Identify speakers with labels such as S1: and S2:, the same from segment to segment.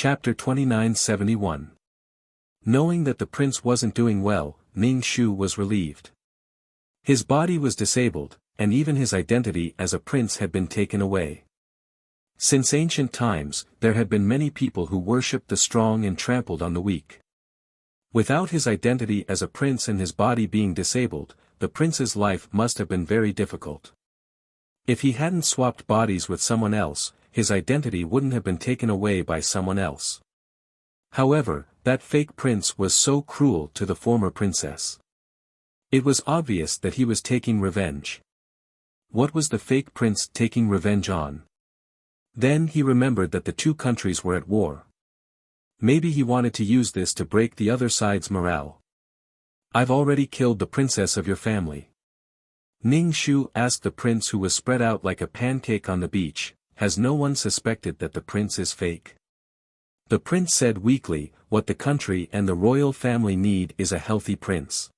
S1: Chapter 2971. Knowing that the prince wasn't doing well, Ning Shu was relieved. His body was disabled, and even his identity as a prince had been taken away. Since ancient times, there had been many people who worshipped the strong and trampled on the weak. Without his identity as a prince and his body being disabled, the prince's life must have been very difficult. If he hadn't swapped bodies with someone else, his identity wouldn't have been taken away by someone else. However, that fake prince was so cruel to the former princess. It was obvious that he was taking revenge. What was the fake prince taking revenge on? Then he remembered that the two countries were at war. Maybe he wanted to use this to break the other side's morale. "I've already killed the princess of your family." Ning Shu asked the prince, who was spread out like a pancake on the beach, "Has no one suspected that the prince is fake?" The prince said weakly, "What the country and the royal family need is a healthy prince.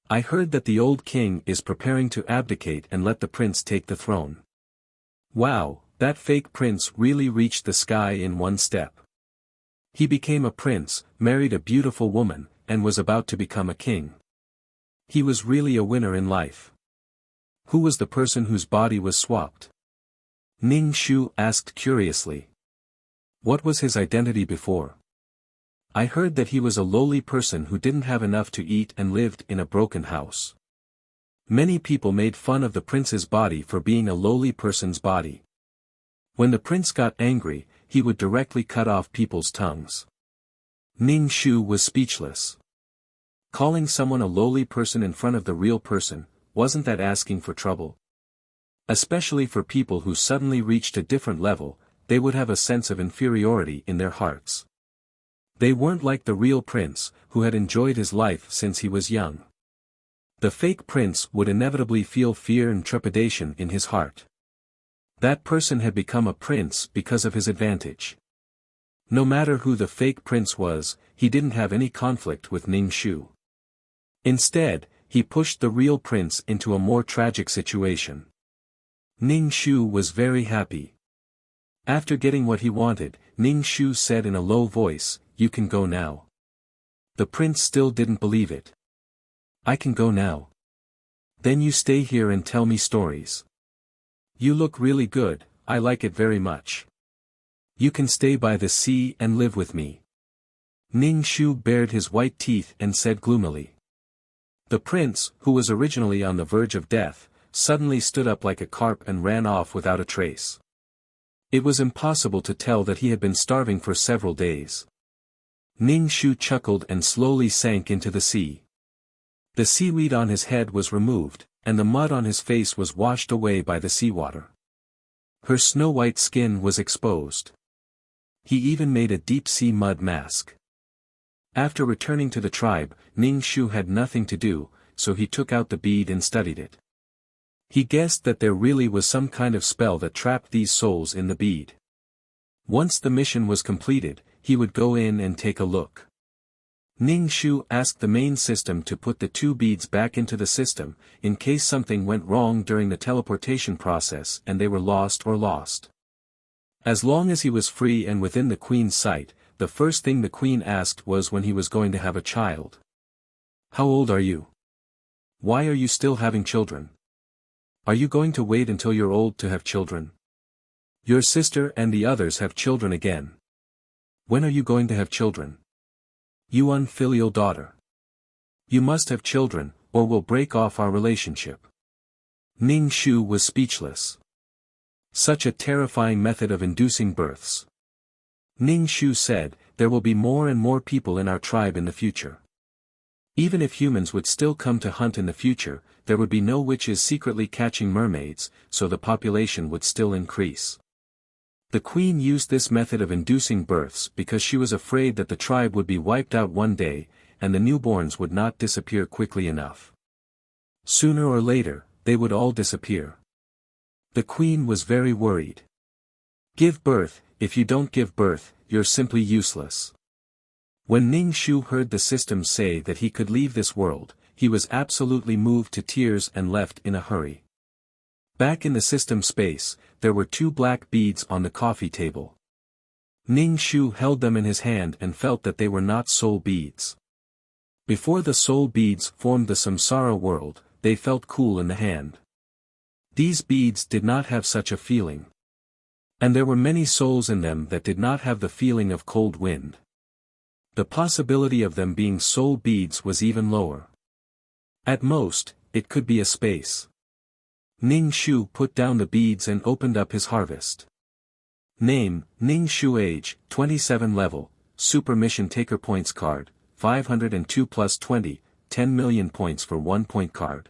S1: I heard that the old king is preparing to abdicate and let the prince take the throne." Wow, that fake prince really reached the sky in one step. He became a prince, married a beautiful woman, and was about to become a king. He was really a winner in life. Who was the person whose body was swapped? Ning Shu asked curiously. What was his identity before? "I heard that he was a lowly person who didn't have enough to eat and lived in a broken house." Many people made fun of the prince's body for being a lowly person's body. When the prince got angry, he would directly cut off people's tongues. Ning Shu was speechless. Calling someone a lowly person in front of the real person, wasn't that asking for trouble? Especially for people who suddenly reached a different level, they would have a sense of inferiority in their hearts. They weren't like the real prince, who had enjoyed his life since he was young. The fake prince would inevitably feel fear and trepidation in his heart. That person had become a prince because of his advantage. No matter who the fake prince was, he didn't have any conflict with Ning Shu. Instead, he pushed the real prince into a more tragic situation. Ning Shu was very happy. After getting what he wanted, Ning Shu said in a low voice, "You can go now." The prince still didn't believe it. "I can go now? Then you stay here and tell me stories. You look really good, I like it very much. You can stay by the sea and live with me." Ning Shu bared his white teeth and said gloomily. The prince, who was originally on the verge of death, suddenly stood up like a carp and ran off without a trace. It was impossible to tell that he had been starving for several days. Ning Shu chuckled and slowly sank into the sea. The seaweed on his head was removed, and the mud on his face was washed away by the seawater. Her snow-white skin was exposed. He even made a deep-sea mud mask. After returning to the tribe, Ning Shu had nothing to do, so he took out the bead and studied it. He guessed that there really was some kind of spell that trapped these souls in the bead. Once the mission was completed, he would go in and take a look. Ning Shu asked the main system to put the two beads back into the system, in case something went wrong during the teleportation process and they were lost. As long as he was free and within the queen's sight, the first thing the queen asked was when he was going to have a child. "How old are you? Why are you still having children? Are you going to wait until you're old to have children? Your sister and the others have children again. When are you going to have children? You unfilial daughter. You must have children, or we'll break off our relationship." Ning Shu was speechless. Such a terrifying method of inducing births. Ning Shu said, "There will be more and more people in our tribe in the future. Even if humans would still come to hunt in the future, there would be no witches secretly catching mermaids, so the population would still increase." The queen used this method of inducing births because she was afraid that the tribe would be wiped out one day, and the newborns would not disappear quickly enough. Sooner or later, they would all disappear. The queen was very worried. Give birth. If you don't give birth, you're simply useless. When Ning Shu heard the system say that he could leave this world, he was absolutely moved to tears and left in a hurry. Back in the system space, there were two black beads on the coffee table. Ning Shu held them in his hand and felt that they were not soul beads. Before the soul beads formed the samsara world, they felt cool in the hand. These beads did not have such a feeling. And there were many souls in them that did not have the feeling of cold wind. The possibility of them being soul beads was even lower. At most, it could be a space. Ning Shu put down the beads and opened up his harvest. Name, Ning Shu. Age, 27 level, Super Mission Taker Points card, 502 plus 20, 10 million points for 1 point card.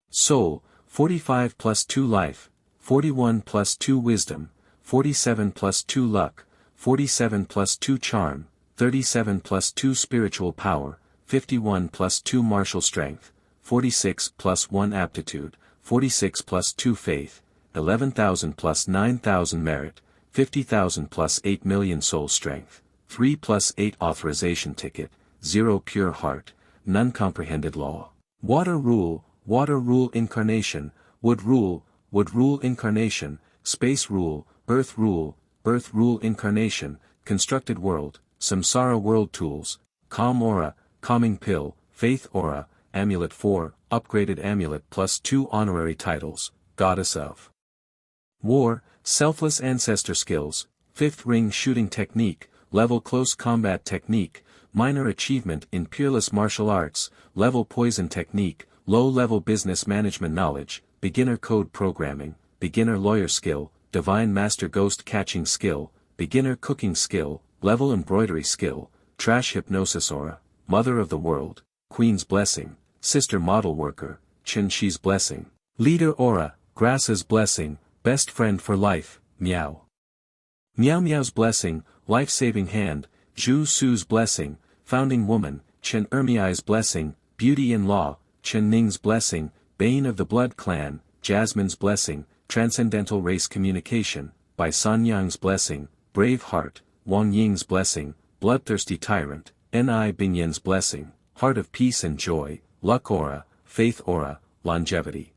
S1: Soul, 45 plus 2 life, 41 plus 2 wisdom, 47 plus 2 luck, 47 plus 2 charm, 37 plus 2 spiritual power, 51 plus 2 martial strength, 46 plus 1 aptitude, 46 plus 2 faith, 11,000 plus 9,000 merit, 50,000 plus 8 million soul strength, 3 plus 8 authorization ticket, 0 pure heart, none comprehended law. Water rule incarnation, wood rule incarnation, space rule, birth rule incarnation, constructed world, samsara world tools, calm aura, calming pill, faith aura, amulet 4, upgraded amulet plus 2 honorary titles, goddess of war, selfless ancestor skills, 5th ring shooting technique, level close combat technique, minor achievement in peerless martial arts, level poison technique, low-level business management knowledge, beginner code programming, beginner lawyer skill, divine master ghost catching skill, beginner cooking skill, level embroidery skill, trash hypnosis aura, mother of the world, queen's blessing, sister model worker, Chen Shi's blessing, leader aura, grasses blessing, best friend for life, Meow. Meow Meow's blessing, life-saving hand, Zhu Su's blessing, founding woman, Chen Ermiai's blessing, beauty-in-law, Chen Ning's blessing, bane of the blood clan, Jasmine's blessing, transcendental race communication, Bai Sanyang's blessing, brave heart, Wang Ying's blessing, bloodthirsty tyrant, Ni Bingyan's blessing, heart of peace and joy, luck aura, faith aura, longevity.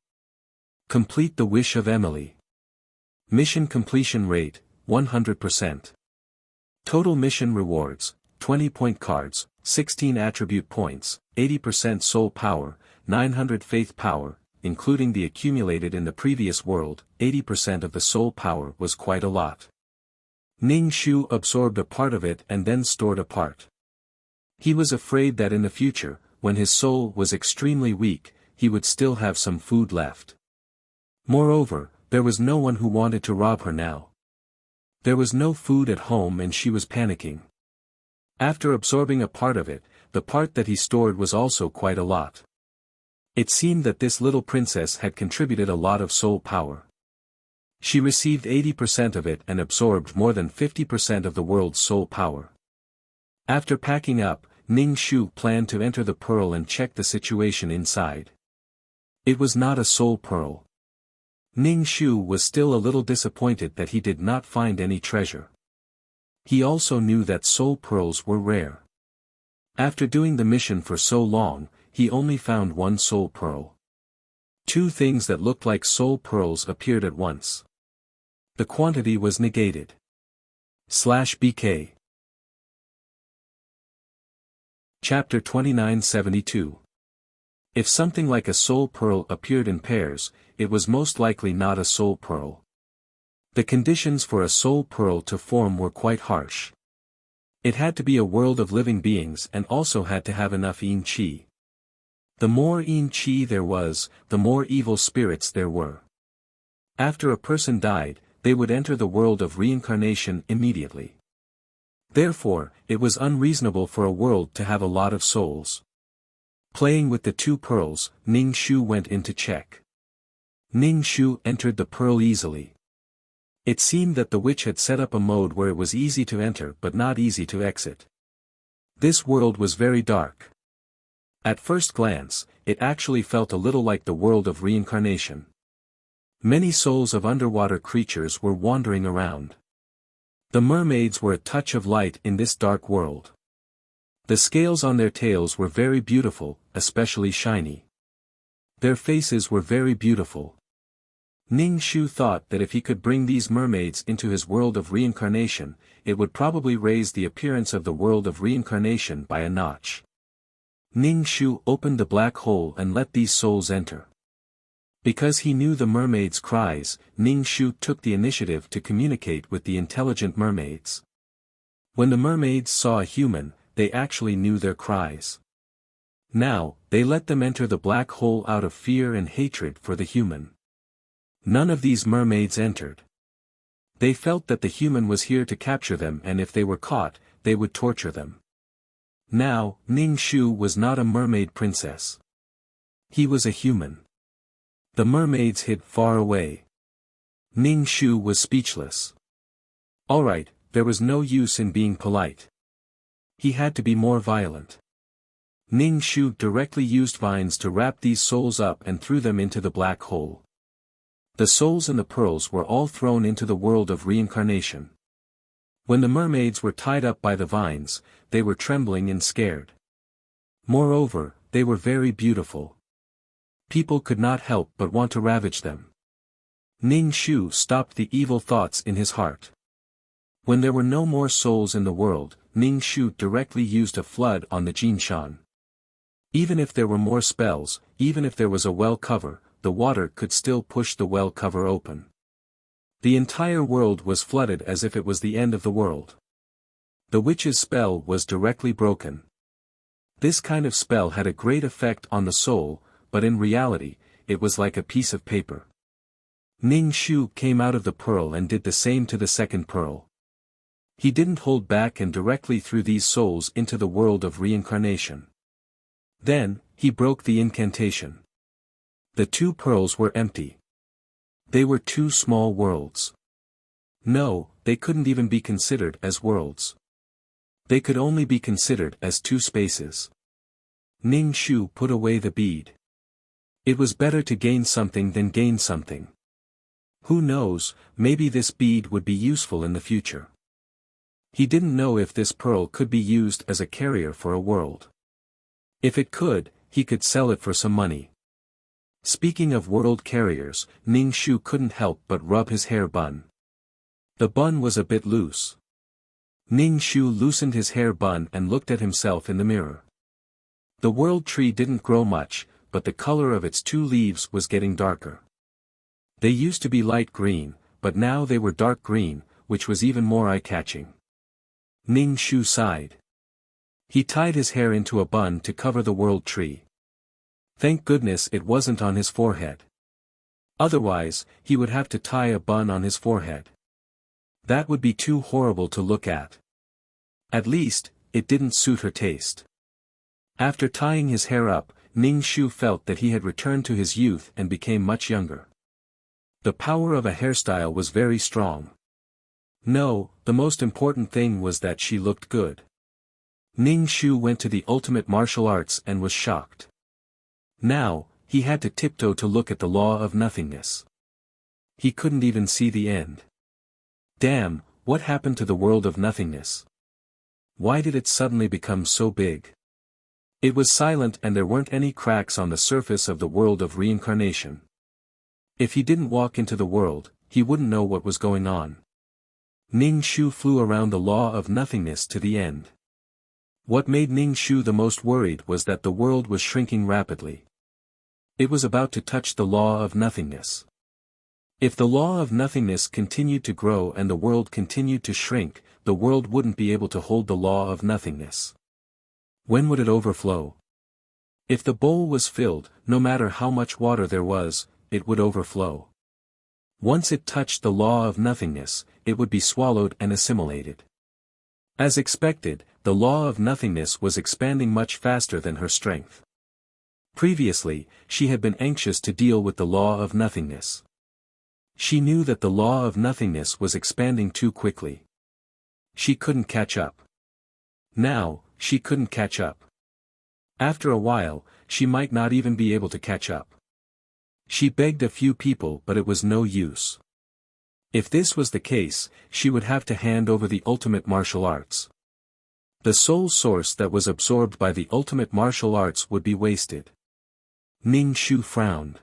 S1: Complete the wish of Emily. Mission completion rate, 100%. Total mission rewards, 20 point cards, 16 attribute points, 80% soul power, 900 faith power, including the accumulated in the previous world, 80% of the soul power was quite a lot. Ning Shu absorbed a part of it and then stored a part. He was afraid that in the future, when his soul was extremely weak, he would still have some food left. Moreover, there was no one who wanted to rob her now. There was no food at home and she was panicking. After absorbing a part of it, the part that he stored was also quite a lot. It seemed that this little princess had contributed a lot of soul power. She received 80% of it and absorbed more than 50% of the world's soul power. After packing up, Ning Shu planned to enter the pearl and check the situation inside. It was not a soul pearl. Ning Shu was still a little disappointed that he did not find any treasure. He also knew that soul pearls were rare. After doing the mission for so long, he only found one soul pearl. Two things that looked like soul pearls appeared at once. The quantity was negated. /BK. Chapter 2972. If something like a soul pearl appeared in pairs, it was most likely not a soul pearl. The conditions for a soul pearl to form were quite harsh. It had to be a world of living beings and also had to have enough yin qi. The more yin qi there was, the more evil spirits there were. After a person died, they would enter the world of reincarnation immediately. Therefore, it was unreasonable for a world to have a lot of souls. Playing with the two pearls, Ning Shu went in to check. Ning Shu entered the pearl easily. It seemed that the witch had set up a mode where it was easy to enter but not easy to exit. This world was very dark. At first glance, it actually felt a little like the world of reincarnation. Many souls of underwater creatures were wandering around. The mermaids were a touch of light in this dark world. The scales on their tails were very beautiful, especially shiny. Their faces were very beautiful. Ning Shu thought that if he could bring these mermaids into his world of reincarnation, it would probably raise the appearance of the world of reincarnation by a notch. Ning Shu opened the black hole and let these souls enter. Because he knew the mermaids' cries, Ning Shu took the initiative to communicate with the intelligent mermaids. When the mermaids saw a human, they actually knew their cries. Now, they let them enter the black hole out of fear and hatred for the human. None of these mermaids entered. They felt that the human was here to capture them, and if they were caught, they would torture them. Now, Ning Shu was not a mermaid princess. He was a human. The mermaids hid far away. Ning Shu was speechless. Alright, there was no use in being polite. He had to be more violent. Ning Shu directly used vines to wrap these souls up and threw them into the black hole. The souls and the pearls were all thrown into the world of reincarnation. When the mermaids were tied up by the vines, they were trembling and scared. Moreover, they were very beautiful. People could not help but want to ravage them. Ning Shu stopped the evil thoughts in his heart. When there were no more souls in the world, Ning Shu directly used a flood on the Jinshan. Even if there were more spells, even if there was a well cover, the water could still push the well cover open. The entire world was flooded as if it was the end of the world. The witch's spell was directly broken. This kind of spell had a great effect on the soul, but in reality, it was like a piece of paper. Ning Shu came out of the pearl and did the same to the second pearl. He didn't hold back and directly threw these souls into the world of reincarnation. Then, he broke the incantation. The two pearls were empty. They were two small worlds. No, they couldn't even be considered as worlds. They could only be considered as two spaces. Ning Shu put away the bead. It was better to gain something than gain something. Who knows, maybe this bead would be useful in the future. He didn't know if this pearl could be used as a carrier for a world. If it could, he could sell it for some money. Speaking of world carriers, Ning Shu couldn't help but rub his hair bun. The bun was a bit loose. Ning Shu loosened his hair bun and looked at himself in the mirror. The world tree didn't grow much, but the color of its two leaves was getting darker. They used to be light green, but now they were dark green, which was even more eye-catching. Ning Shu sighed. He tied his hair into a bun to cover the world tree. Thank goodness it wasn't on his forehead. Otherwise, he would have to tie a bun on his forehead. That would be too horrible to look at. At least, it didn't suit her taste. After tying his hair up, Ning Shu felt that he had returned to his youth and became much younger. The power of a hairstyle was very strong. No, the most important thing was that she looked good. Ning Shu went to the ultimate martial arts and was shocked. Now, he had to tiptoe to look at the law of nothingness. He couldn't even see the end. Damn, what happened to the world of nothingness? Why did it suddenly become so big? It was silent and there weren't any cracks on the surface of the world of reincarnation. If he didn't walk into the world, he wouldn't know what was going on. Ning Shu flew around the law of nothingness to the end. What made Ning Shu the most worried was that the world was shrinking rapidly. It was about to touch the law of nothingness. If the law of nothingness continued to grow and the world continued to shrink, the world wouldn't be able to hold the law of nothingness. When would it overflow? If the bowl was filled, no matter how much water there was, it would overflow. Once it touched the law of nothingness, it would be swallowed and assimilated. As expected, the law of nothingness was expanding much faster than her strength. Previously, she had been anxious to deal with the law of nothingness. She knew that the law of nothingness was expanding too quickly. She couldn't catch up. Now, she couldn't catch up. After a while, she might not even be able to catch up. She begged a few people but it was no use. If this was the case, she would have to hand over the ultimate martial arts. The soul source that was absorbed by the ultimate martial arts would be wasted. Ning Shu frowned.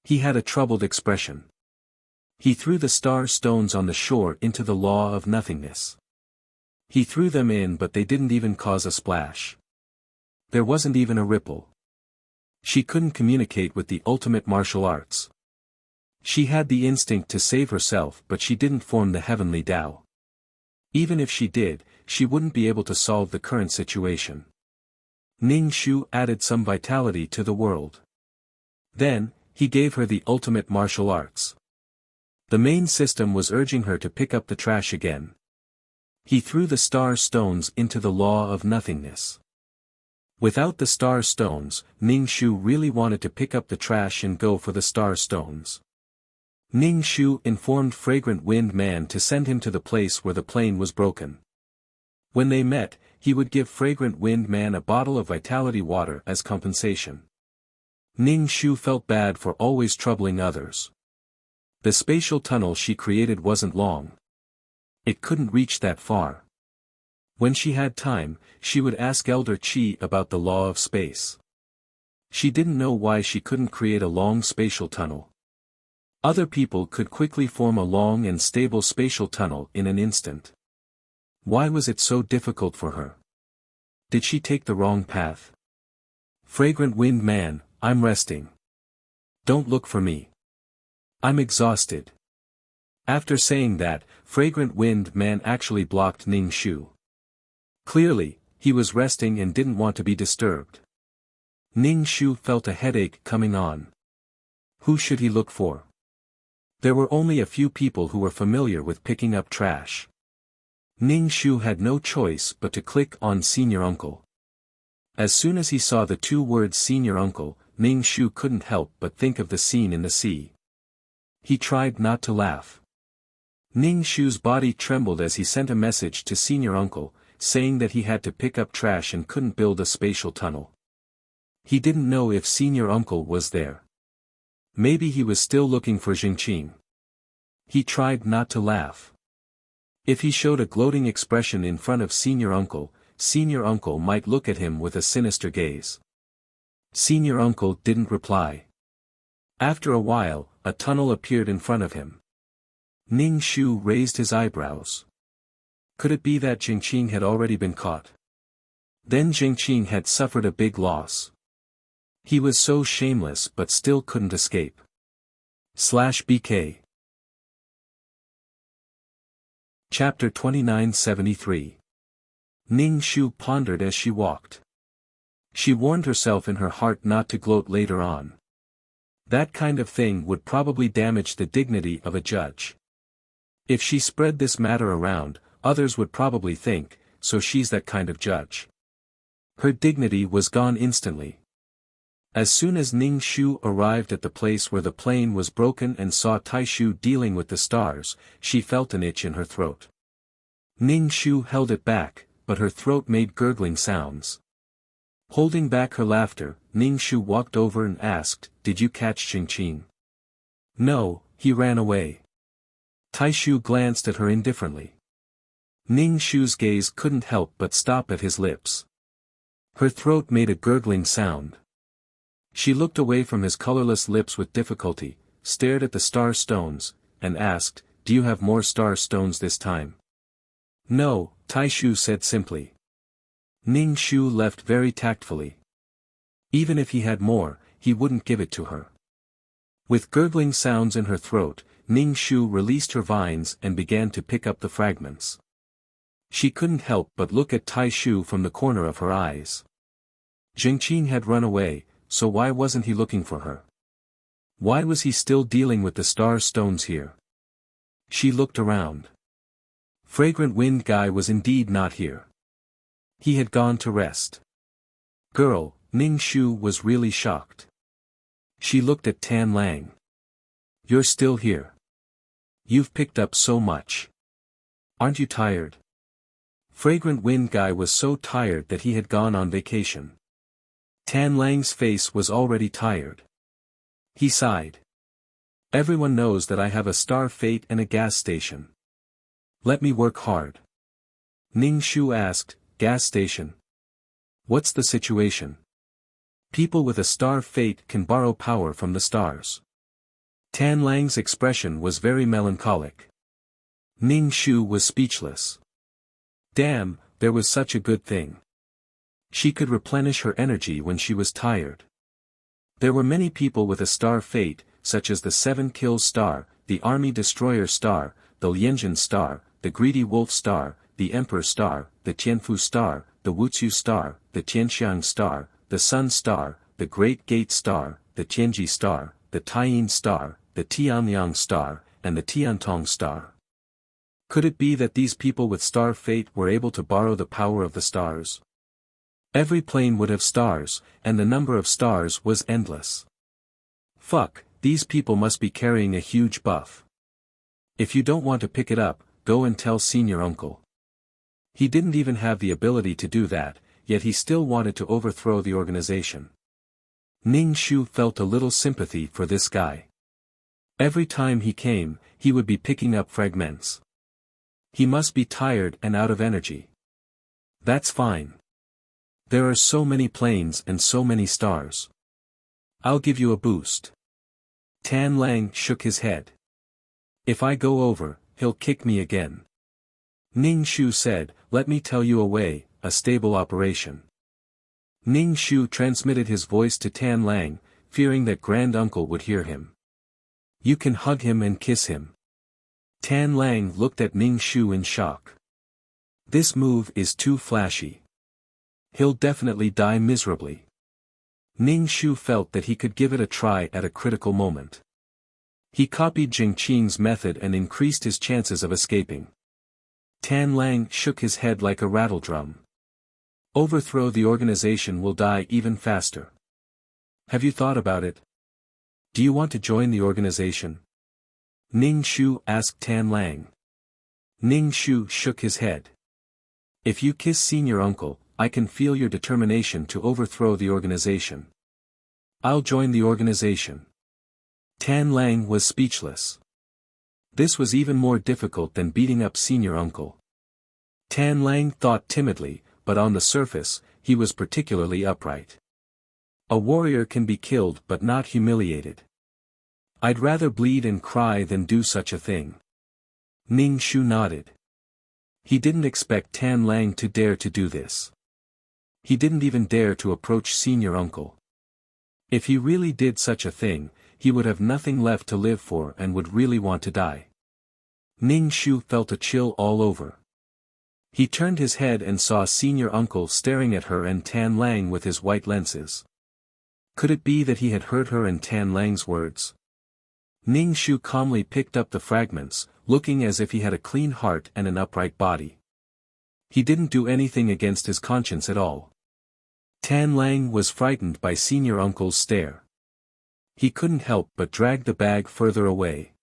S1: He had a troubled expression. He threw the star stones on the shore into the law of nothingness. He threw them in, but they didn't even cause a splash. There wasn't even a ripple. She couldn't communicate with the ultimate martial arts. She had the instinct to save herself, but she didn't form the heavenly Tao. Even if she did, she wouldn't be able to solve the current situation. Ning Shu added some vitality to the world. Then, he gave her the ultimate martial arts. The main system was urging her to pick up the trash again. He threw the star stones into the law of nothingness. Without the star stones, Ning Shu really wanted to pick up the trash and go for the star stones. Ning Shu informed Fragrant Wind Man to send him to the place where the plane was broken. When they met, he would give Fragrant Wind Man a bottle of vitality water as compensation. Ning Shu felt bad for always troubling others. The spatial tunnel she created wasn't long. It couldn't reach that far. When she had time, she would ask Elder Qi about the law of space. She didn't know why she couldn't create a long spatial tunnel. Other people could quickly form a long and stable spatial tunnel in an instant. Why was it so difficult for her? Did she take the wrong path? Fragrant Wind Man, I'm resting. Don't look for me. I'm exhausted. After saying that, Fragrant Wind Man actually blocked Ning Shu. Clearly, he was resting and didn't want to be disturbed. Ning Shu felt a headache coming on. Who should he look for? There were only a few people who were familiar with picking up trash. Ning Shu had no choice but to click on Senior Uncle. As soon as he saw the two words Senior Uncle, Ning Shu couldn't help but think of the scene in the sea. He tried not to laugh. Ning Shu's body trembled as he sent a message to Senior Uncle, saying that he had to pick up trash and couldn't build a spatial tunnel. He didn't know if Senior Uncle was there. Maybe he was still looking for Jingqing. He tried not to laugh. If he showed a gloating expression in front of Senior Uncle might look at him with a sinister gaze. Senior Uncle didn't reply. After a while, a tunnel appeared in front of him. Ning Shu raised his eyebrows. Could it be that Jingqing had already been caught? Then Jingqing had suffered a big loss. He was so shameless but still couldn't escape. /BK Chapter 2973. Ning Shu pondered as she walked. She warned herself in her heart not to gloat later on. That kind of thing would probably damage the dignity of a judge. If she spread this matter around, others would probably think, so she's that kind of judge. Her dignity was gone instantly. As soon as Ning Shu arrived at the place where the plane was broken and saw Taishu dealing with the stars, she felt an itch in her throat. Ning Shu held it back, but her throat made gurgling sounds. Holding back her laughter, Ning Shu walked over and asked, "Did you catch Jingqing?" "No, he ran away." Taishu glanced at her indifferently. Ning Shu's gaze couldn't help but stop at his lips. Her throat made a gurgling sound. She looked away from his colorless lips with difficulty, stared at the star stones, and asked, "Do you have more star stones this time?" "No," Taishu said simply. Ning Shu left very tactfully. Even if he had more, he wouldn't give it to her. With gurgling sounds in her throat, Ning Shu released her vines and began to pick up the fragments. She couldn't help but look at Taishu from the corner of her eyes. Jingqing had run away, so why wasn't he looking for her? Why was he still dealing with the star stones here? She looked around. Fragrant Wind Guy was indeed not here. He had gone to rest. Girl, Ning Shu was really shocked. She looked at Tan Lang. "You're still here. You've picked up so much. Aren't you tired?" Fragrant Wind Guy was so tired that he had gone on vacation. Tan Lang's face was already tired. He sighed. "Everyone knows that I have a star fate and a gas station. Let me work hard." Ning Shu asked, "Gas station? What's the situation?" "People with a star fate can borrow power from the stars. Tan Lang's expression was very melancholic. Ning Shu was speechless. Damn, there was such a good thing. She could replenish her energy when she was tired. There were many people with a star fate, such as the 7 Kills star, the Army Destroyer star, the Lianjin star, the Greedy Wolf star, the Emperor star, the Tianfu star, the Wuxia star, the Tianxiang star, the Sun star, the Great Gate star, the Tianji star, the Taiyin star, the Tianyang star, and the Tiantong star. Could it be that these people with star fate were able to borrow the power of the stars? Every plane would have stars, and the number of stars was endless. Fuck, these people must be carrying a huge buff. If you don't want to pick it up, go and tell senior uncle. He didn't even have the ability to do that, yet he still wanted to overthrow the organization. Ning Shu felt a little sympathy for this guy. Every time he came, he would be picking up fragments. He must be tired and out of energy. That's fine. There are so many planes and so many stars. I'll give you a boost. Tan Lang shook his head. If I go over, he'll kick me again. Ning Shu said, let me tell you a way, a stable operation. Ning Shu transmitted his voice to Tan Lang, fearing that Grand Uncle would hear him. You can hug him and kiss him. Tan Lang looked at Ning Shu in shock. This move is too flashy. He'll definitely die miserably. Ning Shu felt that he could give it a try at a critical moment. He copied Jing Qing's method and increased his chances of escaping. Tan Lang shook his head like a rattledrum. Overthrow the organization will die even faster. Have you thought about it? Do you want to join the organization? Ning Shu asked Tan Lang. Ning Shu shook his head. If you kiss senior uncle, I can feel your determination to overthrow the organization. I'll join the organization. Tan Lang was speechless. This was even more difficult than beating up senior uncle. Tan Lang thought timidly, but on the surface, he was particularly upright. A warrior can be killed but not humiliated. I'd rather bleed and cry than do such a thing. Ning Shu nodded. He didn't expect Tan Lang to dare to do this. He didn't even dare to approach senior uncle. If he really did such a thing, he would have nothing left to live for and would really want to die. Ning Shu felt a chill all over. He turned his head and saw senior uncle staring at her and Tan Lang with his white lenses. Could it be that he had heard her and Tan Lang's words? Ning Shu calmly picked up the fragments, looking as if he had a clean heart and an upright body. He didn't do anything against his conscience at all. Tan Lang was frightened by senior uncle's stare. He couldn't help but drag the bag further away.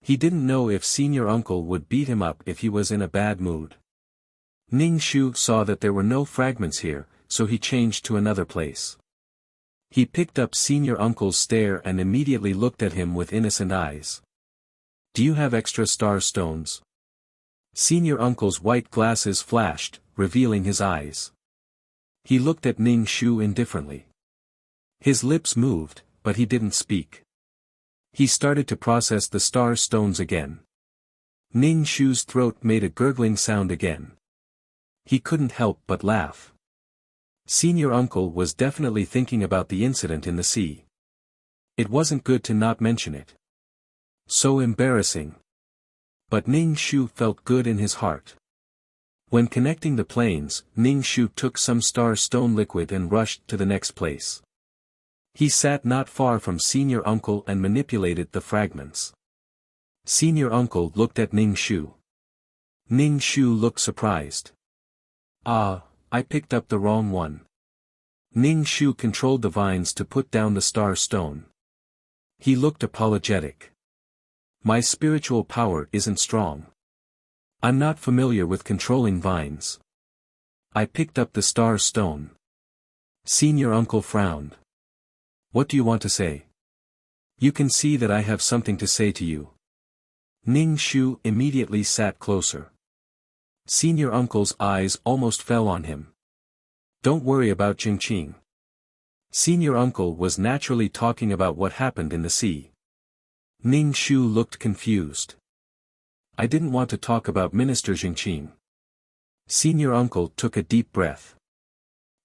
S1: He didn't know if senior uncle would beat him up if he was in a bad mood. Ning Shu saw that there were no fragments here, so he changed to another place. He picked up senior uncle's stare and immediately looked at him with innocent eyes. Do you have extra star stones? Senior uncle's white glasses flashed, revealing his eyes. He looked at Ning Shu indifferently. His lips moved, but he didn't speak. He started to process the star stones again. Ning Shu's throat made a gurgling sound again. He couldn't help but laugh. Senior uncle was definitely thinking about the incident in the sea. It wasn't good to not mention it. So embarrassing. But Ning Shu felt good in his heart. When connecting the planes, Ning Shu took some star stone liquid and rushed to the next place. He sat not far from senior uncle and manipulated the fragments. Senior uncle looked at Ning Shu. Ning Shu looked surprised. Ah, I picked up the wrong one. Ning Shu controlled the vines to put down the star stone. He looked apologetic. My spiritual power isn't strong. I'm not familiar with controlling vines. I picked up the star stone. Senior uncle frowned. What do you want to say? You can see that I have something to say to you. Ning Shu immediately sat closer. Senior uncle's eyes almost fell on him. Don't worry about Jing Qing. Senior uncle was naturally talking about what happened in the sea. Ning Shu looked confused. I didn't want to talk about Minister Jingqing. Senior uncle took a deep breath.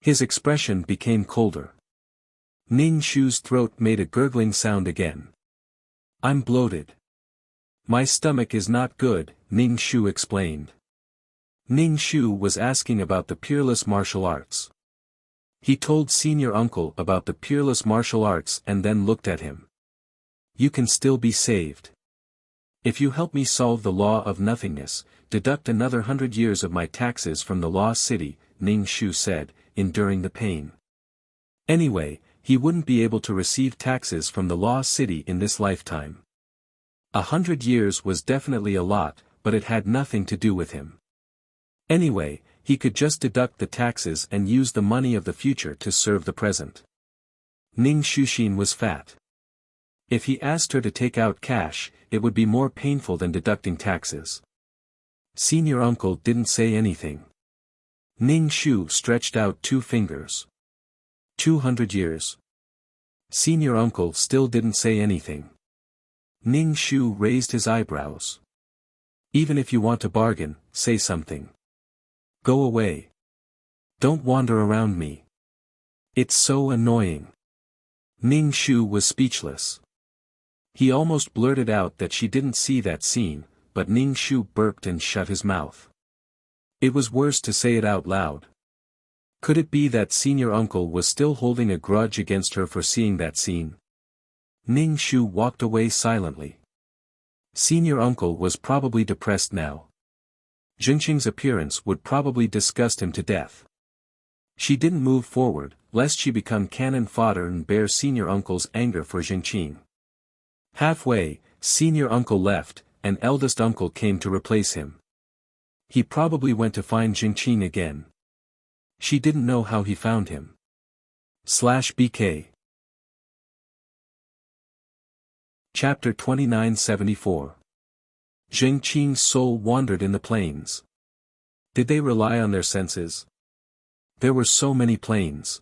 S1: His expression became colder. Ning Shu's throat made a gurgling sound again. I'm bloated. My stomach is not good, Ning Shu explained. Ning Shu was asking about the peerless martial arts. He told senior uncle about the peerless martial arts and then looked at him. You can still be saved. If you help me solve the law of nothingness, deduct another 100 years of my taxes from the lost city, Ning Shu said, enduring the pain. Anyway, he wouldn't be able to receive taxes from the lost city in this lifetime. 100 years was definitely a lot, but it had nothing to do with him. Anyway, he could just deduct the taxes and use the money of the future to serve the present. Ning Shushin was fat. If he asked her to take out cash, it would be more painful than deducting taxes. Senior uncle didn't say anything. Ning Shu stretched out 2 fingers. 200 years. Senior uncle still didn't say anything. Ning Shu raised his eyebrows. Even if you want to bargain, say something. Go away. Don't wander around me. It's so annoying. Ning Shu was speechless. He almost blurted out that she didn't see that scene, but Ning Shu burped and shut his mouth. It was worse to say it out loud. Could it be that senior uncle was still holding a grudge against her for seeing that scene? Ning Shu walked away silently. Senior uncle was probably depressed now. Jingqing's appearance would probably disgust him to death. She didn't move forward, lest she become cannon fodder and bear senior uncle's anger for Jingqing. Halfway, senior uncle left, and eldest uncle came to replace him. He probably went to find Jingqing again. She didn't know how he found him. /BK Chapter 2974 Jingqing's soul wandered in the plains. Did they rely on their senses? There were so many plains.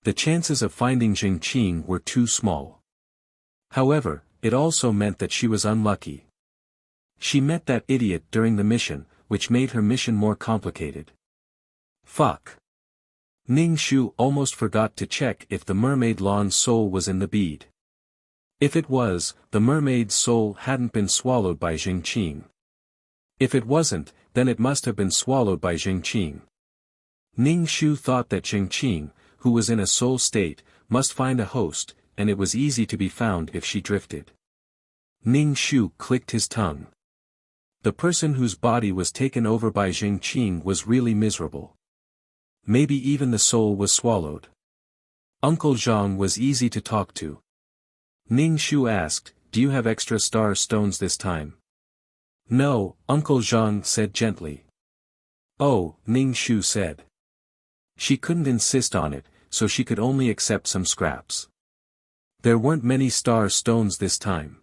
S1: The chances of finding Jingqing were too small. However, it also meant that she was unlucky. She met that idiot during the mission, which made her mission more complicated. Fuck. Ning Shu almost forgot to check if the mermaid lawn's soul was in the bead. If it was, the mermaid's soul hadn't been swallowed by Jingqing. If it wasn't, then it must have been swallowed by Jingqing. Ning Shu thought that Jingqing, who was in a soul state, must find a host, and it was easy to be found if she drifted. Ning Shu clicked his tongue. The person whose body was taken over by Jingqing was really miserable. Maybe even the soul was swallowed. Uncle Zhang was easy to talk to. Ning Shu asked, "Do you have extra star stones this time?" "No," Uncle Zhang said gently. "Oh," Ning Shu said. She couldn't insist on it, so she could only accept some scraps. There weren't many star stones this time.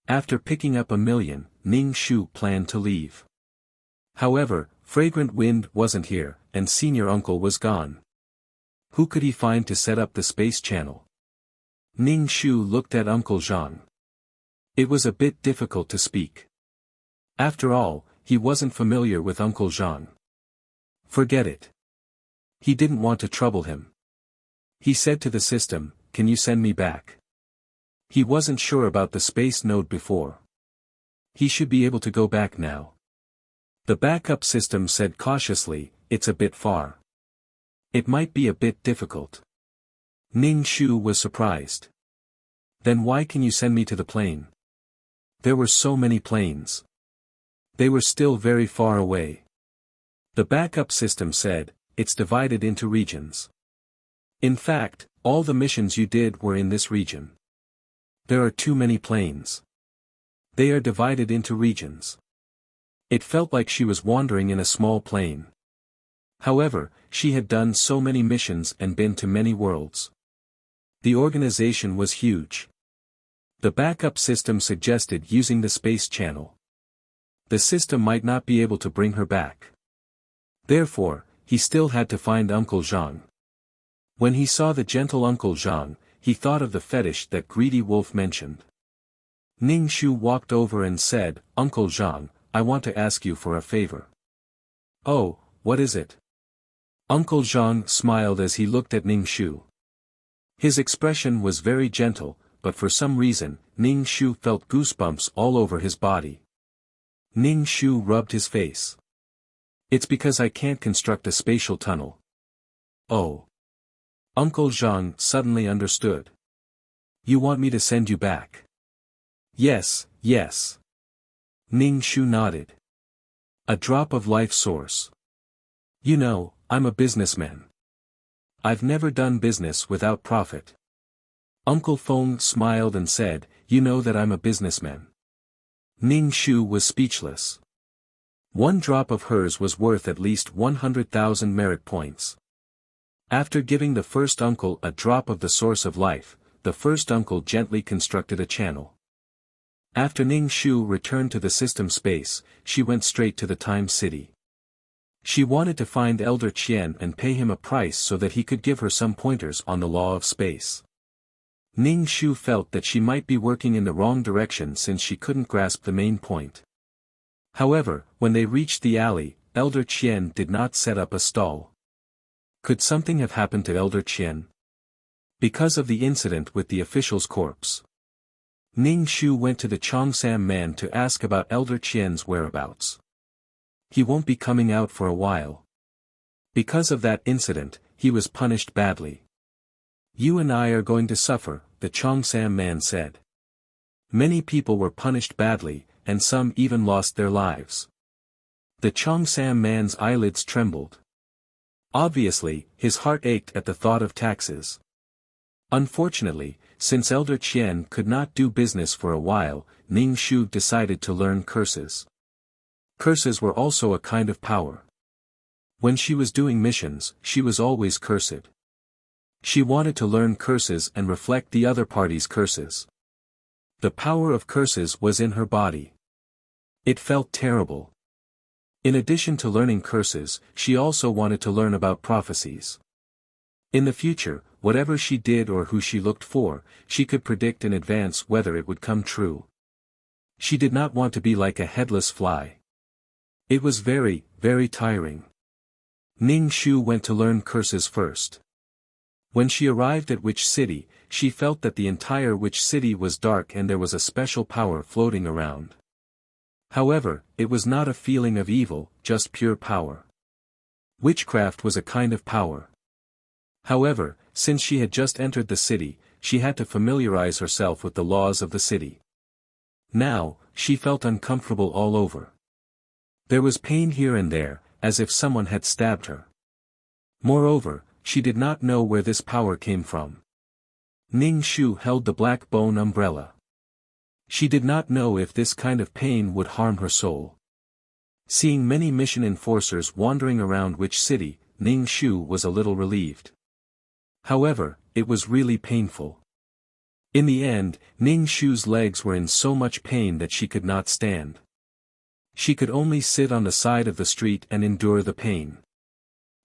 S1: After picking up 1,000,000, Ning Shu planned to leave. However, Fragrant Wind wasn't here, and senior uncle was gone. Who could he find to set up the space channel? Ning Shu looked at Uncle Zhang. It was a bit difficult to speak. After all, he wasn't familiar with Uncle Zhang. Forget it. He didn't want to trouble him. He said to the system, "Can you send me back?" He wasn't sure about the space node before. He should be able to go back now. The backup system said cautiously, "It's a bit far. It might be a bit difficult." Ning Shu was surprised. "Then why can you send me to the plane?" There were so many planes. They were still very far away. The backup system said, "It's divided into regions. In fact, all the missions you did were in this region. There are too many planes. They are divided into regions." It felt like she was wandering in a small plane. However, she had done so many missions and been to many worlds. The organization was huge. The backup system suggested using the space channel. The system might not be able to bring her back. Therefore, he still had to find Uncle Zhang. When he saw the gentle Uncle Zhang, he thought of the fetish that Greedy Wolf mentioned. Ning Shu walked over and said, "Uncle Zhang, I want to ask you for a favor." "Oh, what is it?" Uncle Zhang smiled as he looked at Ning Shu. His expression was very gentle, but for some reason, Ning Shu felt goosebumps all over his body. Ning Shu rubbed his face. "It's because I can't construct a spatial tunnel." "Oh." Uncle Zhang suddenly understood. "You want me to send you back?" "Yes, yes." Ning Shu nodded. "A drop of life source. You know, I'm a businessman. I've never done business without profit." Uncle Feng smiled and said, "You know that I'm a businessman." Ning Shu was speechless. One drop of hers was worth at least 100,000 merit points. After giving the first uncle a drop of the source of life, the first uncle gently constructed a channel. After Ning Shu returned to the system space, she went straight to the Time City. She wanted to find Elder Qian and pay him a price so that he could give her some pointers on the law of space. Ning Shu felt that she might be working in the wrong direction since she couldn't grasp the main point. However, when they reached the alley, Elder Qian did not set up a stall. Could something have happened to Elder Qian? Because of the incident with the official's corpse. Ning Shu went to the Chongsam man to ask about Elder Qian's whereabouts. He won't be coming out for a while. Because of that incident, he was punished badly. You and I are going to suffer, the Chongsam man said. Many people were punished badly, and some even lost their lives. The Chongsam man's eyelids trembled. Obviously, his heart ached at the thought of taxes. Unfortunately, since Elder Qian could not do business for a while, Ning Shu decided to learn curses. Curses were also a kind of power. When she was doing missions, she was always cursed. She wanted to learn curses and reflect the other party's curses. The power of curses was in her body. It felt terrible. In addition to learning curses, she also wanted to learn about prophecies. In the future, whatever she did or who she looked for, she could predict in advance whether it would come true. She did not want to be like a headless fly. It was very, very tiring. Ning Shu went to learn curses first. When she arrived at Witch City, she felt that the entire Witch City was dark and there was a special power floating around. However, it was not a feeling of evil, just pure power. Witchcraft was a kind of power. However, since she had just entered the city, she had to familiarize herself with the laws of the city. Now, she felt uncomfortable all over. There was pain here and there, as if someone had stabbed her. Moreover, she did not know where this power came from. Ning Shu held the black bone umbrella. She did not know if this kind of pain would harm her soul. Seeing many mission enforcers wandering around Witch City, Ning Shu was a little relieved. However, it was really painful. In the end, Ning Shu's legs were in so much pain that she could not stand. She could only sit on the side of the street and endure the pain.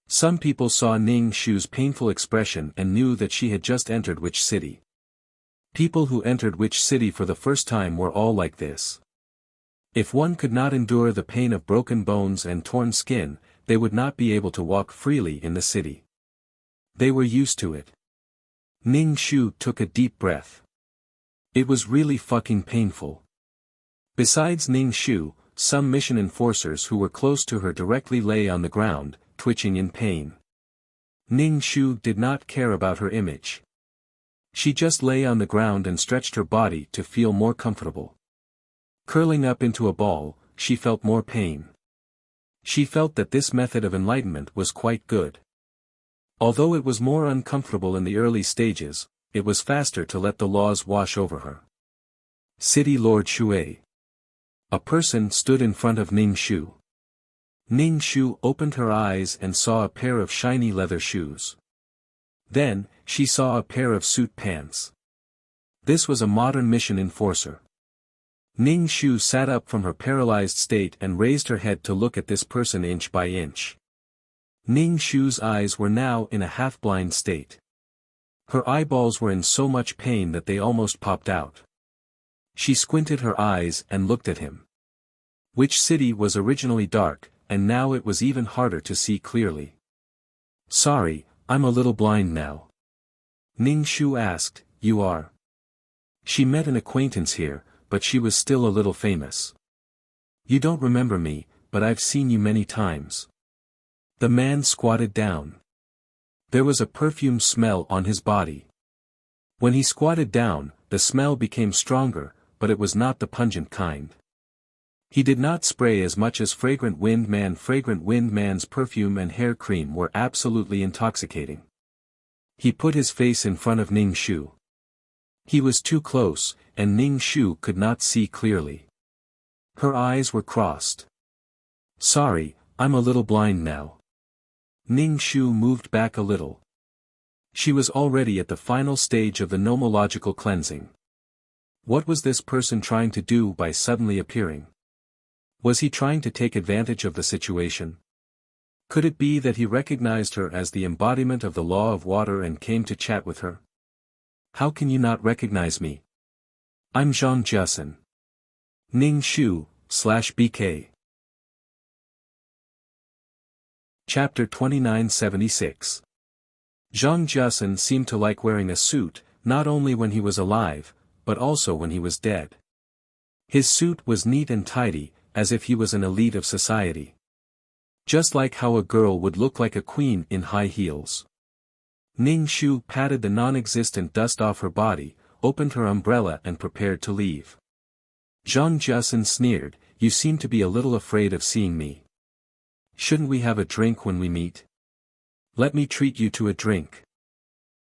S1: Some people saw Ning Shu's painful expression and knew that she had just entered Witch City. People who entered Witch City for the first time were all like this. If one could not endure the pain of broken bones and torn skin, they would not be able to walk freely in the city. They were used to it. Ning Shu took a deep breath. It was really fucking painful. Besides Ning Shu, some mission enforcers who were close to her directly lay on the ground, twitching in pain. Ning Shu did not care about her image. She just lay on the ground and stretched her body to feel more comfortable. Curling up into a ball, she felt more pain. She felt that this method of enlightenment was quite good. Although it was more uncomfortable in the early stages, it was faster to let the laws wash over her. City Lord Shui. A person stood in front of Ning Shu. Ning Shu opened her eyes and saw a pair of shiny leather shoes. Then, she saw a pair of suit pants. This was a modern mission enforcer. Ning Shu sat up from her paralyzed state and raised her head to look at this person inch by inch. Ning Shu's eyes were now in a half-blind state. Her eyeballs were in so much pain that they almost popped out. She squinted her eyes and looked at him. Which city was originally dark, and now it was even harder to see clearly. Sorry, I'm a little blind now. Ning Shu asked, you are? She met an acquaintance here, but she was still a little famous. You don't remember me, but I've seen you many times. The man squatted down. There was a perfume smell on his body. When he squatted down, the smell became stronger, but it was not the pungent kind. He did not spray as much as Fragrant Wind Man. Fragrant Wind Man's perfume and hair cream were absolutely intoxicating. He put his face in front of Ning Shu. He was too close, and Ning Shu could not see clearly. Her eyes were crossed. Sorry, I'm a little blind now. Ning Shu moved back a little. She was already at the final stage of the nomological cleansing. What was this person trying to do by suddenly appearing? Was he trying to take advantage of the situation? Could it be that he recognized her as the embodiment of the law of water and came to chat with her? How can you not recognize me? I'm Zhang Jiasen. Ning Shu, /BK. Chapter 2976. Zhang Jiasen seemed to like wearing a suit, not only when he was alive, but also when he was dead. His suit was neat and tidy, as if he was an elite of society. Just like how a girl would look like a queen in high heels. Ning Shu patted the non-existent dust off her body, opened her umbrella and prepared to leave. Zhang Jiasen sneered, you seem to be a little afraid of seeing me. Shouldn't we have a drink when we meet? Let me treat you to a drink.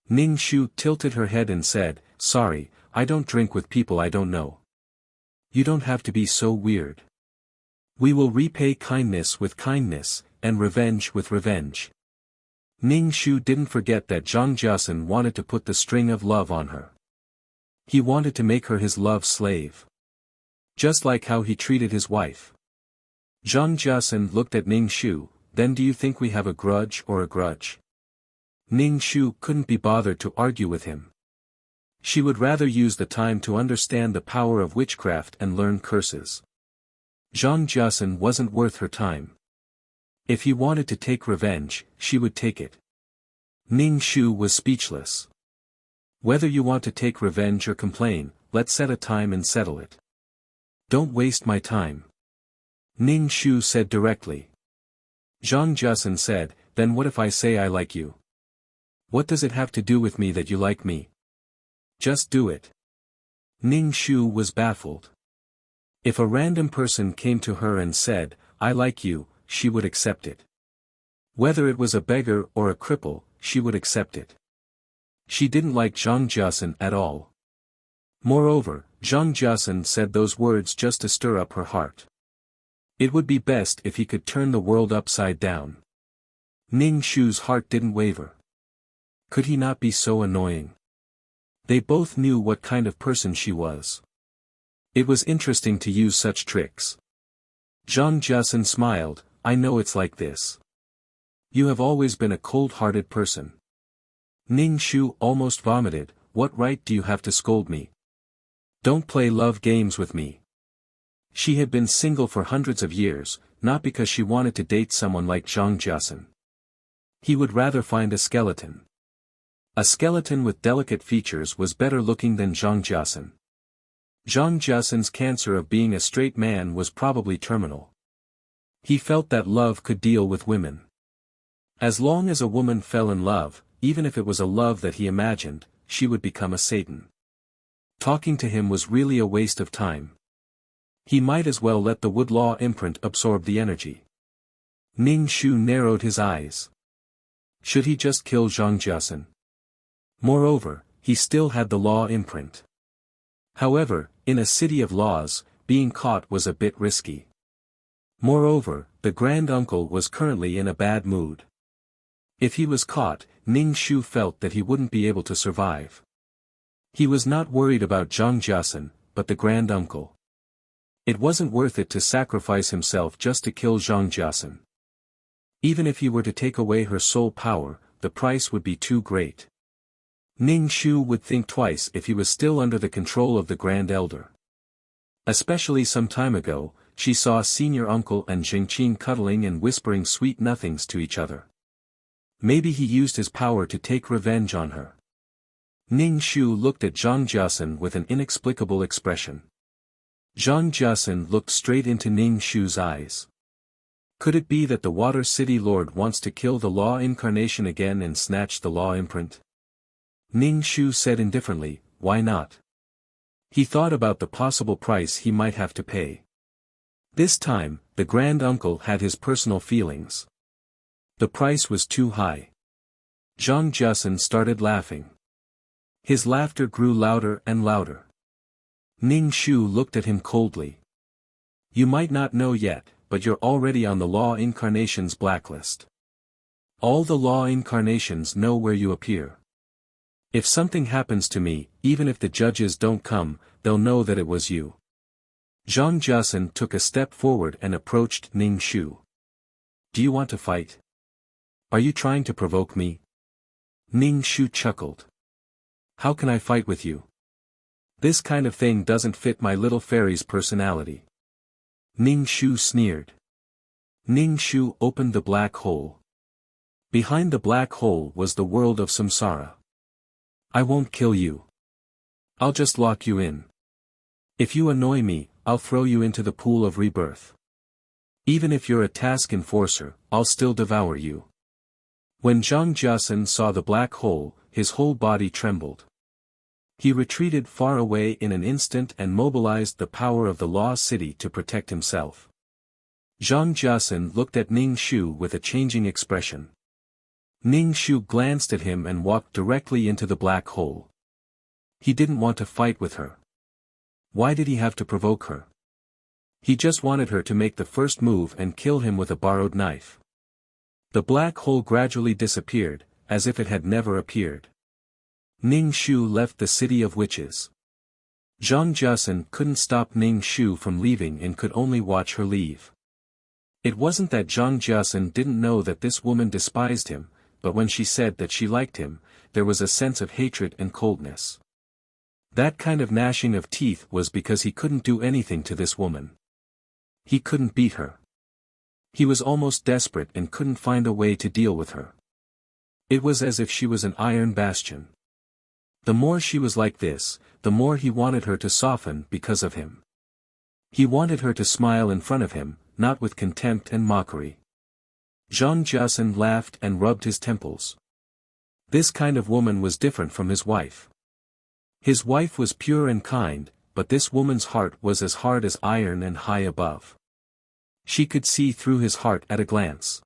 S1: Ning Shu tilted her head and said, sorry, I don't drink with people I don't know. You don't have to be so weird. We will repay kindness with kindness, and revenge with revenge. Ning Shu didn't forget that Zhang Jiasen wanted to put the string of love on her. He wanted to make her his love slave. Just like how he treated his wife. Zhang Jiasen looked at Ning Shu, then do you think we have a grudge or a grudge? Ning Shu couldn't be bothered to argue with him. She would rather use the time to understand the power of witchcraft and learn curses. Zhang Jiasen wasn't worth her time. If he wanted to take revenge, she would take it. Ning Shu was speechless. Whether you want to take revenge or complain, let's set a time and settle it. Don't waste my time. Ning Shu said directly. Zhang Jiasen said, then what if I say I like you? What does it have to do with me that you like me? Just do it. Ning Shu was baffled. If a random person came to her and said, I like you, she would accept it. Whether it was a beggar or a cripple, she would accept it. She didn't like Zhang Jiasen at all. Moreover, Zhang Jiasen said those words just to stir up her heart. It would be best if he could turn the world upside down. Ning Shu's heart didn't waver. Could he not be so annoying? They both knew what kind of person she was. It was interesting to use such tricks. Zhang Jiasen smiled, I know it's like this. You have always been a cold-hearted person. Ning Shu almost vomited, what right do you have to scold me? Don't play love games with me. She had been single for hundreds of years, not because she wanted to date someone like Zhang Jiasen. He would rather find a skeleton. A skeleton with delicate features was better looking than Zhang Jiasen. Zhang Jiasen's cancer of being a straight man was probably terminal. He felt that love could deal with women. As long as a woman fell in love, even if it was a love that he imagined, she would become a Satan. Talking to him was really a waste of time. He might as well let the wood law imprint absorb the energy. Ning Shu narrowed his eyes. Should he just kill Zhang Jiasen? Moreover, he still had the law imprint. However, in a city of laws, being caught was a bit risky. Moreover, the grand-uncle was currently in a bad mood. If he was caught, Ning Shu felt that he wouldn't be able to survive. He was not worried about Zhang Jiasen, but the grand-uncle. It wasn't worth it to sacrifice himself just to kill Zhang Jiasen. Even if he were to take away her soul power, the price would be too great. Ning Shu would think twice if he was still under the control of the Grand Elder. Especially some time ago, she saw senior uncle and Jingqin cuddling and whispering sweet nothings to each other. Maybe he used his power to take revenge on her. Ning Shu looked at Zhang Jiasen with an inexplicable expression. Zhang Jiasen looked straight into Ning Shu's eyes. Could it be that the Water City Lord wants to kill the Law Incarnation again and snatch the Law Imprint? Ning Shu said indifferently, why not? He thought about the possible price he might have to pay. This time, the grand uncle had his personal feelings. The price was too high. Zhang Jiasen started laughing. His laughter grew louder and louder. Ning Shu looked at him coldly. You might not know yet, but you're already on the Law Incarnation's blacklist. All the Law Incarnations know where you appear. If something happens to me, even if the judges don't come, they'll know that it was you. Zhang Jiasen took a step forward and approached Ning Shu. Do you want to fight? Are you trying to provoke me? Ning Shu chuckled. How can I fight with you? This kind of thing doesn't fit my little fairy's personality. Ning Shu sneered. Ning Shu opened the black hole. Behind the black hole was the world of samsara. I won't kill you. I'll just lock you in. If you annoy me, I'll throw you into the pool of rebirth. Even if you're a task enforcer, I'll still devour you. When Zhang Jiasen saw the black hole, his whole body trembled. He retreated far away in an instant and mobilized the power of the Law City to protect himself. Zhang Jiasen looked at Ning Shu with a changing expression. Ning Shu glanced at him and walked directly into the black hole. He didn't want to fight with her. Why did he have to provoke her? He just wanted her to make the first move and kill him with a borrowed knife. The black hole gradually disappeared, as if it had never appeared. Ning Shu left the city of witches. Zhang Jiasen couldn't stop Ning Shu from leaving and could only watch her leave. It wasn't that Zhang Jiasen didn't know that this woman despised him, but when she said that she liked him, there was a sense of hatred and coldness. That kind of gnashing of teeth was because he couldn't do anything to this woman. He couldn't beat her. He was almost desperate and couldn't find a way to deal with her. It was as if she was an iron bastion. The more she was like this, the more he wanted her to soften because of him. He wanted her to smile in front of him, not with contempt and mockery. Zhang Jiasen laughed and rubbed his temples. This kind of woman was different from his wife. His wife was pure and kind, but this woman's heart was as hard as iron and high above. She could see through his heart at a glance.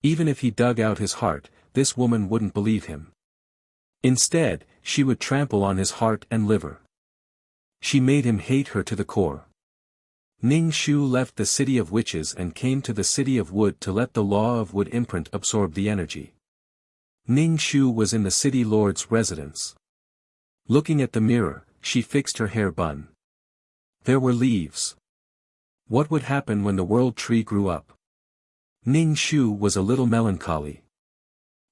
S1: Even if he dug out his heart, this woman wouldn't believe him. Instead, she would trample on his heart and liver. She made him hate her to the core. Ning Shu left the city of witches and came to the city of wood to let the Law of Wood imprint absorb the energy. Ning Shu was in the city lord's residence. Looking at the mirror, she fixed her hair bun. There were leaves. What would happen when the world tree grew up? Ning Shu was a little melancholy.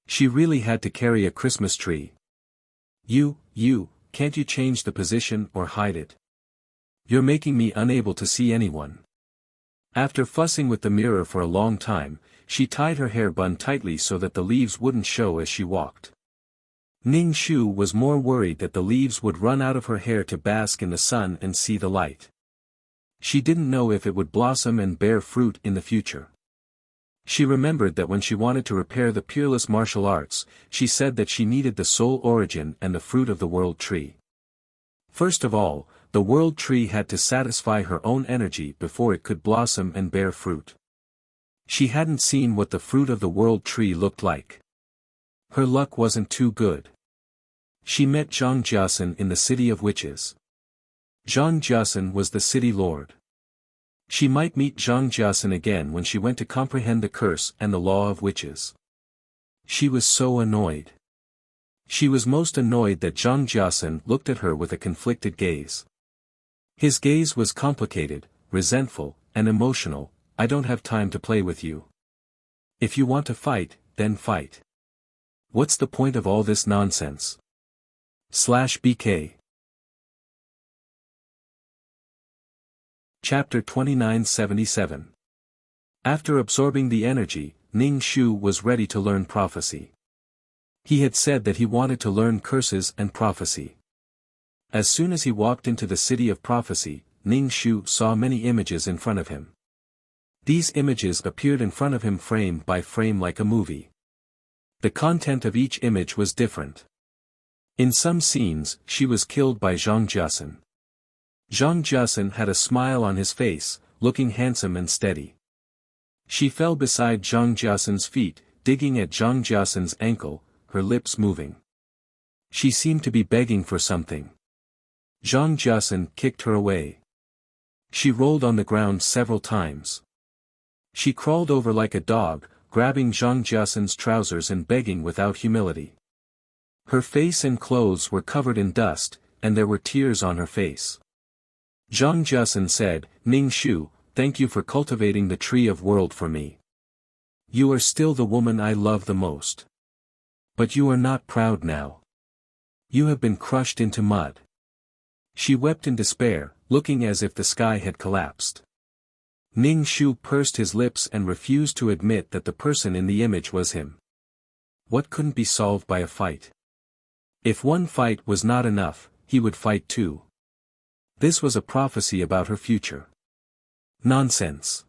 S1: She really had to carry a Christmas tree. Can't you change the position or hide it? You're making me unable to see anyone. After fussing with the mirror for a long time, she tied her hair bun tightly so that the leaves wouldn't show as she walked. Ning Shu was more worried that the leaves would run out of her hair to bask in the sun and see the light. She didn't know if it would blossom and bear fruit in the future. She remembered that when she wanted to repair the peerless martial arts, she said that she needed the soul origin and the fruit of the world tree. First of all, the world tree had to satisfy her own energy before it could blossom and bear fruit. She hadn't seen what the fruit of the world tree looked like. Her luck wasn't too good. She met Zhang Jiasen in the city of witches. Zhang Jiasen was the city lord. She might meet Zhang Jiasen again when she went to comprehend the curse and the law of witches. She was so annoyed. She was most annoyed that Zhang Jiasen looked at her with a conflicted gaze. His gaze was complicated, resentful, and emotional. I don't have time to play with you. If you want to fight, then fight. What's the point of all this nonsense? /BK Chapter 2977. After absorbing the energy, Ning Shu was ready to learn prophecy. He had said that he wanted to learn curses and prophecy. As soon as he walked into the city of prophecy, Ning Shu saw many images in front of him. These images appeared in front of him frame by frame like a movie. The content of each image was different. In some scenes, she was killed by Zhang Jiasen. Zhang Jiasen had a smile on his face, looking handsome and steady. She fell beside Zhang Jiasen's feet, digging at Zhang Jiasen's ankle, her lips moving. She seemed to be begging for something. Zhang Jiasen kicked her away. She rolled on the ground several times. She crawled over like a dog, grabbing Zhang Jiasen's trousers and begging without humility. Her face and clothes were covered in dust, and there were tears on her face. Zhang Jiasen said, "Ning Shu, thank you for cultivating the tree of world for me. You are still the woman I love the most. But you are not proud now. You have been crushed into mud." She wept in despair, looking as if the sky had collapsed. Ning Shu pursed his lips and refused to admit that the person in the image was him. What couldn't be solved by a fight? If one fight was not enough, he would fight too. This was a prophecy about her future. Nonsense.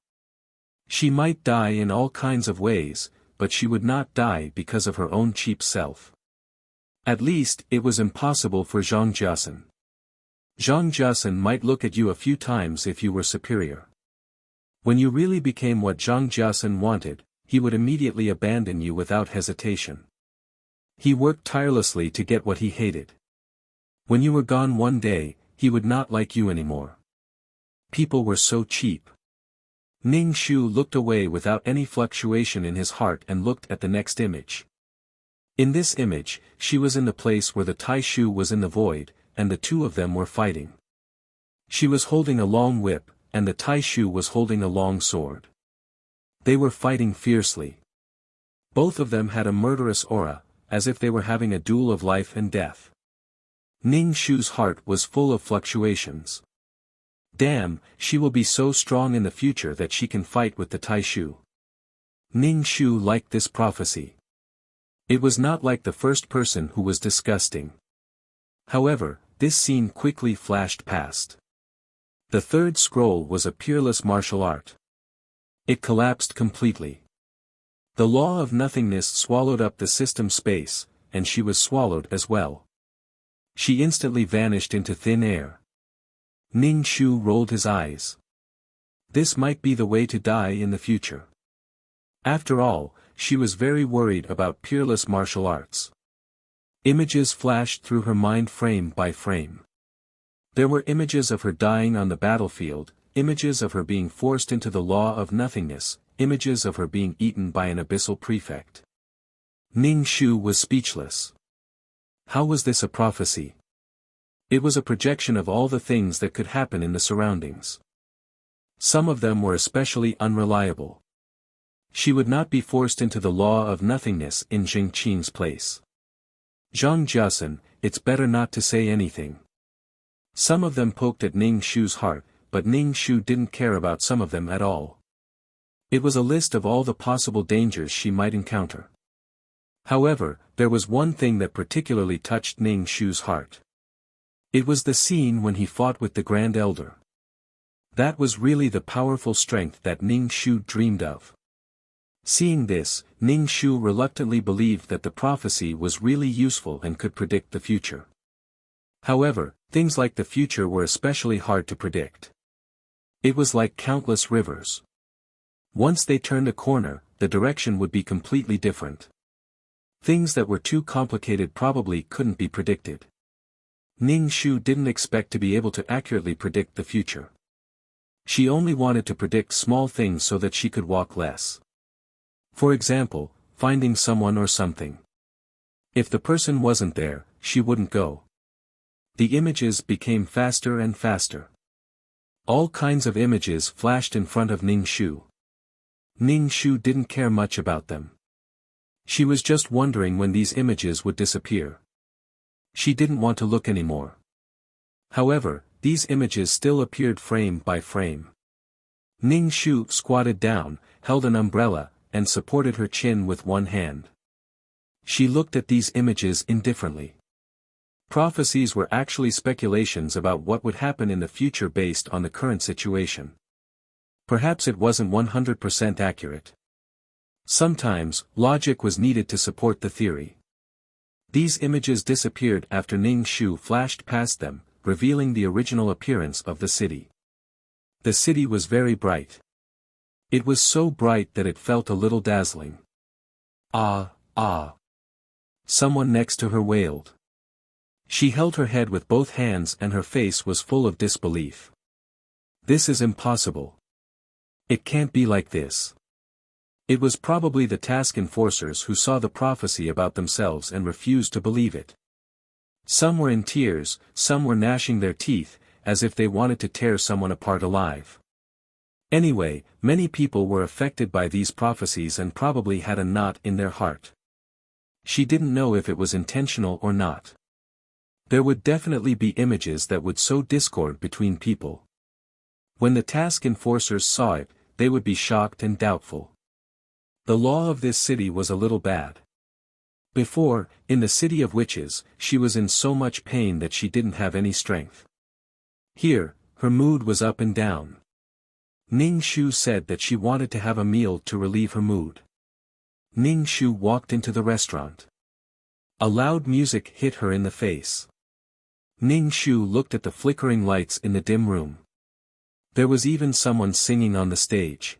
S1: She might die in all kinds of ways, but she would not die because of her own cheap self. At least, it was impossible for Zhang Jiasen. Zhang Jiasen might look at you a few times if you were superior. When you really became what Zhang Jiasen wanted, he would immediately abandon you without hesitation. He worked tirelessly to get what he hated. When you were gone one day, he would not like you anymore. People were so cheap. Ning Shu looked away without any fluctuation in his heart and looked at the next image. In this image, she was in the place where the Tai Shu was in the void, and the two of them were fighting. She was holding a long whip, and the Tai Shu was holding a long sword. They were fighting fiercely. Both of them had a murderous aura, as if they were having a duel of life and death. Ning Shu's heart was full of fluctuations. Damn, she will be so strong in the future that she can fight with the Tai Shu. Ning Shu liked this prophecy. It was not like the first person who was disgusting. However, this scene quickly flashed past. The third scroll was a peerless martial art. It collapsed completely. The law of nothingness swallowed up the system space, and she was swallowed as well. She instantly vanished into thin air. Ning Shu rolled his eyes. This might be the way to die in the future. After all, she was very worried about peerless martial arts. Images flashed through her mind frame by frame. There were images of her dying on the battlefield, images of her being forced into the law of nothingness, images of her being eaten by an abyssal prefect. Ning Shu was speechless. How was this a prophecy? It was a projection of all the things that could happen in the surroundings. Some of them were especially unreliable. She would not be forced into the law of nothingness in Jing Qing's place. Zhang Jiasen, it's better not to say anything. Some of them poked at Ning Shu's heart, but Ning Shu didn't care about some of them at all. It was a list of all the possible dangers she might encounter. However, there was one thing that particularly touched Ning Shu's heart. It was the scene when he fought with the Grand Elder. That was really the powerful strength that Ning Shu dreamed of. Seeing this, Ning Shu reluctantly believed that the prophecy was really useful and could predict the future. However, things like the future were especially hard to predict. It was like countless rivers. Once they turned a corner, the direction would be completely different. Things that were too complicated probably couldn't be predicted. Ning Shu didn't expect to be able to accurately predict the future. She only wanted to predict small things so that she could walk less. For example, finding someone or something. If the person wasn't there, she wouldn't go. The images became faster and faster. All kinds of images flashed in front of Ning Shu. Ning Shu didn't care much about them. She was just wondering when these images would disappear. She didn't want to look anymore. However, these images still appeared frame by frame. Ning Shu squatted down, held an umbrella, and supported her chin with one hand. She looked at these images indifferently. Prophecies were actually speculations about what would happen in the future based on the current situation. Perhaps it wasn't 100% accurate. Sometimes, logic was needed to support the theory. These images disappeared after Ning Shu flashed past them, revealing the original appearance of the city. The city was very bright. It was so bright that it felt a little dazzling. Ah, ah. Someone next to her wailed. She held her head with both hands and her face was full of disbelief. This is impossible. It can't be like this. It was probably the task enforcers who saw the prophecy about themselves and refused to believe it. Some were in tears, some were gnashing their teeth, as if they wanted to tear someone apart alive. Anyway, many people were affected by these prophecies and probably had a knot in their heart. She didn't know if it was intentional or not. There would definitely be images that would sow discord between people. When the task enforcers saw it, they would be shocked and doubtful. The law of this city was a little bad. Before, in the city of witches, she was in so much pain that she didn't have any strength. Here, her mood was up and down. Ning Shu said that she wanted to have a meal to relieve her mood. Ning Shu walked into the restaurant. A loud music hit her in the face. Ning Shu looked at the flickering lights in the dim room. There was even someone singing on the stage.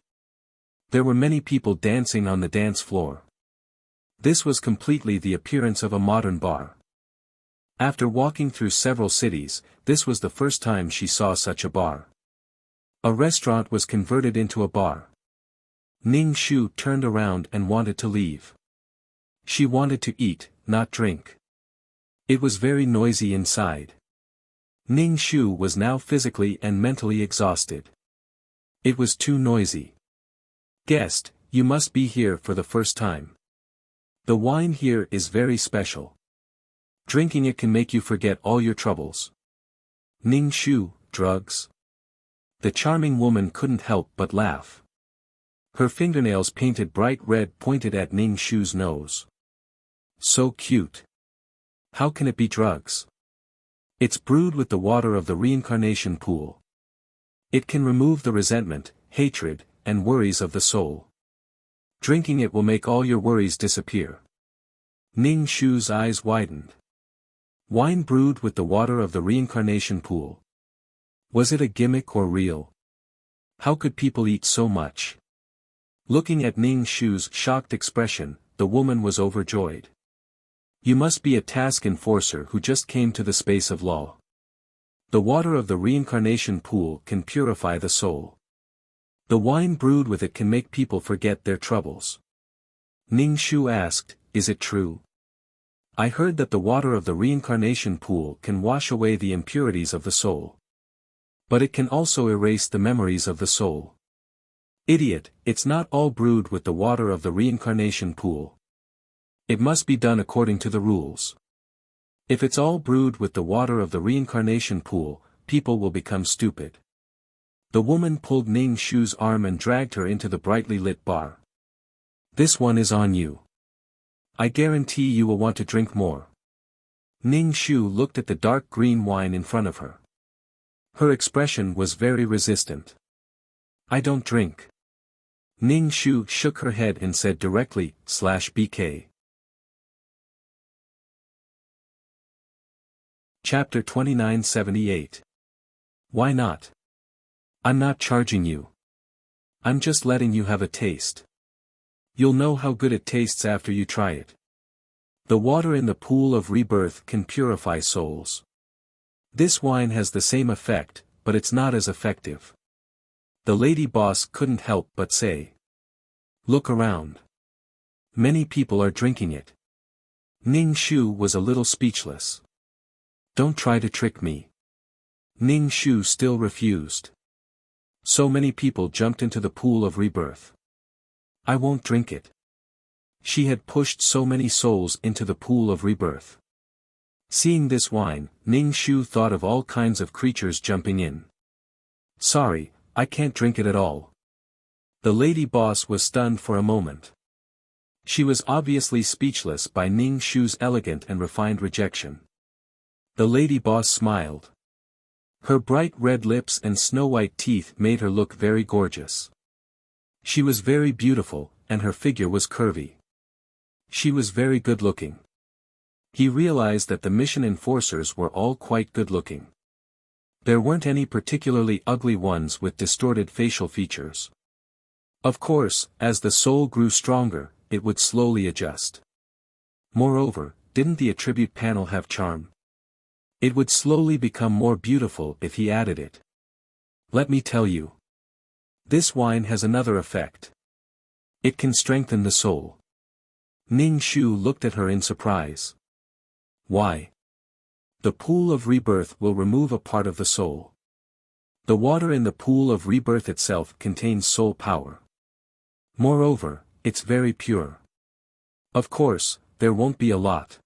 S1: There were many people dancing on the dance floor. This was completely the appearance of a modern bar. After walking through several cities, this was the first time she saw such a bar. A restaurant was converted into a bar. Ning Shu turned around and wanted to leave. She wanted to eat, not drink. It was very noisy inside. Ning Shu was now physically and mentally exhausted. It was too noisy. Guest, you must be here for the first time. The wine here is very special. Drinking it can make you forget all your troubles. Ning Shu, drugs? The charming woman couldn't help but laugh. Her fingernails painted bright red pointed at Ning Shu's nose. So cute. How can it be drugs? It's brewed with the water of the reincarnation pool. It can remove the resentment, hatred, and worries of the soul. Drinking it will make all your worries disappear. Ning Shu's eyes widened. Wine brewed with the water of the reincarnation pool. Was it a gimmick or real? How could people eat so much? Looking at Ning Shu's shocked expression, the woman was overjoyed. You must be a task enforcer who just came to the space of law. The water of the reincarnation pool can purify the soul. The wine brewed with it can make people forget their troubles. Ning Shu asked, is it true? I heard that the water of the reincarnation pool can wash away the impurities of the soul. But it can also erase the memories of the soul. Idiot, it's not all brewed with the water of the reincarnation pool. It must be done according to the rules. If it's all brewed with the water of the reincarnation pool, people will become stupid. The woman pulled Ning Shu's arm and dragged her into the brightly lit bar. This one is on you. I guarantee you will want to drink more. Ning Shu looked at the dark green wine in front of her. Her expression was very resistant. I don't drink. Ning Shu shook her head and said directly, /BK. Chapter 2978. Why not? I'm not charging you. I'm just letting you have a taste. You'll know how good it tastes after you try it. The water in the pool of rebirth can purify souls. This wine has the same effect, but it's not as effective. The lady boss couldn't help but say. Look around. Many people are drinking it. Ning Shu was a little speechless. Don't try to trick me. Ning Shu still refused. So many people jumped into the pool of rebirth. I won't drink it. She had pushed so many souls into the pool of rebirth. Seeing this wine, Ning Shu thought of all kinds of creatures jumping in. Sorry, I can't drink it at all. The lady boss was stunned for a moment. She was obviously speechless by Ning Shu's elegant and refined rejection. The lady boss smiled. Her bright red lips and snow-white teeth made her look very gorgeous. She was very beautiful, and her figure was curvy. She was very good-looking. He realized that the mission enforcers were all quite good-looking. There weren't any particularly ugly ones with distorted facial features. Of course, as the soul grew stronger, it would slowly adjust. Moreover, didn't the attribute panel have charm? It would slowly become more beautiful if he added it. Let me tell you. This wine has another effect. It can strengthen the soul. Ning Shu looked at her in surprise. Why? The pool of rebirth will remove a part of the soul. The water in the pool of rebirth itself contains soul power. Moreover, it's very pure. Of course, there won't be a lot.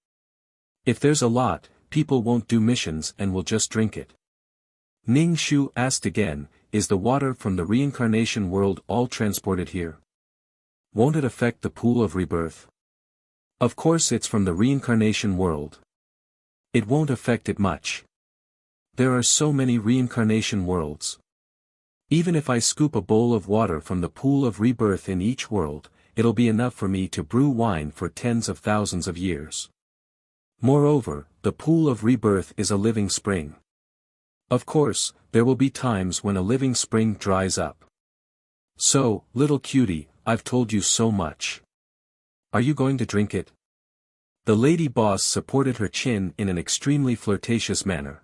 S1: If there's a lot, people won't do missions and will just drink it. Ning Shu asked again, is the water from the reincarnation world all transported here? Won't it affect the pool of rebirth? Of course it's from the reincarnation world. It won't affect it much. There are so many reincarnation worlds. Even if I scoop a bowl of water from the pool of rebirth in each world, it'll be enough for me to brew wine for tens of thousands of years. Moreover, the pool of rebirth is a living spring. Of course, there will be times when a living spring dries up. So, little cutie, I've told you so much. Are you going to drink it? The lady boss supported her chin in an extremely flirtatious manner.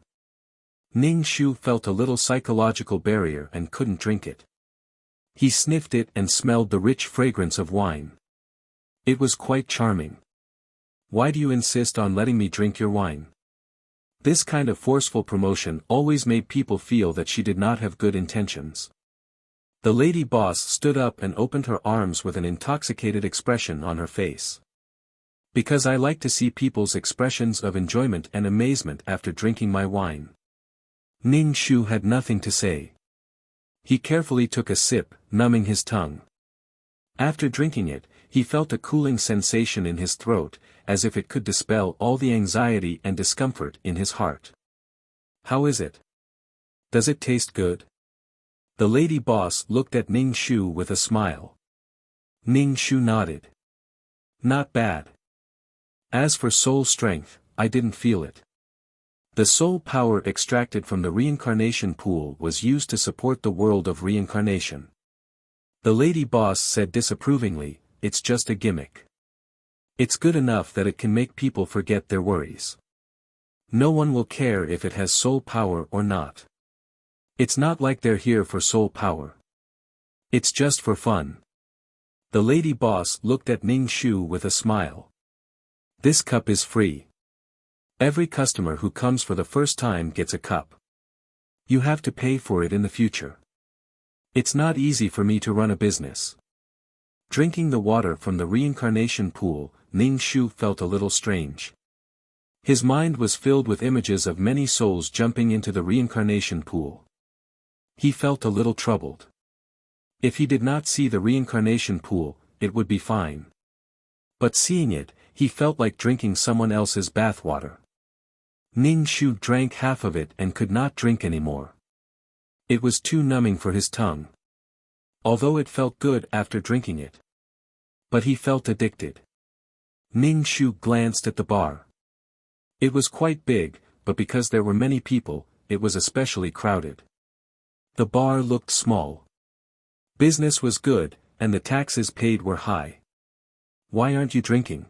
S1: Ning Shu felt a little psychological barrier and couldn't drink it. He sniffed it and smelled the rich fragrance of wine. It was quite charming. Why do you insist on letting me drink your wine? This kind of forceful promotion always made people feel that she did not have good intentions. The lady boss stood up and opened her arms with an intoxicated expression on her face. Because I like to see people's expressions of enjoyment and amazement after drinking my wine. Ning Shu had nothing to say. He carefully took a sip, numbing his tongue. After drinking it, he felt a cooling sensation in his throat, as if it could dispel all the anxiety and discomfort in his heart. How is it? Does it taste good? The lady boss looked at Ning Shu with a smile. Ning Shu nodded. Not bad. As for soul strength, I didn't feel it. The soul power extracted from the reincarnation pool was used to support the world of reincarnation. The lady boss said disapprovingly, it's just a gimmick. It's good enough that it can make people forget their worries. No one will care if it has soul power or not. It's not like they're here for soul power. It's just for fun. The lady boss looked at Ning Shu with a smile. This cup is free. Every customer who comes for the first time gets a cup. You have to pay for it in the future. It's not easy for me to run a business. Drinking the water from the reincarnation pool, Ning Shu felt a little strange. His mind was filled with images of many souls jumping into the reincarnation pool. He felt a little troubled. If he did not see the reincarnation pool, it would be fine. But seeing it, he felt like drinking someone else's bathwater. Ning Shu drank half of it and could not drink anymore. It was too numbing for his tongue. Although it felt good after drinking it. But he felt addicted. Ning Shu glanced at the bar. It was quite big, but because there were many people, it was especially crowded. The bar looked small. Business was good, and the taxes paid were high. Why aren't you drinking?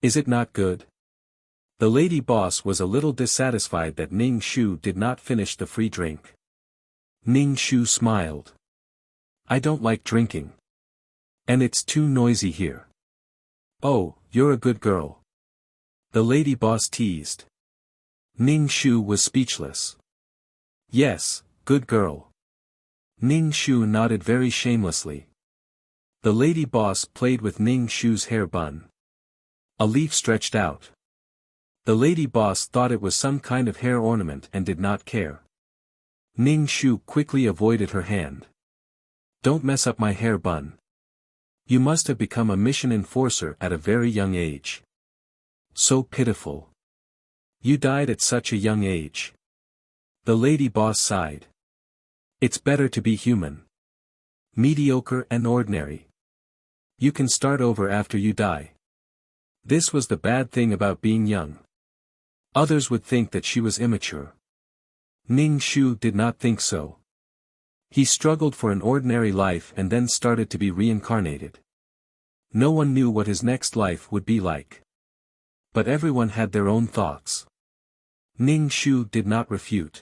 S1: Is it not good? The lady boss was a little dissatisfied that Ning Shu did not finish the free drink. Ning Shu smiled. I don't like drinking. And it's too noisy here. Oh, you're a good girl. The lady boss teased. Ning Shu was speechless. Yes, good girl. Ning Shu nodded very shamelessly. The lady boss played with Ning Shu's hair bun. A leaf stretched out. The lady boss thought it was some kind of hair ornament and did not care. Ning Shu quickly avoided her hand. Don't mess up my hair bun. You must have become a mission enforcer at a very young age. So pitiful. You died at such a young age. The lady boss sighed. It's better to be human. Mediocre and ordinary. You can start over after you die. This was the bad thing about being young. Others would think that she was immature. Ning Shu did not think so. He struggled for an ordinary life and then started to be reincarnated. No one knew what his next life would be like. But everyone had their own thoughts. Ning Shu did not refute.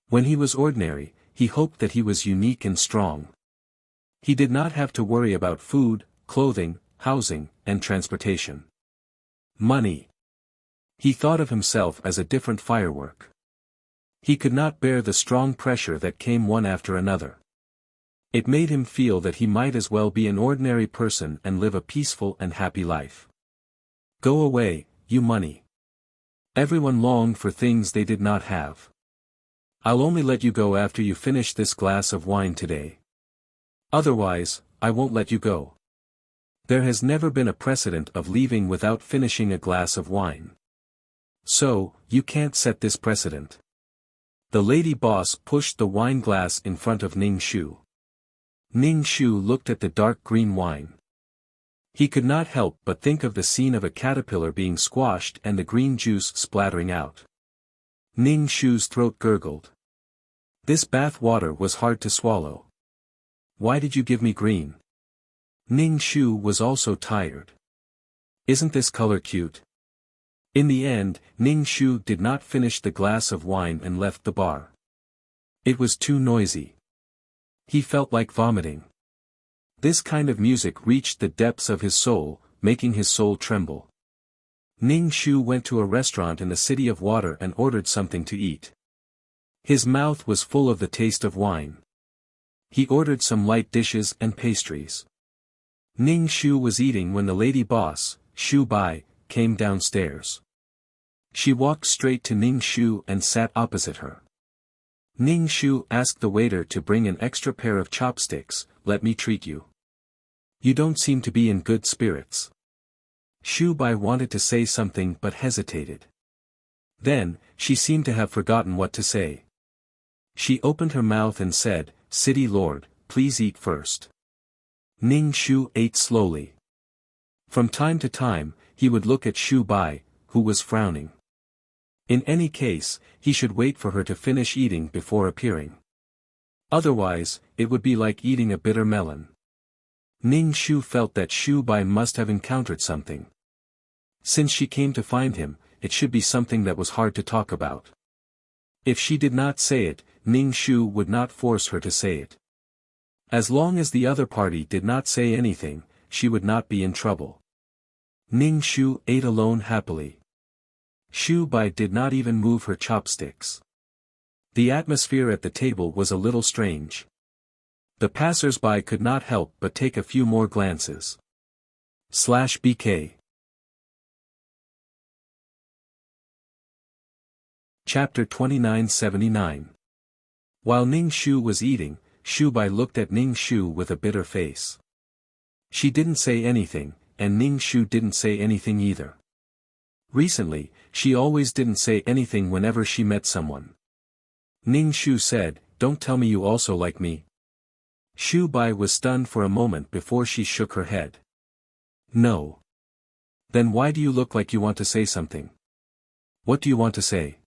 S1: When he was ordinary, he hoped that he was unique and strong. He did not have to worry about food, clothing, housing, and transportation. Money. He thought of himself as a different firework. He could not bear the strong pressure that came one after another. It made him feel that he might as well be an ordinary person and live a peaceful and happy life. Go away, you money. Everyone longed for things they did not have. I'll only let you go after you finish this glass of wine today. Otherwise, I won't let you go. There has never been a precedent of leaving without finishing a glass of wine. So, you can't set this precedent. The lady boss pushed the wine glass in front of Ning Shu. Ning Shu looked at the dark green wine. He could not help but think of the scene of a caterpillar being squashed and the green juice splattering out. Ning Shu's throat gurgled. This bath water was hard to swallow. Why did you give me green? Ning Shu was also tired. Isn't this color cute? In the end, Ning Shu did not finish the glass of wine and left the bar. It was too noisy. He felt like vomiting. This kind of music reached the depths of his soul, making his soul tremble. Ning Shu went to a restaurant in the city of water and ordered something to eat. His mouth was full of the taste of wine. He ordered some light dishes and pastries. Ning Shu was eating when the lady boss, Shu Bai, came downstairs. She walked straight to Ning Shu and sat opposite her. Ning Shu asked the waiter to bring an extra pair of chopsticks. Let me treat you. You don't seem to be in good spirits. Shu Bai wanted to say something but hesitated. Then, she seemed to have forgotten what to say. She opened her mouth and said, "City Lord, please eat first." Ning Shu ate slowly. From time to time, he would look at Shu Bai, who was frowning. In any case, he should wait for her to finish eating before appearing. Otherwise, it would be like eating a bitter melon. Ning Shu felt that Shu Bai must have encountered something. Since she came to find him, it should be something that was hard to talk about. If she did not say it, Ning Shu would not force her to say it. As long as the other party did not say anything, she would not be in trouble. Ning Shu ate alone happily. Shu Bai did not even move her chopsticks. The atmosphere at the table was a little strange. The passers-by could not help but take a few more glances. /BK Chapter 2979. While Ning Shu was eating, Shu Bai looked at Ning Shu with a bitter face. She didn't say anything, and Ning Shu didn't say anything either. Recently, she always didn't say anything whenever she met someone. Ning Shu said, "Don't tell me you also like me." Shu Bai was stunned for a moment before she shook her head. "No." "Then why do you look like you want to say something? What do you want to say?"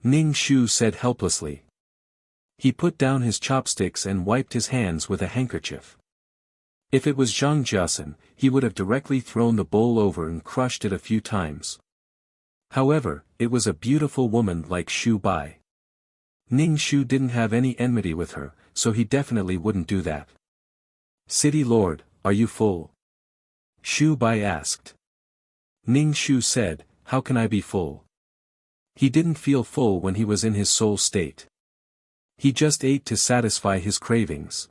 S1: Ning Shu said helplessly. He put down his chopsticks and wiped his hands with a handkerchief. If it was Zhang Jiasen, he would have directly thrown the bowl over and crushed it a few times. However, it was a beautiful woman like Shu Bai. Ning Shu didn't have any enmity with her, so he definitely wouldn't do that. "City Lord, are you full?" Shu Bai asked. Ning Shu said, "How can I be full?" He didn't feel full when he was in his soul state. He just ate to satisfy his cravings.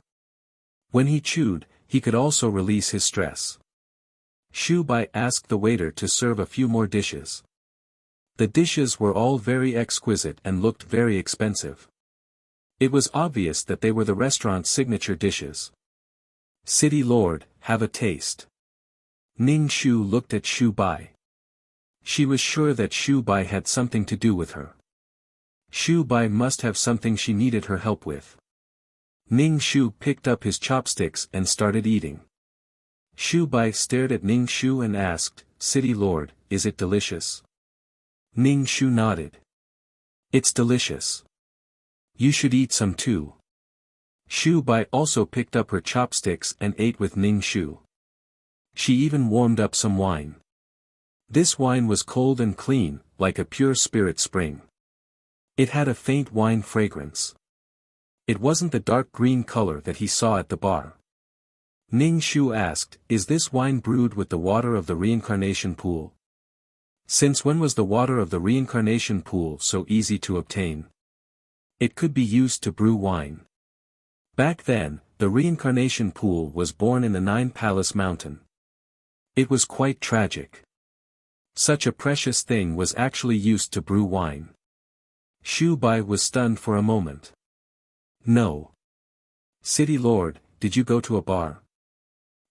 S1: When he chewed, he could also release his stress. Shu Bai asked the waiter to serve a few more dishes. The dishes were all very exquisite and looked very expensive. It was obvious that they were the restaurant's signature dishes. "City Lord, have a taste." Ning Shu looked at Shu Bai. She was sure that Shu Bai had something to do with her. Shu Bai must have something she needed her help with. Ning Shu picked up his chopsticks and started eating. Shu Bai stared at Ning Shu and asked, "City Lord, is it delicious?" Ning Shu nodded. "It's delicious. You should eat some too." Shu Bai also picked up her chopsticks and ate with Ning Shu. She even warmed up some wine. This wine was cold and clean, like a pure spirit spring. It had a faint wine fragrance. It wasn't the dark green color that he saw at the bar. Ning Shu asked, "Is this wine brewed with the water of the reincarnation pool?" Since when was the water of the reincarnation pool so easy to obtain? It could be used to brew wine. Back then, the reincarnation pool was born in the Nine Palace Mountain. It was quite tragic. Such a precious thing was actually used to brew wine. Shu Bai was stunned for a moment. "No. City Lord, did you go to a bar?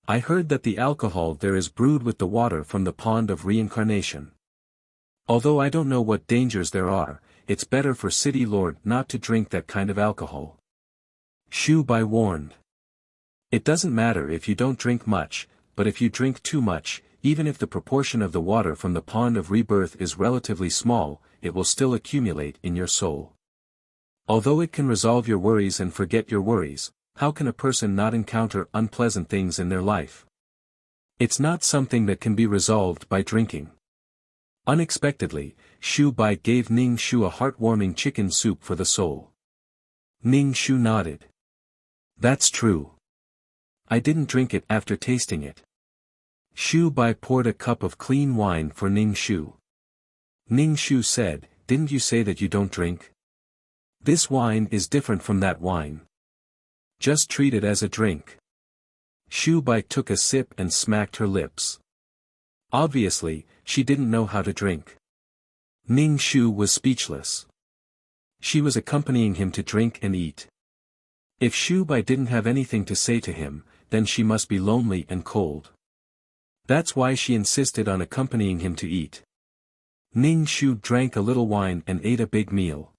S1: I heard that the alcohol there is brewed with the water from the pond of reincarnation. Although I don't know what dangers there are, it's better for City Lord not to drink that kind of alcohol." Shu Bai warned. "It doesn't matter if you don't drink much, but if you drink too much, even if the proportion of the water from the pond of rebirth is relatively small, it will still accumulate in your soul. Although it can resolve your worries and forget your worries, how can a person not encounter unpleasant things in their life? It's not something that can be resolved by drinking." Unexpectedly, Shu Bai gave Ning Shu a heartwarming chicken soup for the soul. Ning Shu nodded. "That's true. I didn't drink it after tasting it." Shu Bai poured a cup of clean wine for Ning Shu. Ning Shu said, "Didn't you say that you don't drink? This wine is different from that wine. Just treat it as a drink." Shu Bai took a sip and smacked her lips. Obviously, she didn't know how to drink. Ning Shu was speechless. She was accompanying him to drink and eat. If Shu Bai didn't have anything to say to him, then she must be lonely and cold. That's why she insisted on accompanying him to eat. Ning Shu drank a little wine and ate a big meal.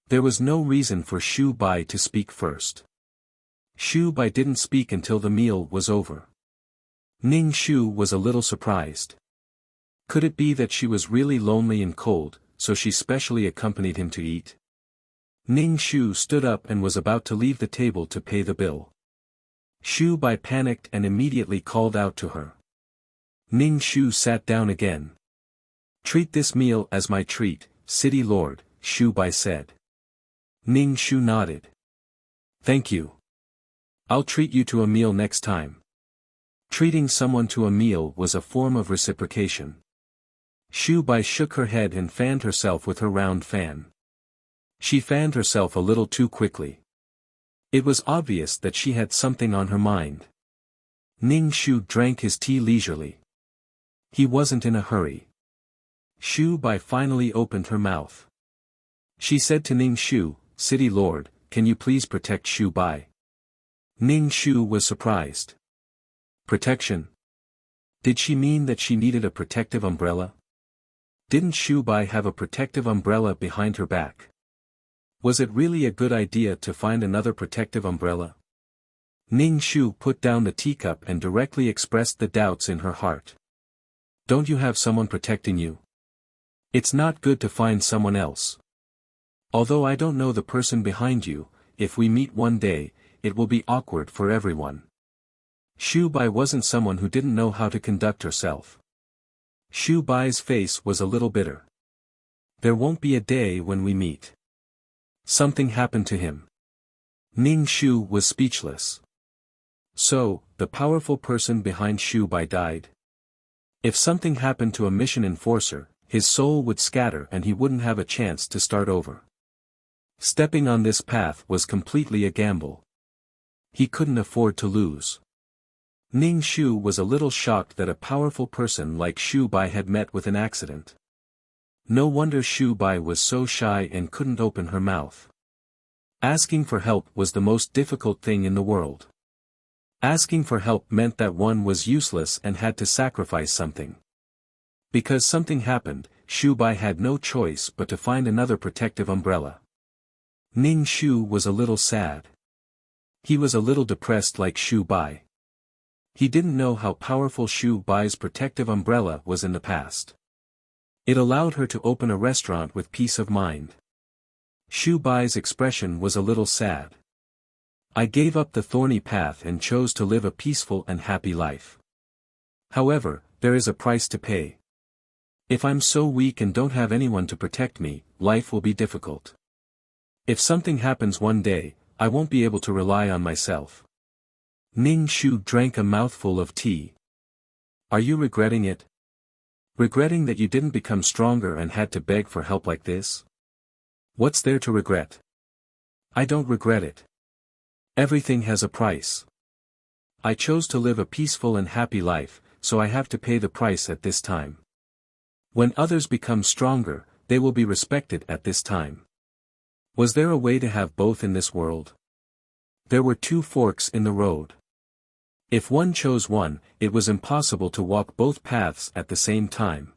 S1: There was no reason for Shu Bai to speak first. Shu Bai didn't speak until the meal was over. Ning Shu was a little surprised. Could it be that she was really lonely and cold, so she specially accompanied him to eat? Ning Shu stood up and was about to leave the table to pay the bill. Shu Bai panicked and immediately called out to her. Ning Shu sat down again. "Treat this meal as my treat, City Lord," Shu Bai said. Ning Shu nodded. "Thank you. I'll treat you to a meal next time." Treating someone to a meal was a form of reciprocation. Shu Bai shook her head and fanned herself with her round fan. She fanned herself a little too quickly. It was obvious that she had something on her mind. Ning Shu drank his tea leisurely. He wasn't in a hurry. Shu Bai finally opened her mouth. She said to Ning Shu, "City Lord, can you please protect Shu Bai?" Ning Shu was surprised. Protection? Did she mean that she needed a protective umbrella? Didn't Shu Bai have a protective umbrella behind her back? Was it really a good idea to find another protective umbrella? Ning Shu put down the teacup and directly expressed the doubts in her heart. Don't you have someone protecting you? It's not good to find someone else. Although I don't know the person behind you, if we meet one day, it will be awkward for everyone. Shu Bai wasn't someone who didn't know how to conduct herself. Shu Bai's face was a little bitter. There won't be a day when we meet. Something happened to him. Ning Shu was speechless. So, the powerful person behind Shu Bai died. If something happened to a mission enforcer, his soul would scatter and he wouldn't have a chance to start over. Stepping on this path was completely a gamble. He couldn't afford to lose. Ning Shu was a little shocked that a powerful person like Shu Bai had met with an accident. No wonder Shu Bai was so shy and couldn't open her mouth. Asking for help was the most difficult thing in the world. Asking for help meant that one was useless and had to sacrifice something. Because something happened, Shu Bai had no choice but to find another protective umbrella. Ning Shu was a little sad. He was a little depressed like Shu Bai. He didn't know how powerful Shu Bai's protective umbrella was in the past. It allowed her to open a restaurant with peace of mind. Shu Bai's expression was a little sad. I gave up the thorny path and chose to live a peaceful and happy life. However, there is a price to pay. If I'm so weak and don't have anyone to protect me, life will be difficult. If something happens one day, I won't be able to rely on myself. Ning Shu drank a mouthful of tea. Are you regretting it? Regretting that you didn't become stronger and had to beg for help like this? What's there to regret? I don't regret it. Everything has a price. I chose to live a peaceful and happy life, so I have to pay the price at this time. When others become stronger, they will be respected at this time. Was there a way to have both in this world? There were two forks in the road. If one chose one, it was impossible to walk both paths at the same time.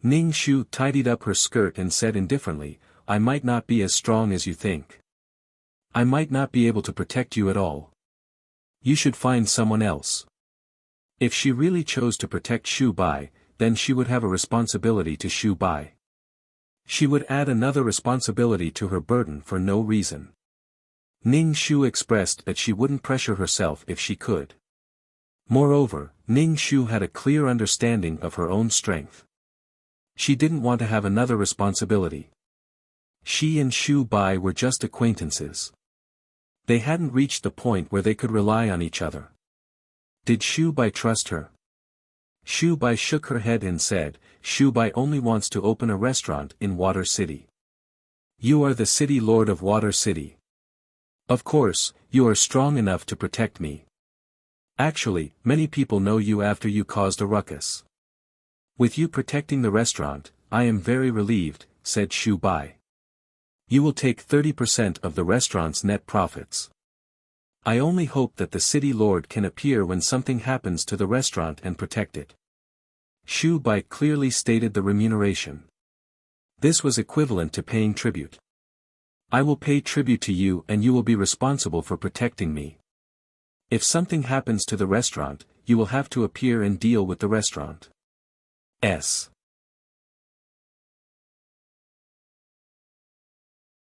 S1: Ning Shu tidied up her skirt and said indifferently, I might not be as strong as you think. I might not be able to protect you at all. You should find someone else. If she really chose to protect Shu Bai, then she would have a responsibility to Shu Bai. She would add another responsibility to her burden for no reason. Ning Shu expressed that she wouldn't pressure herself if she could. Moreover, Ning Shu had a clear understanding of her own strength. She didn't want to have another responsibility. She and Shu Bai were just acquaintances. They hadn't reached the point where they could rely on each other. Did Shu Bai trust her? Shu Bai shook her head and said, Shu Bai only wants to open a restaurant in Water City. You are the city lord of Water City. Of course, you are strong enough to protect me. Actually, many people know you after you caused a ruckus. With you protecting the restaurant, I am very relieved, said Shu Bai. You will take 30% of the restaurant's net profits. I only hope that the city lord can appear when something happens to the restaurant and protect it. Shu Bai clearly stated the remuneration. This was equivalent to paying tribute. I will pay tribute to you and you will be responsible for protecting me. If something happens to the restaurant, you will have to appear and deal with the restaurant.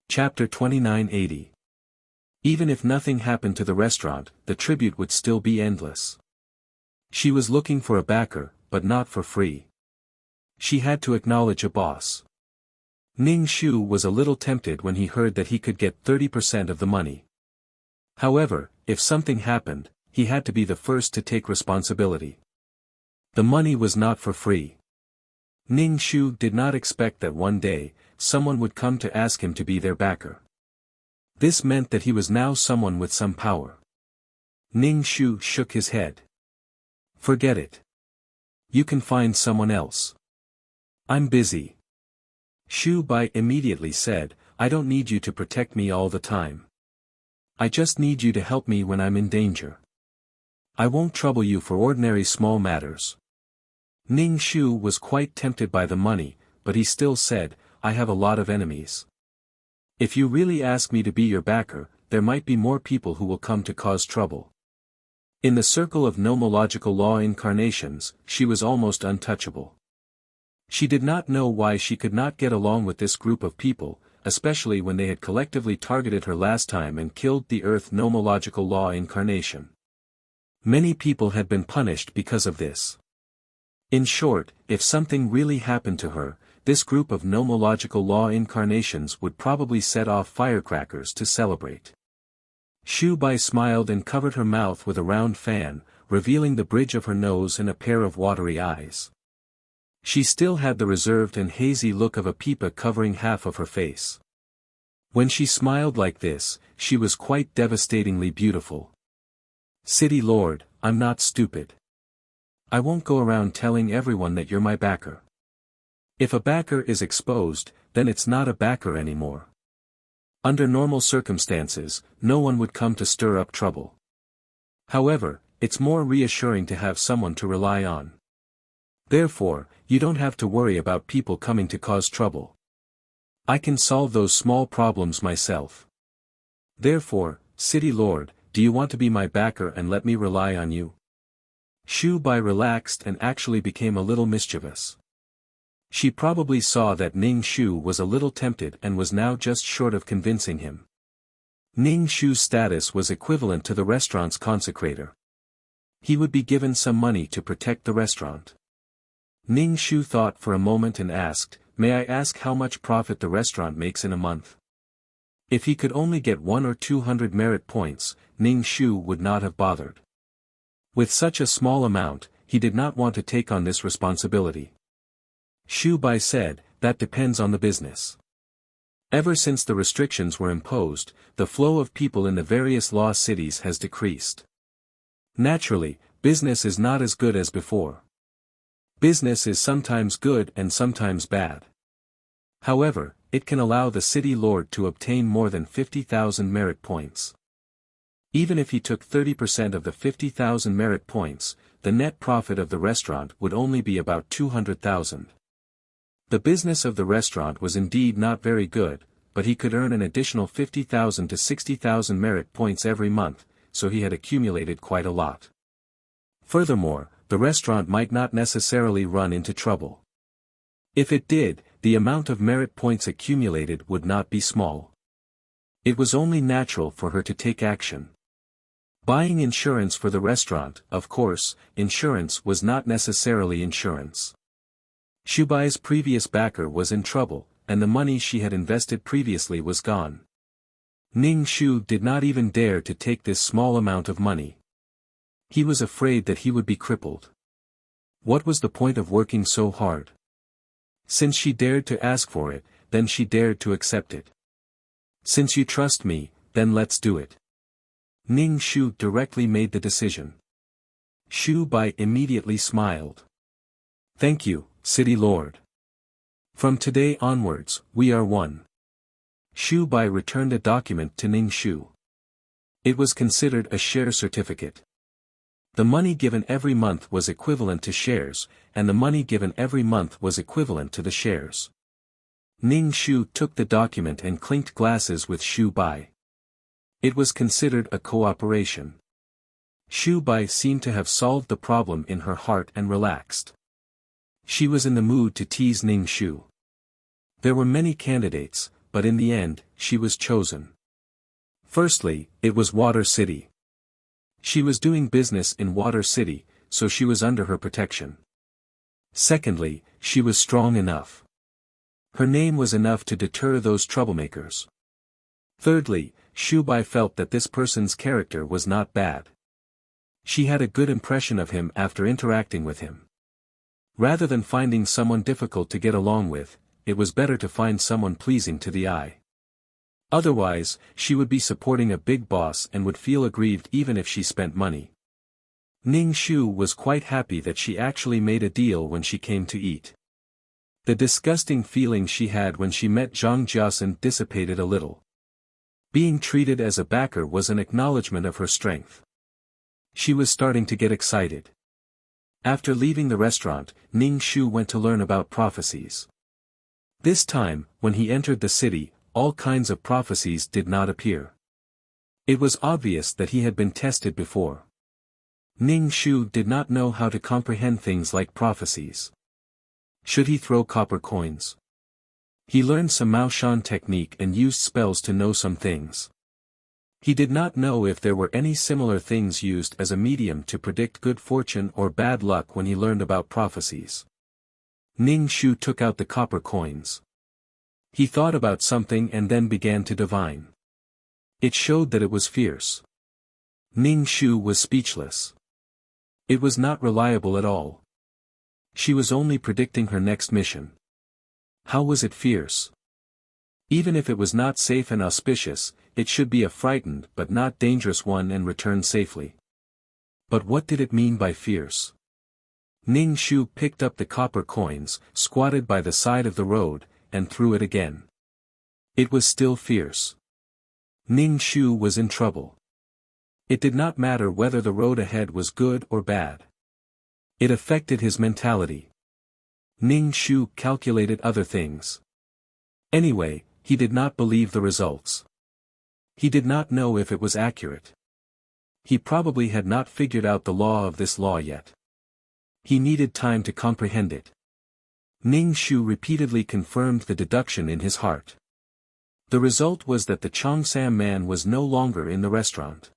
S1: Chapter 2980. Even if nothing happened to the restaurant, the tribute would still be endless. She was looking for a backer, but not for free. She had to acknowledge a boss. Ning Shu was a little tempted when he heard that he could get 30% of the money. However, if something happened, he had to be the first to take responsibility. The money was not for free. Ning Shu did not expect that one day, someone would come to ask him to be their backer. This meant that he was now someone with some power. Ning Shu shook his head. Forget it. You can find someone else. I'm busy. Shu Bai immediately said, I don't need you to protect me all the time. I just need you to help me when I'm in danger. I won't trouble you for ordinary small matters. Ning Shu was quite tempted by the money, but he still said, I have a lot of enemies. If you really ask me to be your backer, there might be more people who will come to cause trouble. In the circle of nomological law incarnations, she was almost untouchable. She did not know why she could not get along with this group of people, especially when they had collectively targeted her last time and killed the Earth nomological law incarnation. Many people had been punished because of this. In short, if something really happened to her, this group of nomological law incarnations would probably set off firecrackers to celebrate. Shu Bai smiled and covered her mouth with a round fan, revealing the bridge of her nose and a pair of watery eyes. She still had the reserved and hazy look of a peepa covering half of her face. When she smiled like this, she was quite devastatingly beautiful. City Lord, I'm not stupid. I won't go around telling everyone that you're my backer. If a backer is exposed, then it's not a backer anymore. Under normal circumstances, no one would come to stir up trouble. However, it's more reassuring to have someone to rely on. Therefore, you don't have to worry about people coming to cause trouble. I can solve those small problems myself. Therefore, City Lord, do you want to be my backer and let me rely on you? Shu Bai relaxed and actually became a little mischievous. She probably saw that Ning Shu was a little tempted and was now just short of convincing him. Ning Shu's status was equivalent to the restaurant's consecrator. He would be given some money to protect the restaurant. Ning Shu thought for a moment and asked, "May I ask how much profit the restaurant makes in a month?" If he could only get 100 or 200 merit points, Ning Shu would not have bothered. With such a small amount, he did not want to take on this responsibility. Shu Bai said, "That depends on the business." Ever since the restrictions were imposed, the flow of people in the various law cities has decreased. Naturally, business is not as good as before. Business is sometimes good and sometimes bad. However, it can allow the city lord to obtain more than 50,000 merit points. Even if he took 30% of the 50,000 merit points, the net profit of the restaurant would only be about 200,000. The business of the restaurant was indeed not very good, but he could earn an additional 50,000 to 60,000 merit points every month, so he had accumulated quite a lot. Furthermore, the restaurant might not necessarily run into trouble. If it did, the amount of merit points accumulated would not be small. It was only natural for her to take action. Buying insurance for the restaurant, of course, insurance was not necessarily insurance. Shu Bai's previous backer was in trouble, and the money she had invested previously was gone. Ning Shu did not even dare to take this small amount of money. He was afraid that he would be crippled. What was the point of working so hard? Since she dared to ask for it, then she dared to accept it. Since you trust me, then let's do it. Ning Shu directly made the decision. Shu Bai immediately smiled. "Thank you, City Lord. From today onwards, we are one." Shu Bai returned a document to Ning Shu. It was considered a share certificate. The money given every month was equivalent to shares, and the money given every month was equivalent to the shares. Ning Shu took the document and clinked glasses with Shu Bai. It was considered a cooperation. Shu Bai seemed to have solved the problem in her heart and relaxed. She was in the mood to tease Ning Shu. There were many candidates, but in the end, she was chosen. Firstly, it was Water City. She was doing business in Water City, so she was under her protection. Secondly, she was strong enough. Her name was enough to deter those troublemakers. Thirdly, Shu Bai felt that this person's character was not bad. She had a good impression of him after interacting with him. Rather than finding someone difficult to get along with, it was better to find someone pleasing to the eye. Otherwise, she would be supporting a big boss and would feel aggrieved even if she spent money. Ning Shu was quite happy that she actually made a deal when she came to eat. The disgusting feeling she had when she met Zhang Jiasen dissipated a little. Being treated as a backer was an acknowledgement of her strength. She was starting to get excited. After leaving the restaurant, Ning Shu went to learn about prophecies. This time, when he entered the city, all kinds of prophecies did not appear. It was obvious that he had been tested before. Ning Shu did not know how to comprehend things like prophecies. Should he throw copper coins? He learned some Maoshan technique and used spells to know some things. He did not know if there were any similar things used as a medium to predict good fortune or bad luck when he learned about prophecies. Ning Shu took out the copper coins. He thought about something and then began to divine. It showed that it was fierce. Ning Shu was speechless. It was not reliable at all. She was only predicting her next mission. How was it fierce? Even if it was not safe and auspicious, it should be a frightened but not dangerous one and return safely. But what did it mean by fierce? Ning Shu picked up the copper coins, squatted by the side of the road, and threw it again. It was still fierce. Ning Shu was in trouble. It did not matter whether the road ahead was good or bad. It affected his mentality. Ning Shu calculated other things. Anyway, he did not believe the results. He did not know if it was accurate. He probably had not figured out the law of this law yet. He needed time to comprehend it. Ning Shu repeatedly confirmed the deduction in his heart. The result was that the Cheongsam man was no longer in the restaurant.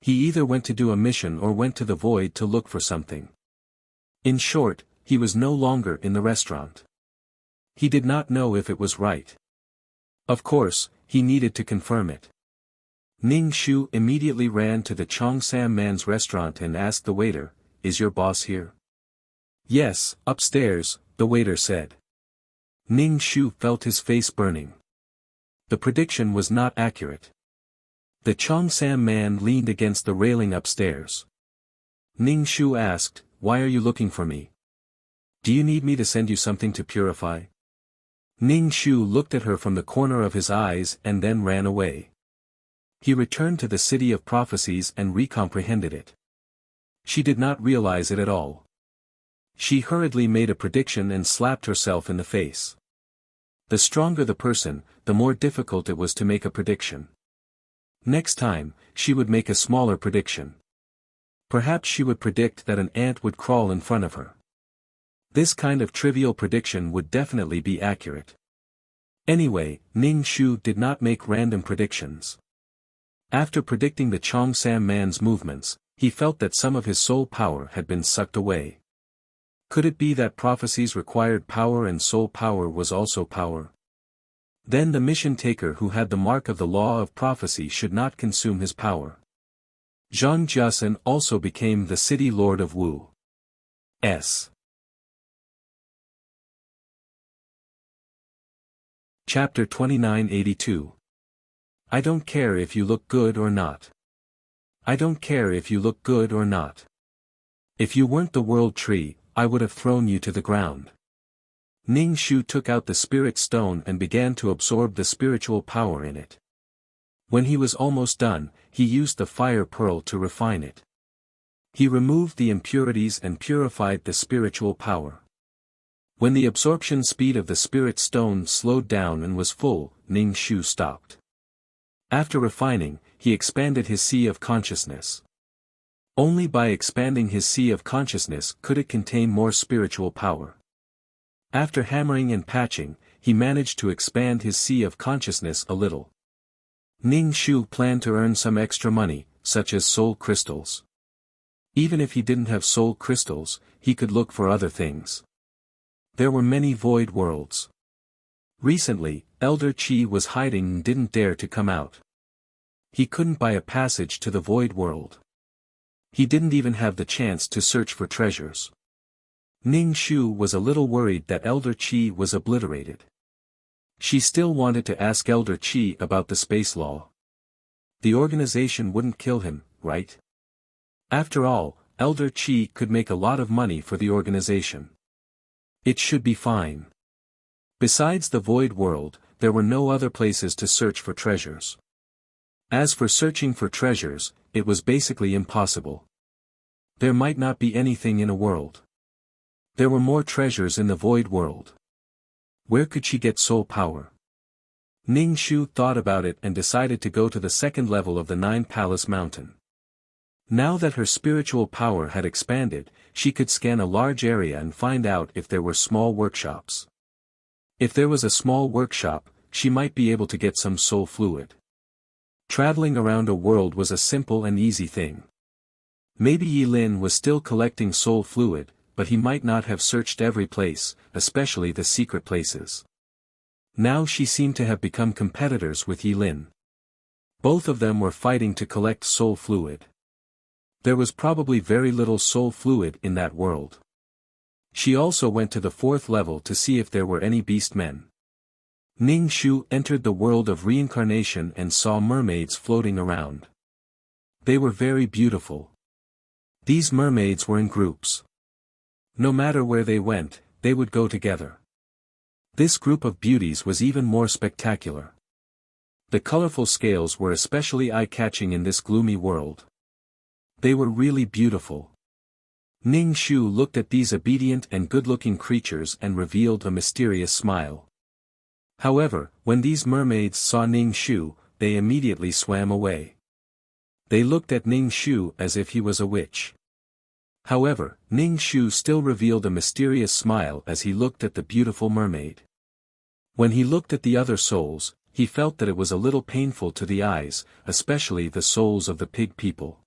S1: He either went to do a mission or went to the void to look for something. In short, he was no longer in the restaurant. He did not know if it was right. Of course, he needed to confirm it. Ning Shu immediately ran to the Cheongsam man's restaurant and asked the waiter, "Is your boss here?" "Yes, upstairs," the waiter said. Ning Shu felt his face burning. The prediction was not accurate. The Cheongsam man leaned against the railing upstairs. Ning Shu asked, "Why are you looking for me? Do you need me to send you something to purify?" Ning Shu looked at her from the corner of his eyes and then ran away. He returned to the city of prophecies and recomprehended it. She did not realize it at all. She hurriedly made a prediction and slapped herself in the face. The stronger the person, the more difficult it was to make a prediction. Next time, she would make a smaller prediction. Perhaps she would predict that an ant would crawl in front of her. This kind of trivial prediction would definitely be accurate. Anyway, Ning Shu did not make random predictions. After predicting the Cheongsam man's movements, he felt that some of his soul power had been sucked away. Could it be that prophecies required power and soul power was also power? Then the mission taker who had the mark of the law of prophecy should not consume his power. Zhang Jiasen also became the city lord of Wu. Chapter 2982. I don't care if you look good or not. I don't care if you look good or not. If you weren't the world tree, I would have thrown you to the ground. Ning Shu took out the spirit stone and began to absorb the spiritual power in it. When he was almost done, he used the fire pearl to refine it. He removed the impurities and purified the spiritual power. When the absorption speed of the spirit stone slowed down and was full, Ning Shu stopped. After refining, he expanded his sea of consciousness. Only by expanding his sea of consciousness could it contain more spiritual power. After hammering and patching, he managed to expand his sea of consciousness a little. Ning Shu planned to earn some extra money, such as soul crystals. Even if he didn't have soul crystals, he could look for other things. There were many void worlds. Recently, Elder Qi was hiding and didn't dare to come out. He couldn't buy a passage to the void world. He didn't even have the chance to search for treasures. Ning Shu was a little worried that Elder Qi was obliterated. She still wanted to ask Elder Qi about the space law. The organization wouldn't kill him, right? After all, Elder Qi could make a lot of money for the organization. It should be fine. Besides the void world, there were no other places to search for treasures. As for searching for treasures, it was basically impossible. There might not be anything in a world. There were more treasures in the void world. Where could she get soul power? Ning Shu thought about it and decided to go to the second level of the Nine Palace Mountain. Now that her spiritual power had expanded, she could scan a large area and find out if there were small workshops. If there was a small workshop, she might be able to get some soul fluid. Traveling around a world was a simple and easy thing. Maybe Yi Lin was still collecting soul fluid, but he might not have searched every place, especially the secret places. Now she seemed to have become competitors with Yi Lin. Both of them were fighting to collect soul fluid. There was probably very little soul fluid in that world. She also went to the fourth level to see if there were any beast men. Ning Shu entered the world of reincarnation and saw mermaids floating around. They were very beautiful. These mermaids were in groups. No matter where they went, they would go together. This group of beauties was even more spectacular. The colorful scales were especially eye-catching in this gloomy world. They were really beautiful. Ning Shu looked at these obedient and good-looking creatures and revealed a mysterious smile. However, when these mermaids saw Ning Shu, they immediately swam away. They looked at Ning Shu as if he was a witch. However, Ning Shu still revealed a mysterious smile as he looked at the beautiful mermaid. When he looked at the other souls, he felt that it was a little painful to the eyes, especially the souls of the pig people.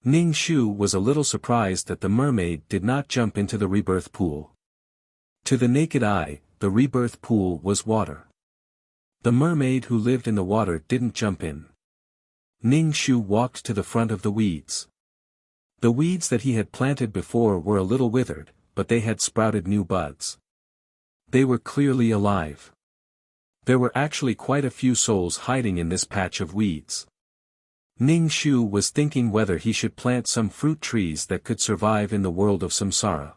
S1: Ning Shu was a little surprised that the mermaid did not jump into the rebirth pool. To the naked eye, the rebirth pool was water. The mermaid who lived in the water didn't jump in. Ning Shu walked to the front of the weeds. The weeds that he had planted before were a little withered, but they had sprouted new buds. They were clearly alive. There were actually quite a few souls hiding in this patch of weeds. Ning Shu was thinking whether he should plant some fruit trees that could survive in the world of samsara.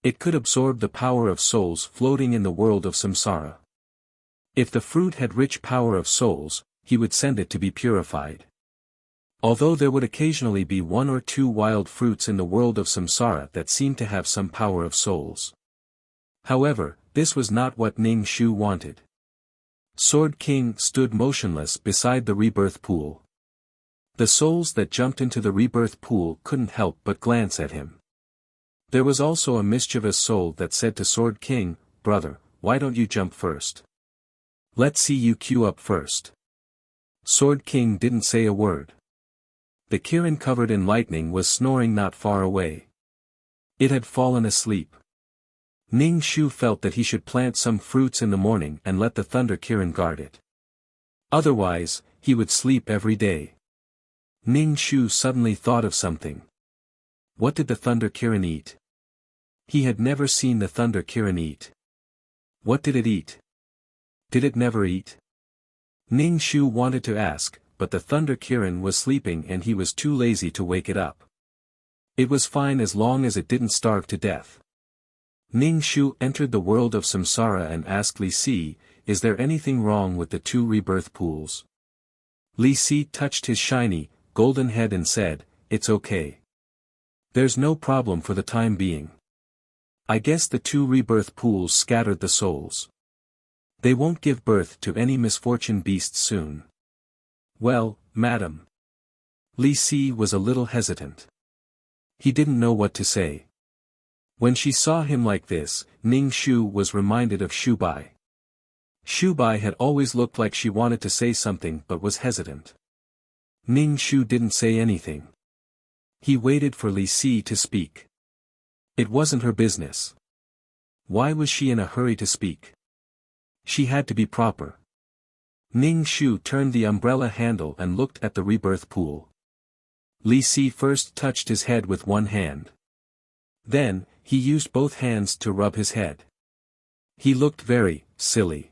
S1: It could absorb the power of souls floating in the world of samsara. If the fruit had rich power of souls, he would send it to be purified. Although there would occasionally be one or two wild fruits in the world of samsara that seemed to have some power of souls. However, this was not what Ning Shu wanted. Sword King stood motionless beside the rebirth pool. The souls that jumped into the rebirth pool couldn't help but glance at him. There was also a mischievous soul that said to Sword King, "Brother, why don't you jump first? Let's see you queue up first." Sword King didn't say a word. The Kirin covered in lightning was snoring not far away. It had fallen asleep. Ning Shu felt that he should plant some fruits in the morning and let the Thunder Kirin guard it. Otherwise, he would sleep every day. Ning Shu suddenly thought of something. What did the Thunder Kirin eat? He had never seen the Thunder Kirin eat. What did it eat? Did it never eat? Ning Shu wanted to ask, but the Thunder Kirin was sleeping and he was too lazy to wake it up. It was fine as long as it didn't starve to death. Ning Shu entered the world of samsara and asked Li Si, "Is there anything wrong with the two rebirth pools?" Li Si touched his shiny, golden head and said, "It's okay. There's no problem for the time being. I guess the two rebirth pools scattered the souls. They won't give birth to any misfortune beasts soon." "Well, madam." Li Si was a little hesitant. He didn't know what to say. When she saw him like this, Ning Shu was reminded of Shubai. Shubai had always looked like she wanted to say something but was hesitant. Ning Shu didn't say anything. He waited for Li Si to speak. It wasn't her business. Why was she in a hurry to speak? She had to be proper. Ning Shu turned the umbrella handle and looked at the rebirth pool. Li Si first touched his head with one hand. Then, he used both hands to rub his head. He looked very silly.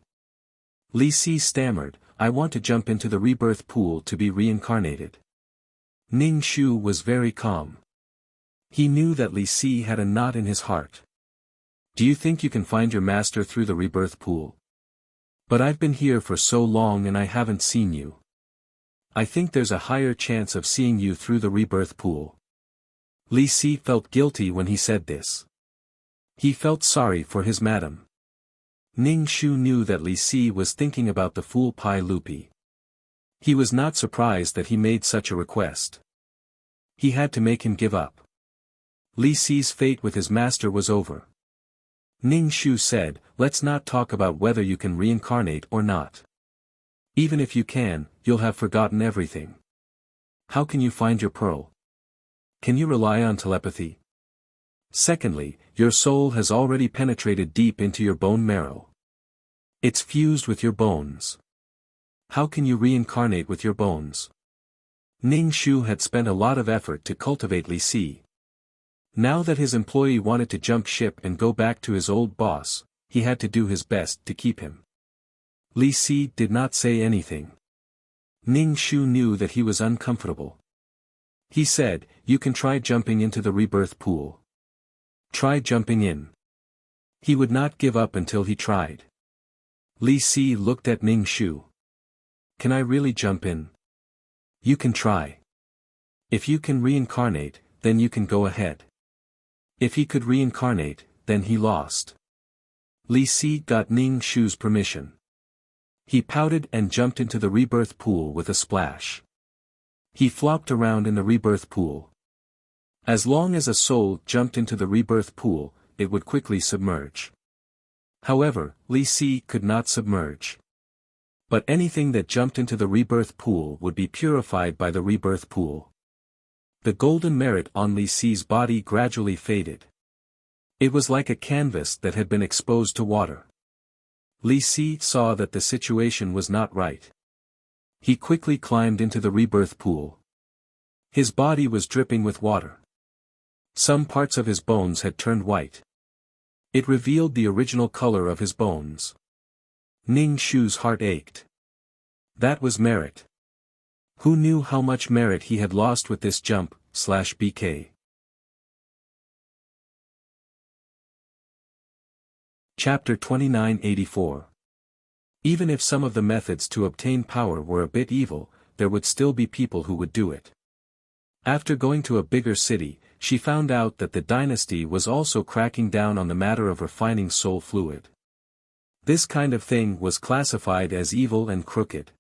S1: Li Si stammered, "I want to jump into the rebirth pool to be reincarnated." Ning Shu was very calm. He knew that Li Si had a knot in his heart. "Do you think you can find your master through the rebirth pool? But I've been here for so long and I haven't seen you. I think there's a higher chance of seeing you through the rebirth pool." Li Si felt guilty when he said this. He felt sorry for his madam. Ning Shu knew that Li Si was thinking about the fool Pai Lupi. He was not surprised that he made such a request. He had to make him give up. Li Si's fate with his master was over. Ning Shu said, "Let's not talk about whether you can reincarnate or not. Even if you can, you'll have forgotten everything. How can you find your pearl? Can you rely on telepathy? Secondly, your soul has already penetrated deep into your bone marrow. It's fused with your bones. How can you reincarnate with your bones?" Ning Shu had spent a lot of effort to cultivate Li Si. Now that his employee wanted to jump ship and go back to his old boss, he had to do his best to keep him. Li Si did not say anything. Ning Shu knew that he was uncomfortable. He said, "You can try jumping into the rebirth pool. Try jumping in. He would not give up until he tried. Li Si looked at Ning Shu. Can I really jump in? You can try. If you can reincarnate, then you can go ahead. If he could reincarnate, then he lost. Li Si got Ning Shu's permission. He pouted and jumped into the rebirth pool with a splash. He flopped around in the rebirth pool. As long as a soul jumped into the rebirth pool, it would quickly submerge. However, Li Si could not submerge. But anything that jumped into the rebirth pool would be purified by the rebirth pool. The golden merit on Li Si's body gradually faded. It was like a canvas that had been exposed to water. Li Si saw that the situation was not right. He quickly climbed into the rebirth pool. His body was dripping with water. Some parts of his bones had turned white. It revealed the original color of his bones. Ning Shu's heart ached. That was merit. Who knew how much merit he had lost with this jump/BK? Chapter 2984. Even if some of the methods to obtain power were a bit evil, there would still be people who would do it. After going to a bigger city, she found out that the dynasty was also cracking down on the matter of refining soul fluid. This kind of thing was classified as evil and crooked.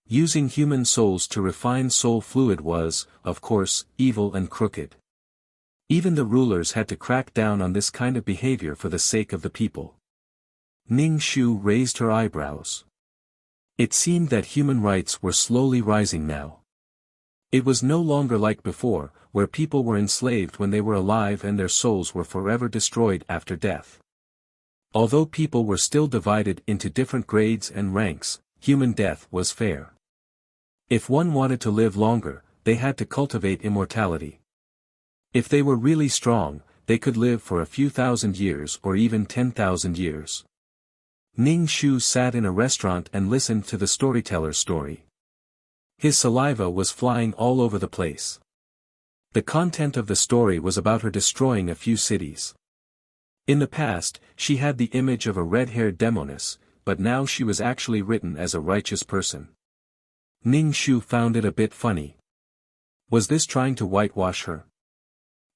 S1: Using human souls to refine soul fluid was, of course, evil and crooked. Even the rulers had to crack down on this kind of behavior for the sake of the people. Ning Shu raised her eyebrows. It seemed that human rights were slowly rising now. It was no longer like before, where people were enslaved when they were alive and their souls were forever destroyed after death. Although people were still divided into different grades and ranks, human death was fair. If one wanted to live longer, they had to cultivate immortality. If they were really strong, they could live for a few thousand years or even 10,000 years. Ning Shu sat in a restaurant and listened to the storyteller's story. His saliva was flying all over the place. The content of the story was about her destroying a few cities. In the past, she had the image of a red-haired demoness, but now she was actually written as a righteous person. Ning Shu found it a bit funny. Was this trying to whitewash her?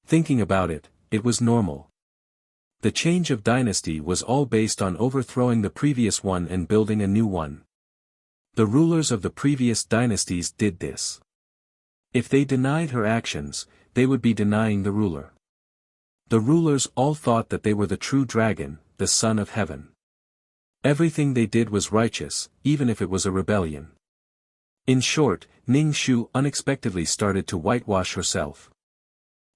S1: Thinking about it, it was normal. The change of dynasty was all based on overthrowing the previous one and building a new one. The rulers of the previous dynasties did this. If they denied her actions, they would be denying the ruler. The rulers all thought that they were the true dragon, the son of heaven. Everything they did was righteous, even if it was a rebellion. In short, Ning Shu unexpectedly started to whitewash herself.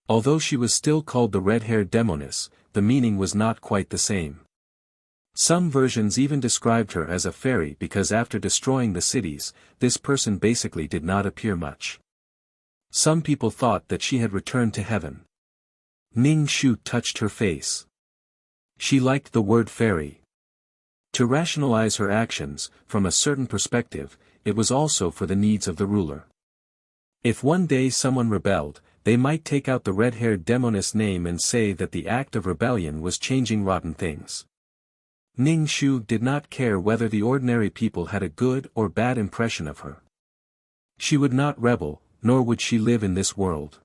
S1: Although she was still called the red-haired demoness, the meaning was not quite the same. Some versions even described her as a fairy because after destroying the cities, this person basically did not appear much. Some people thought that she had returned to heaven. Ning Shu touched her face. She liked the word fairy. To rationalize her actions, from a certain perspective, it was also for the needs of the ruler. If one day someone rebelled, they might take out the red-haired demoness name and say that the act of rebellion was changing rotten things. Ning Shu did not care whether the ordinary people had a good or bad impression of her. She would not rebel, nor would she live in this world.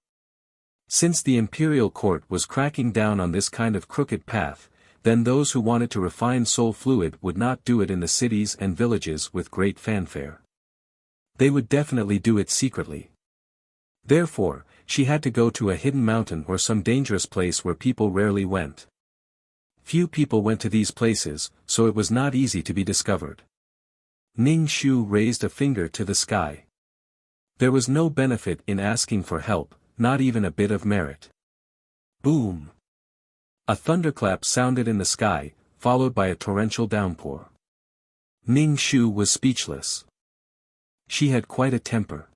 S1: Since the imperial court was cracking down on this kind of crooked path, then those who wanted to refine soul fluid would not do it in the cities and villages with great fanfare. They would definitely do it secretly. Therefore, she had to go to a hidden mountain or some dangerous place where people rarely went. Few people went to these places, so it was not easy to be discovered. Ning Shu raised a finger to the sky. There was no benefit in asking for help, not even a bit of merit. Boom! A thunderclap sounded in the sky, followed by a torrential downpour. Ning Shu was speechless. She had quite a temper.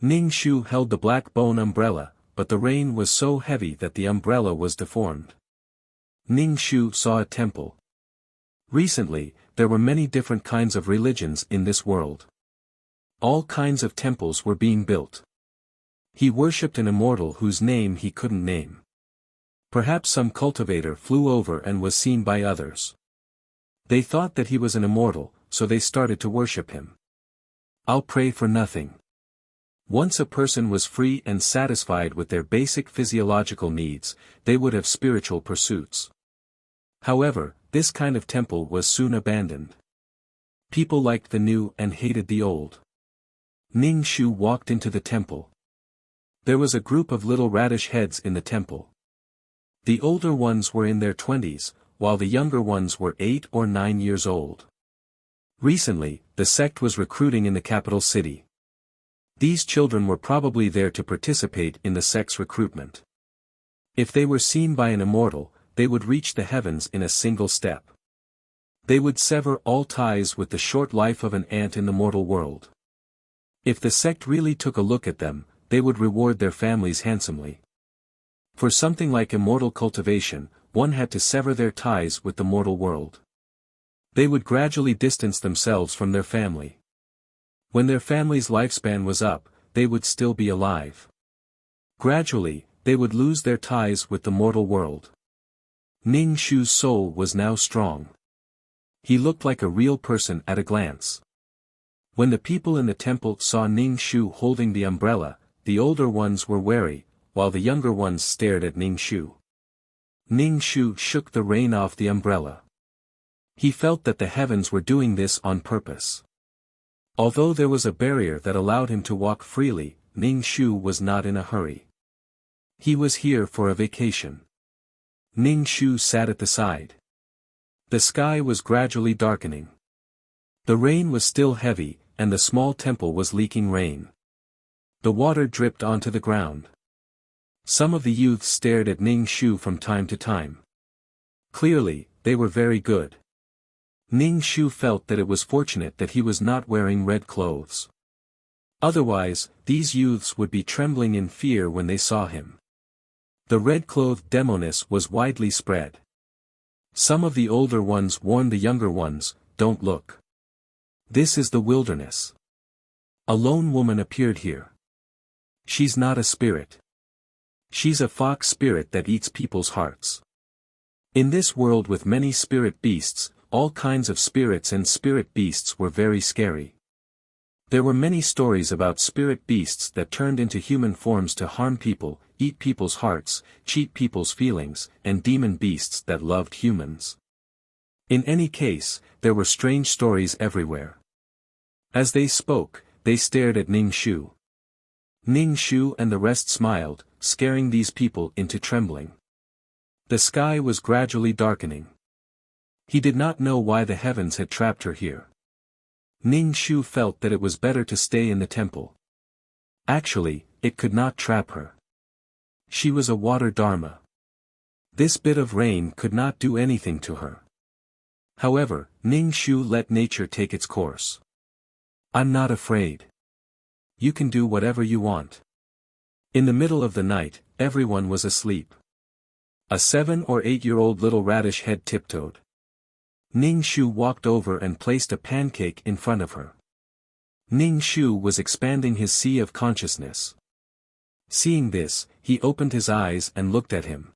S1: Ning Shu held the black bone umbrella, but the rain was so heavy that the umbrella was deformed. Ning Shu saw a temple. Recently, there were many different kinds of religions in this world. All kinds of temples were being built. He worshipped an immortal whose name he couldn't name. Perhaps some cultivator flew over and was seen by others. They thought that he was an immortal, so they started to worship him. I'll pray for nothing. Once a person was free and satisfied with their basic physiological needs, they would have spiritual pursuits. However, this kind of temple was soon abandoned. People liked the new and hated the old. Ning Shu walked into the temple. There was a group of little radish heads in the temple. The older ones were in their 20s, while the younger ones were 8 or 9 years old. Recently, the sect was recruiting in the capital city. These children were probably there to participate in the sect's recruitment. If they were seen by an immortal, they would reach the heavens in a single step. They would sever all ties with the short life of an ant in the mortal world. If the sect really took a look at them, they would reward their families handsomely. For something like immortal cultivation, one had to sever their ties with the mortal world. They would gradually distance themselves from their family. When their family's lifespan was up, they would still be alive. Gradually, they would lose their ties with the mortal world. Ning Shu's soul was now strong. He looked like a real person at a glance. When the people in the temple saw Ning Shu holding the umbrella, the older ones were wary, while the younger ones stared at Ning Shu. Ning Shu shook the rain off the umbrella. He felt that the heavens were doing this on purpose. Although there was a barrier that allowed him to walk freely, Ning Shu was not in a hurry. He was here for a vacation. Ning Shu sat at the side. The sky was gradually darkening. The rain was still heavy, and the small temple was leaking rain. The water dripped onto the ground. Some of the youths stared at Ning Shu from time to time. Clearly, they were very good. Ning Shu felt that it was fortunate that he was not wearing red clothes. Otherwise, these youths would be trembling in fear when they saw him. The red-clothed demoness was widely spread. Some of the older ones warned the younger ones, "Don't look. This is the wilderness. A lone woman appeared here. She's not a spirit. She's a fox spirit that eats people's hearts." In this world with many spirit beasts, all kinds of spirits and spirit beasts were very scary. There were many stories about spirit beasts that turned into human forms to harm people, eat people's hearts, cheat people's feelings, and demon beasts that loved humans. In any case, there were strange stories everywhere. As they spoke, they stared at Ning Shu. Ning Shu and the rest smiled, scaring these people into trembling. The sky was gradually darkening. He did not know why the heavens had trapped her here. Ning Shu felt that it was better to stay in the temple. Actually, it could not trap her. She was a water dharma. This bit of rain could not do anything to her. However, Ning Shu let nature take its course. "I'm not afraid. You can do whatever you want." In the middle of the night, everyone was asleep. A 7 or 8-year-old little radish head tiptoed. Ning Shu walked over and placed a pancake in front of her. Ning Shu was expanding his sea of consciousness. Seeing this, he opened his eyes and looked at him.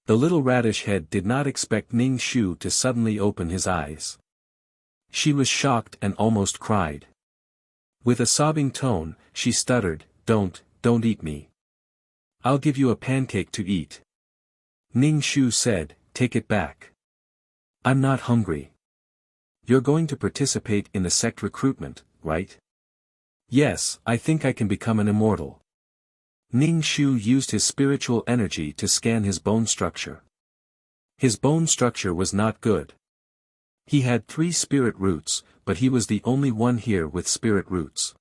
S1: The little radish head did not expect Ning Shu to suddenly open his eyes. She was shocked and almost cried. With a sobbing tone, she stuttered, don't eat me. I'll give you a pancake to eat." Ning Shu said, "Take it back. I'm not hungry." "You're going to participate in the sect recruitment, right?" "Yes, I think I can become an immortal." Ning Shu used his spiritual energy to scan his bone structure. His bone structure was not good. He had 3 spirit roots, but he was the only one here with spirit roots.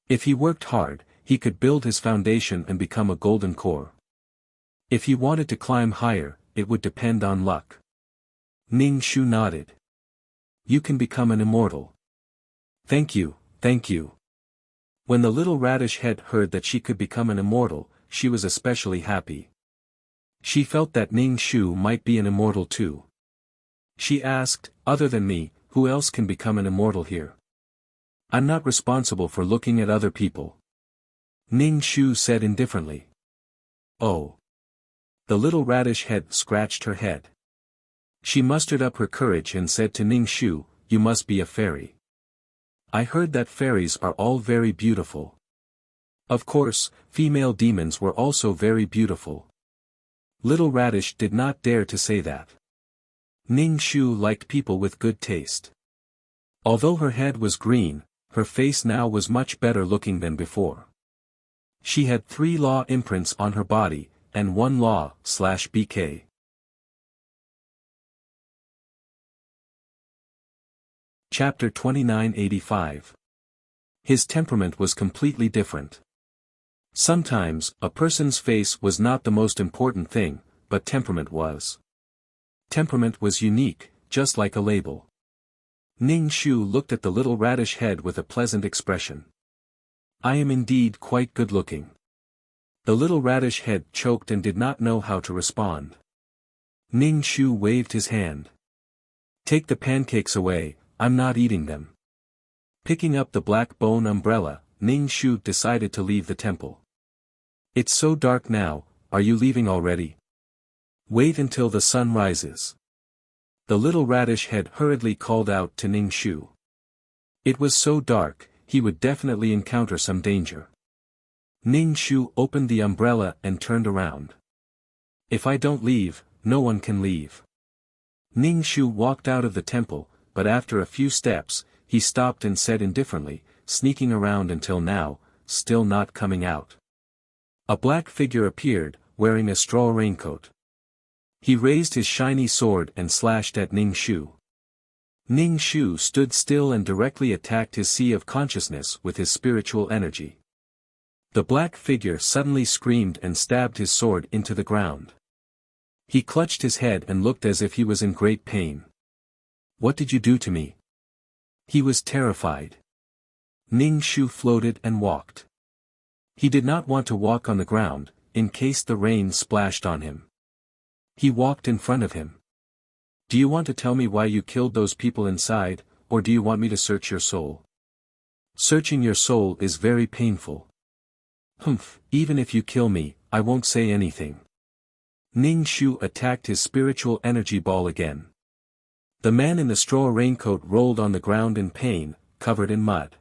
S1: If he worked hard, he could build his foundation and become a golden core. If he wanted to climb higher, it would depend on luck. Ning Shu nodded. "You can become an immortal." Thank you, thank you." When the little radish head heard that she could become an immortal, she was especially happy. She felt that Ning Shu might be an immortal too. She asked, "Other than me, who else can become an immortal here? I'm not responsible for looking at other people." Ning Shu said indifferently. "Oh. The little radish head scratched her head. She mustered up her courage and said to Ning Shu, "You must be a fairy. I heard that fairies are all very beautiful." Of course, female demons were also very beautiful. Little Radish did not dare to say that. Ning Shu liked people with good taste. Although her head was green, her face now was much better looking than before. She had 3 law imprints on her body, and 1 law/BK. Chapter 2985. His temperament was completely different. Sometimes, a person's face was not the most important thing, but temperament was. Temperament was unique, just like a label. Ning Shu looked at the little radish head with a pleasant expression. "I am indeed quite good-looking." The little radish head choked and did not know how to respond. Ning Shu waved his hand. "Take the pancakes away, I'm not eating them." Picking up the black bone umbrella, Ning Shu decided to leave the temple. "It's so dark now, are you leaving already?" "Wait until the sun rises." The little radish head hurriedly called out to Ning Shu. It was so dark, he would definitely encounter some danger. Ning Shu opened the umbrella and turned around. "If I don't leave, no one can leave." Ning Shu walked out of the temple, but after a few steps, he stopped and said indifferently, "Sneaking around until now, still not coming out." A black figure appeared, wearing a straw raincoat. He raised his shiny sword and slashed at Ning Shu. Ning Shu stood still and directly attacked his sea of consciousness with his spiritual energy. The black figure suddenly screamed and stabbed his sword into the ground. He clutched his head and looked as if he was in great pain. "What did you do to me?" He was terrified. Ning Shu floated and walked. He did not want to walk on the ground, in case the rain splashed on him. He walked in front of him. "Do you want to tell me why you killed those people inside, or do you want me to search your soul?" "Searching your soul is very painful." "Humph, even if you kill me, I won't say anything." Ning Shu attacked his spiritual energy ball again. The man in the straw raincoat rolled on the ground in pain, covered in mud.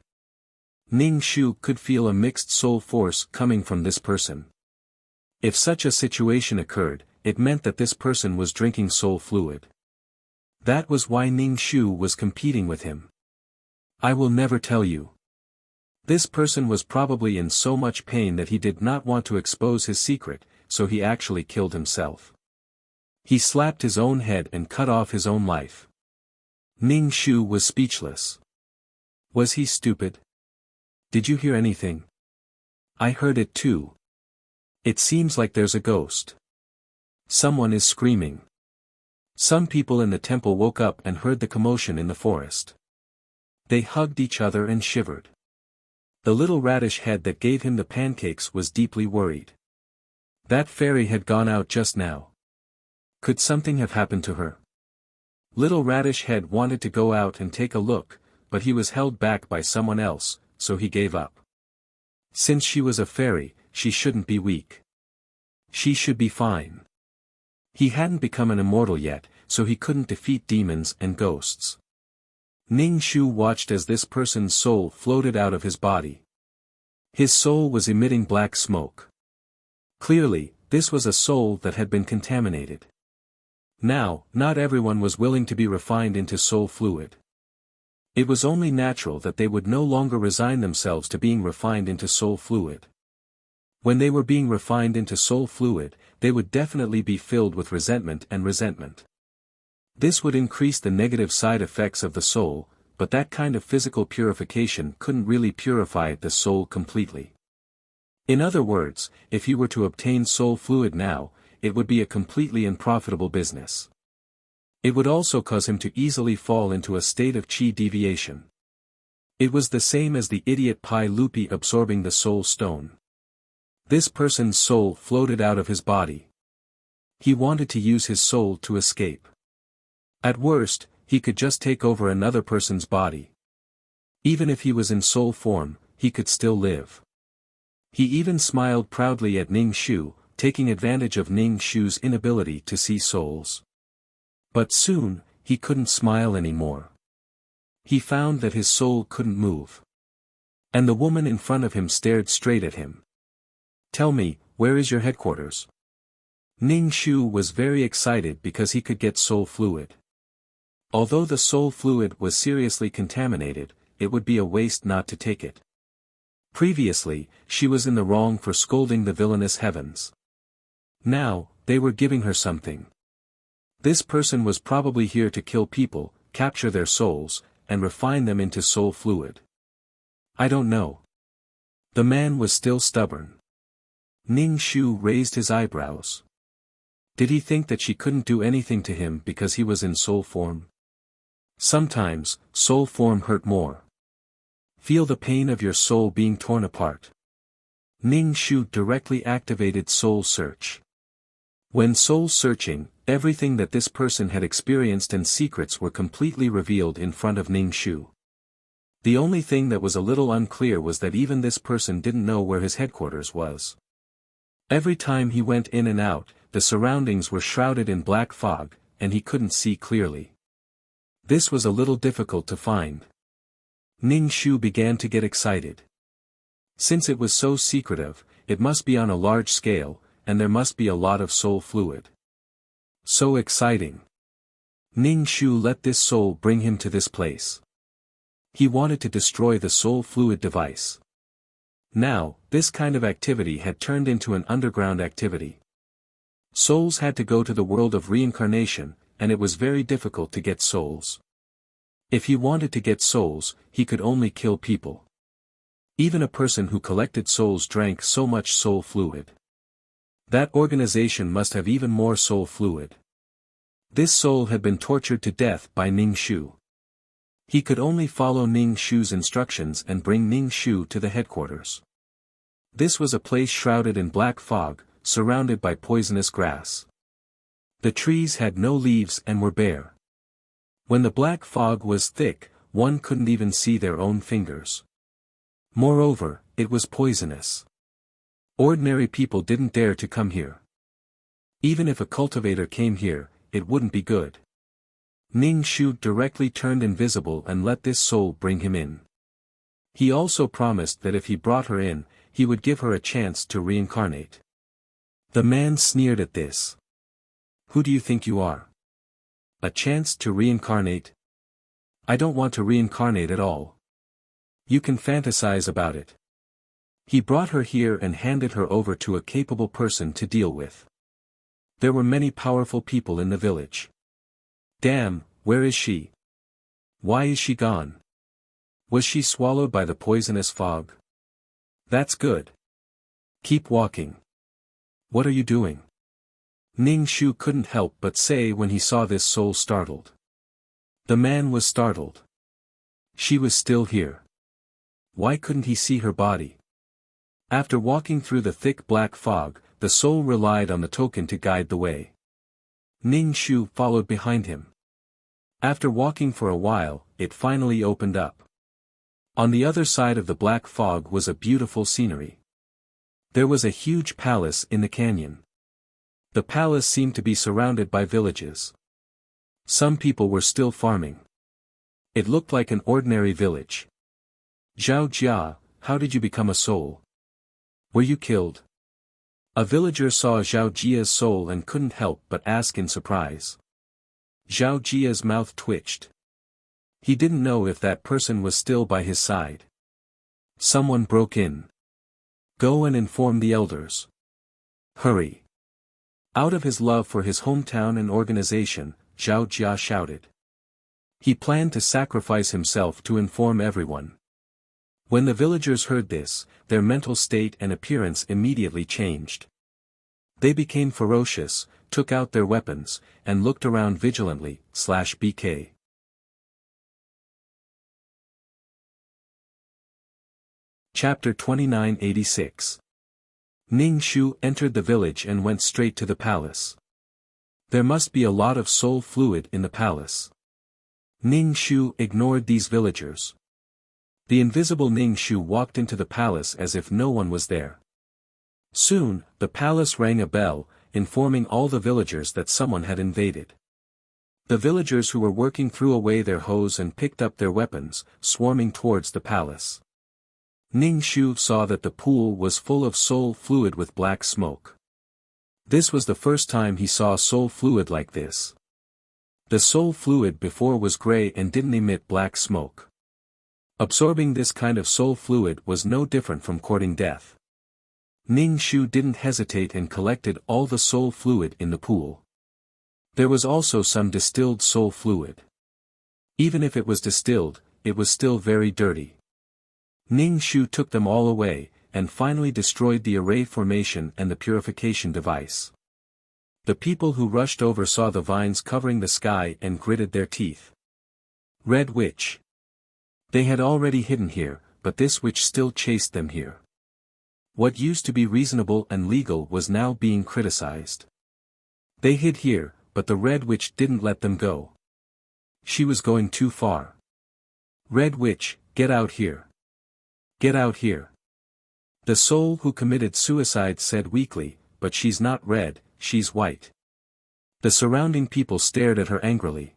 S1: Ning Shu could feel a mixed soul force coming from this person. If such a situation occurred, it meant that this person was drinking soul fluid. That was why Ning Shu was competing with him. "I will never tell you." This person was probably in so much pain that he did not want to expose his secret, so he actually killed himself. He slapped his own head and cut off his own life. Ning Shu was speechless. Was he stupid? "Did you hear anything?" "I heard it too. It seems like there's a ghost. Someone is screaming." Some people in the temple woke up and heard the commotion in the forest. They hugged each other and shivered. The little radish head that gave him the pancakes was deeply worried. That fairy had gone out just now. Could something have happened to her? Little Radish Head wanted to go out and take a look, but he was held back by someone else, so he gave up. Since she was a fairy, she shouldn't be weak. She should be fine. He hadn't become an immortal yet, so he couldn't defeat demons and ghosts. Ning Shu watched as this person's soul floated out of his body. His soul was emitting black smoke. Clearly, this was a soul that had been contaminated. Now, not everyone was willing to be refined into soul fluid. It was only natural that they would no longer resign themselves to being refined into soul fluid. When they were being refined into soul fluid, they would definitely be filled with resentment and resentment. This would increase the negative side effects of the soul, but that kind of physical purification couldn't really purify the soul completely. In other words, if he were to obtain soul fluid now, it would be a completely unprofitable business. It would also cause him to easily fall into a state of chi deviation. It was the same as the idiot Pai Lupi absorbing the soul stone. This person's soul floated out of his body. He wanted to use his soul to escape. At worst, he could just take over another person's body. Even if he was in soul form, he could still live. He even smiled proudly at Ning Shu, taking advantage of Ning Shu's inability to see souls. But soon, he couldn't smile anymore. He found that his soul couldn't move. And the woman in front of him stared straight at him. "Tell me, where is your headquarters?" Ning Shu was very excited because he could get soul fluid. Although the soul fluid was seriously contaminated, it would be a waste not to take it. Previously, she was in the wrong for scolding the villainous heavens. Now, they were giving her something. This person was probably here to kill people, capture their souls, and refine them into soul fluid. "I don't know." The man was still stubborn. Ning Shu raised his eyebrows. Did he think that she couldn't do anything to him because he was in soul form? Sometimes, soul form hurt more. Feel the pain of your soul being torn apart. Ning Shu directly activated soul search. When soul searching, everything that this person had experienced and secrets were completely revealed in front of Ning Shu. The only thing that was a little unclear was that even this person didn't know where his headquarters was. Every time he went in and out, the surroundings were shrouded in black fog, and he couldn't see clearly. This was a little difficult to find. Ning Shu began to get excited. Since it was so secretive, it must be on a large scale, and there must be a lot of soul fluid. So exciting. Ning Shu let this soul bring him to this place. He wanted to destroy the soul fluid device. Now, this kind of activity had turned into an underground activity. Souls had to go to the world of reincarnation, and it was very difficult to get souls. If he wanted to get souls, he could only kill people. Even a person who collected souls drank so much soul fluid. That organization must have even more soul fluid. This soul had been tortured to death by Ning Shu. He could only follow Ning Shu's instructions and bring Ning Shu to the headquarters. This was a place shrouded in black fog, surrounded by poisonous grass. The trees had no leaves and were bare. When the black fog was thick, one couldn't even see their own fingers. Moreover, it was poisonous. Ordinary people didn't dare to come here. Even if a cultivator came here, it wouldn't be good. Ning Shu directly turned invisible and let this soul bring him in. He also promised that if he brought her in, he would give her a chance to reincarnate. The man sneered at this. "Who do you think you are? A chance to reincarnate? I don't want to reincarnate at all. You can fantasize about it." He brought her here and handed her over to a capable person to deal with. There were many powerful people in the village. Damn, where is she? Why is she gone? Was she swallowed by the poisonous fog? That's good. Keep walking. What are you doing? Ning Shu couldn't help but say when he saw this soul startled. The man was startled. She was still here. Why couldn't he see her body? After walking through the thick black fog, the soul relied on the token to guide the way. Ning Shu followed behind him. After walking for a while, it finally opened up. On the other side of the black fog was a beautiful scenery. There was a huge palace in the canyon. The palace seemed to be surrounded by villages. Some people were still farming. It looked like an ordinary village. "Zhao Jia, how did you become a soul? Were you killed?" A villager saw Zhao Jia's soul and couldn't help but ask in surprise. Zhao Jia's mouth twitched. He didn't know if that person was still by his side. Someone broke in. "Go and inform the elders. Hurry." Out of his love for his hometown and organization, Zhao Jia shouted. He planned to sacrifice himself to inform everyone. When the villagers heard this, their mental state and appearance immediately changed. They became ferocious, took out their weapons, and looked around vigilantly, /BK. Chapter 2986. Ning Shu entered the village and went straight to the palace. There must be a lot of soul fluid in the palace. Ning Shu ignored these villagers. The invisible Ning Shu walked into the palace as if no one was there. Soon, the palace rang a bell, informing all the villagers that someone had invaded. The villagers who were working threw away their hoes and picked up their weapons, swarming towards the palace. Ning Shu saw that the pool was full of soul fluid with black smoke. This was the first time he saw soul fluid like this. The soul fluid before was gray and didn't emit black smoke. Absorbing this kind of soul fluid was no different from courting death. Ning Shu didn't hesitate and collected all the soul fluid in the pool. There was also some distilled soul fluid. Even if it was distilled, it was still very dirty. Ning Shu took them all away, and finally destroyed the array formation and the purification device. The people who rushed over saw the vines covering the sky and gritted their teeth. Red Witch. They had already hidden here, but this witch still chased them here. What used to be reasonable and legal was now being criticized. They hid here, but the Red Witch didn't let them go. She was going too far. Red Witch, get out here. Get out here. The soul who committed suicide said weakly, but she's not red, she's white. The surrounding people stared at her angrily.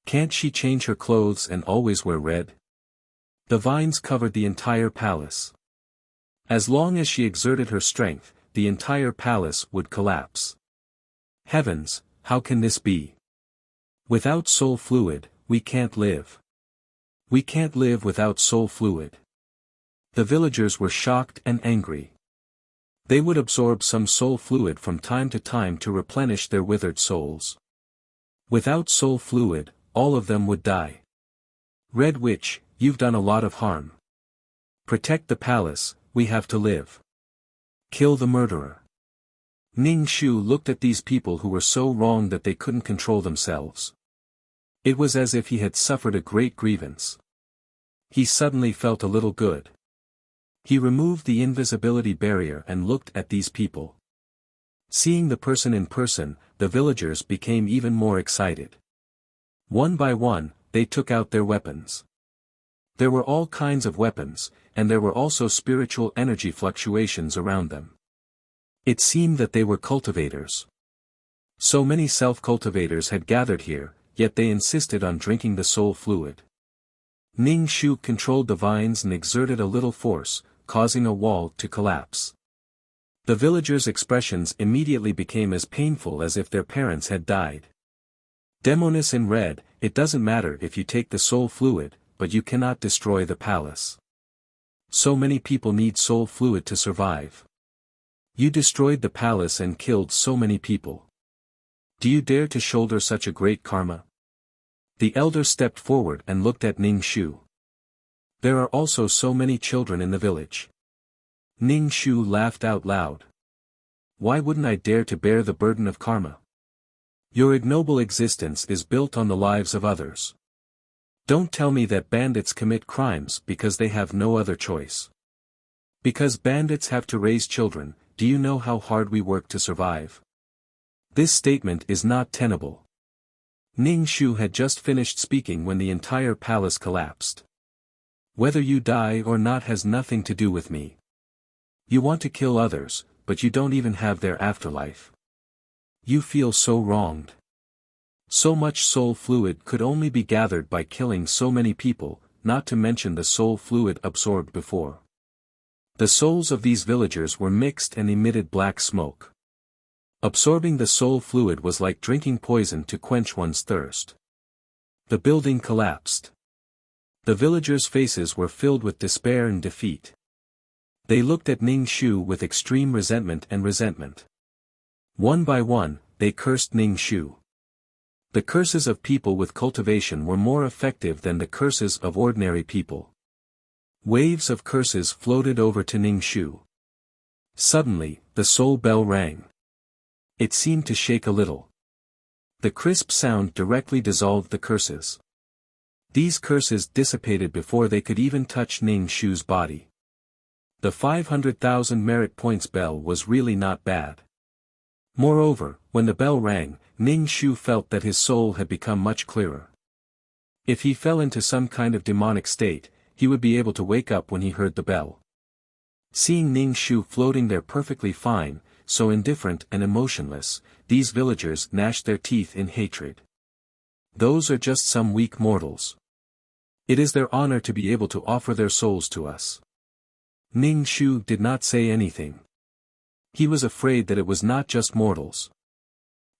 S1: Can't she change her clothes and always wear red? The vines covered the entire palace. As long as she exerted her strength, the entire palace would collapse. Heavens, how can this be? Without soul fluid, we can't live. We can't live without soul fluid. The villagers were shocked and angry. They would absorb some soul fluid from time to time to replenish their withered souls. Without soul fluid, all of them would die. Red Witch, you've done a lot of harm. Protect the palace, we have to live. Kill the murderer. Ning Shu looked at these people who were so wrong that they couldn't control themselves. It was as if he had suffered a great grievance. He suddenly felt a little good. He removed the invisibility barrier and looked at these people. Seeing the person in person, the villagers became even more excited. One by one, they took out their weapons. There were all kinds of weapons, and there were also spiritual energy fluctuations around them. It seemed that they were cultivators. So many self-cultivators had gathered here, yet they insisted on drinking the soul fluid. Ning Shu controlled the vines and exerted a little force, causing a wall to collapse. The villagers' expressions immediately became as painful as if their parents had died. Demoness in red, it doesn't matter if you take the soul fluid, but you cannot destroy the palace. So many people need soul fluid to survive. You destroyed the palace and killed so many people. Do you dare to shoulder such a great karma? The elder stepped forward and looked at Ning Shu. There are also so many children in the village. Ning Shu laughed out loud. Why wouldn't I dare to bear the burden of karma? Your ignoble existence is built on the lives of others. Don't tell me that bandits commit crimes because they have no other choice. Because bandits have to raise children, do you know how hard we work to survive? This statement is not tenable. Ning Shu had just finished speaking when the entire palace collapsed. Whether you die or not has nothing to do with me. You want to kill others, but you don't even have their afterlife. You feel so wronged. So much soul fluid could only be gathered by killing so many people, not to mention the soul fluid absorbed before. The souls of these villagers were mixed and emitted black smoke. Absorbing the soul fluid was like drinking poison to quench one's thirst. The building collapsed. The villagers' faces were filled with despair and defeat. They looked at Ning Shu with extreme resentment. One by one, they cursed Ning Shu. The curses of people with cultivation were more effective than the curses of ordinary people. Waves of curses floated over to Ning Shu. Suddenly, the soul bell rang. It seemed to shake a little. The crisp sound directly dissolved the curses. These curses dissipated before they could even touch Ning Shu's body. The 500,000 merit points bell was really not bad. Moreover, when the bell rang, Ning Shu felt that his soul had become much clearer. If he fell into some kind of demonic state, he would be able to wake up when he heard the bell. Seeing Ning Shu floating there perfectly fine, so indifferent and emotionless, these villagers gnashed their teeth in hatred. Those are just some weak mortals. It is their honor to be able to offer their souls to us. Ning Shu did not say anything. He was afraid that it was not just mortals.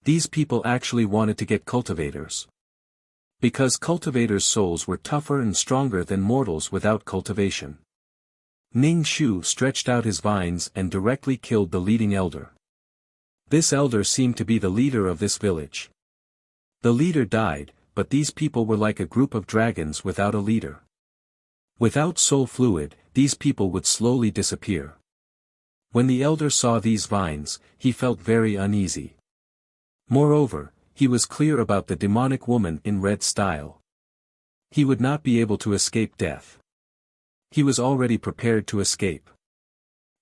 S1: These people actually wanted to get cultivators. Because cultivators' souls were tougher and stronger than mortals without cultivation. Ning Shu stretched out his vines and directly killed the leading elder. This elder seemed to be the leader of this village. The leader died, but these people were like a group of dragons without a leader. Without soul fluid, these people would slowly disappear. When the elder saw these vines, he felt very uneasy. Moreover, he was clear about the demonic woman in red style. He would not be able to escape death. He was already prepared to escape.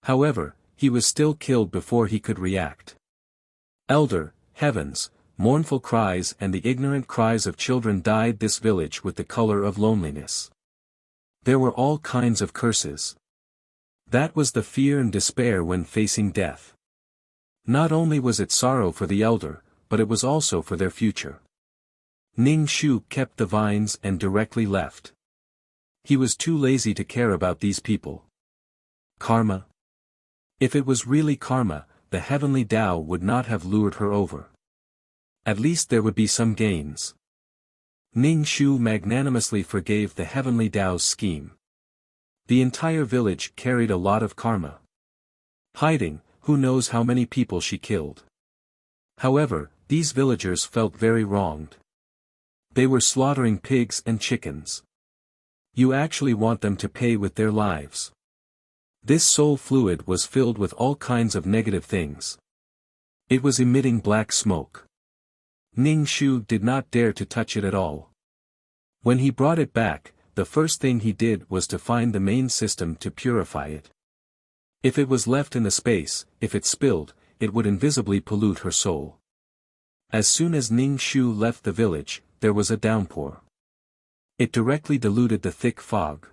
S1: However, he was still killed before he could react. Elder, heavens, mournful cries and the ignorant cries of children dyed this village with the color of loneliness. There were all kinds of curses. That was the fear and despair when facing death. Not only was it sorrow for the elder, but it was also for their future. Ning Shu kept the vines and directly left. He was too lazy to care about these people. Karma? If it was really karma, the heavenly Tao would not have lured her over. At least there would be some gains. Ning Shu magnanimously forgave the heavenly Tao's scheme. The entire village carried a lot of karma. Hiding, who knows how many people she killed. However, these villagers felt very wronged. They were slaughtering pigs and chickens. You actually want them to pay with their lives. This soul fluid was filled with all kinds of negative things. It was emitting black smoke. Ning Shu did not dare to touch it at all. When he brought it back, the first thing he did was to find the main system to purify it. If it was left in the space, if it spilled, it would invisibly pollute her soul. As soon as Ning Shu left the village, there was a downpour. It directly diluted the thick fog.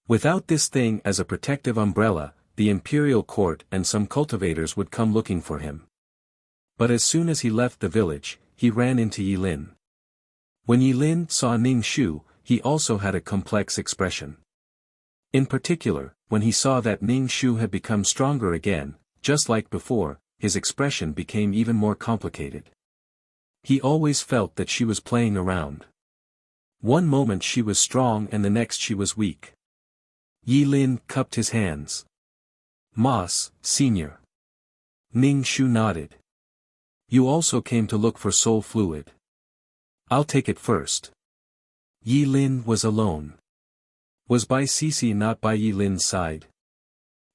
S1: Without this thing as a protective umbrella, the imperial court and some cultivators would come looking for him. But as soon as he left the village, he ran into Yilin. When Yilin saw Ning Shu, he also had a complex expression. In particular, when he saw that Ning Shu had become stronger again, just like before, his expression became even more complicated. He always felt that she was playing around. One moment she was strong and the next she was weak. Yilin cupped his hands. Moss, Senior. Ning Shu nodded. You also came to look for soul fluid. I'll take it first. Yilin was alone. Was Bai Sisi not by Yilin's side?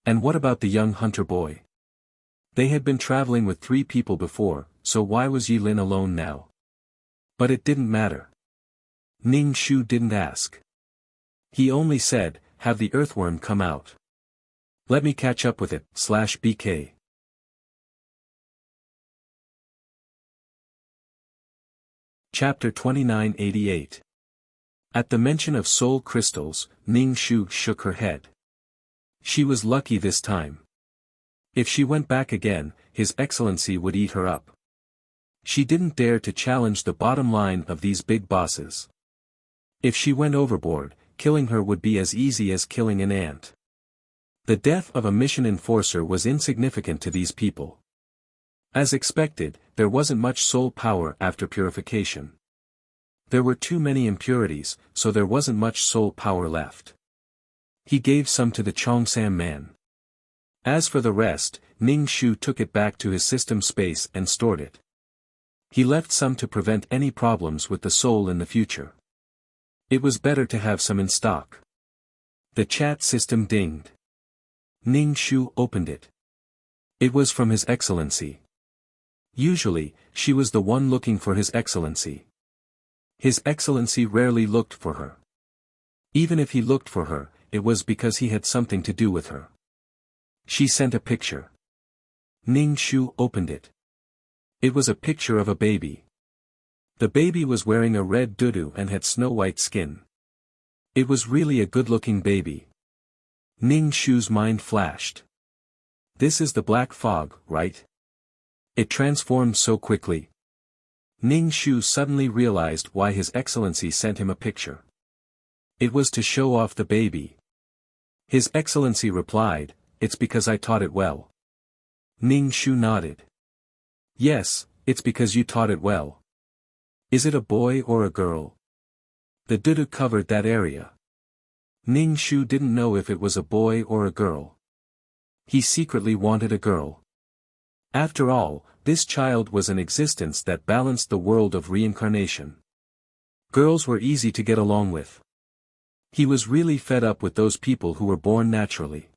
S1: And what about the young hunter boy? They had been traveling with 3 people before, so why was Yilin alone now? But it didn't matter. Ning Shu didn't ask. He only said, have the earthworm come out. Let me catch up with it, /BK. Chapter 2988. At the mention of soul crystals, Ning Shu shook her head. She was lucky this time. If she went back again, His Excellency would eat her up. She didn't dare to challenge the bottom line of these big bosses. If she went overboard, killing her would be as easy as killing an ant. The death of a mission enforcer was insignificant to these people. As expected, there wasn't much soul power after purification. There were too many impurities, so there wasn't much soul power left. He gave some to the Chongsam man. As for the rest, Ning Shu took it back to his system space and stored it. He left some to prevent any problems with the soul in the future. It was better to have some in stock. The chat system dinged. Ning Shu opened it. It was from His Excellency. Usually, she was the one looking for His Excellency. His Excellency rarely looked for her. Even if he looked for her, it was because he had something to do with her. She sent a picture. Ning Shu opened it. It was a picture of a baby. The baby was wearing a red dudu and had snow-white skin. It was really a good-looking baby. Ning Shu's mind flashed. This is the black fog, right? It transformed so quickly. Ning Shu suddenly realized why His Excellency sent him a picture. It was to show off the baby. His Excellency replied, "It's because I taught it well." Ning Shu nodded. "Yes, it's because you taught it well. Is it a boy or a girl?" The dudu covered that area. Ning Shu didn't know if it was a boy or a girl. He secretly wanted a girl. After all, this child was an existence that balanced the world of reincarnation. Girls were easy to get along with. He was really fed up with those people who were born naturally.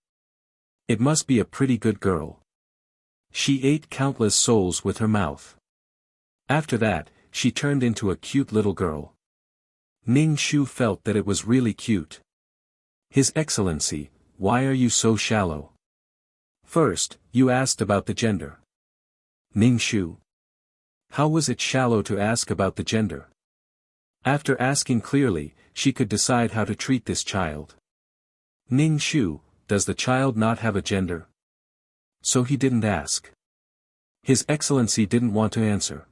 S1: It must be a pretty good girl. She ate countless souls with her mouth. After that, she turned into a cute little girl. Ning Shu felt that it was really cute. "His Excellency, why are you so shallow? First, you asked about the gender." Ning Shu. How was it shallow to ask about the gender? After asking clearly, she could decide how to treat this child. Ning Shu, does the child not have a gender? So he didn't ask. His Excellency didn't want to answer.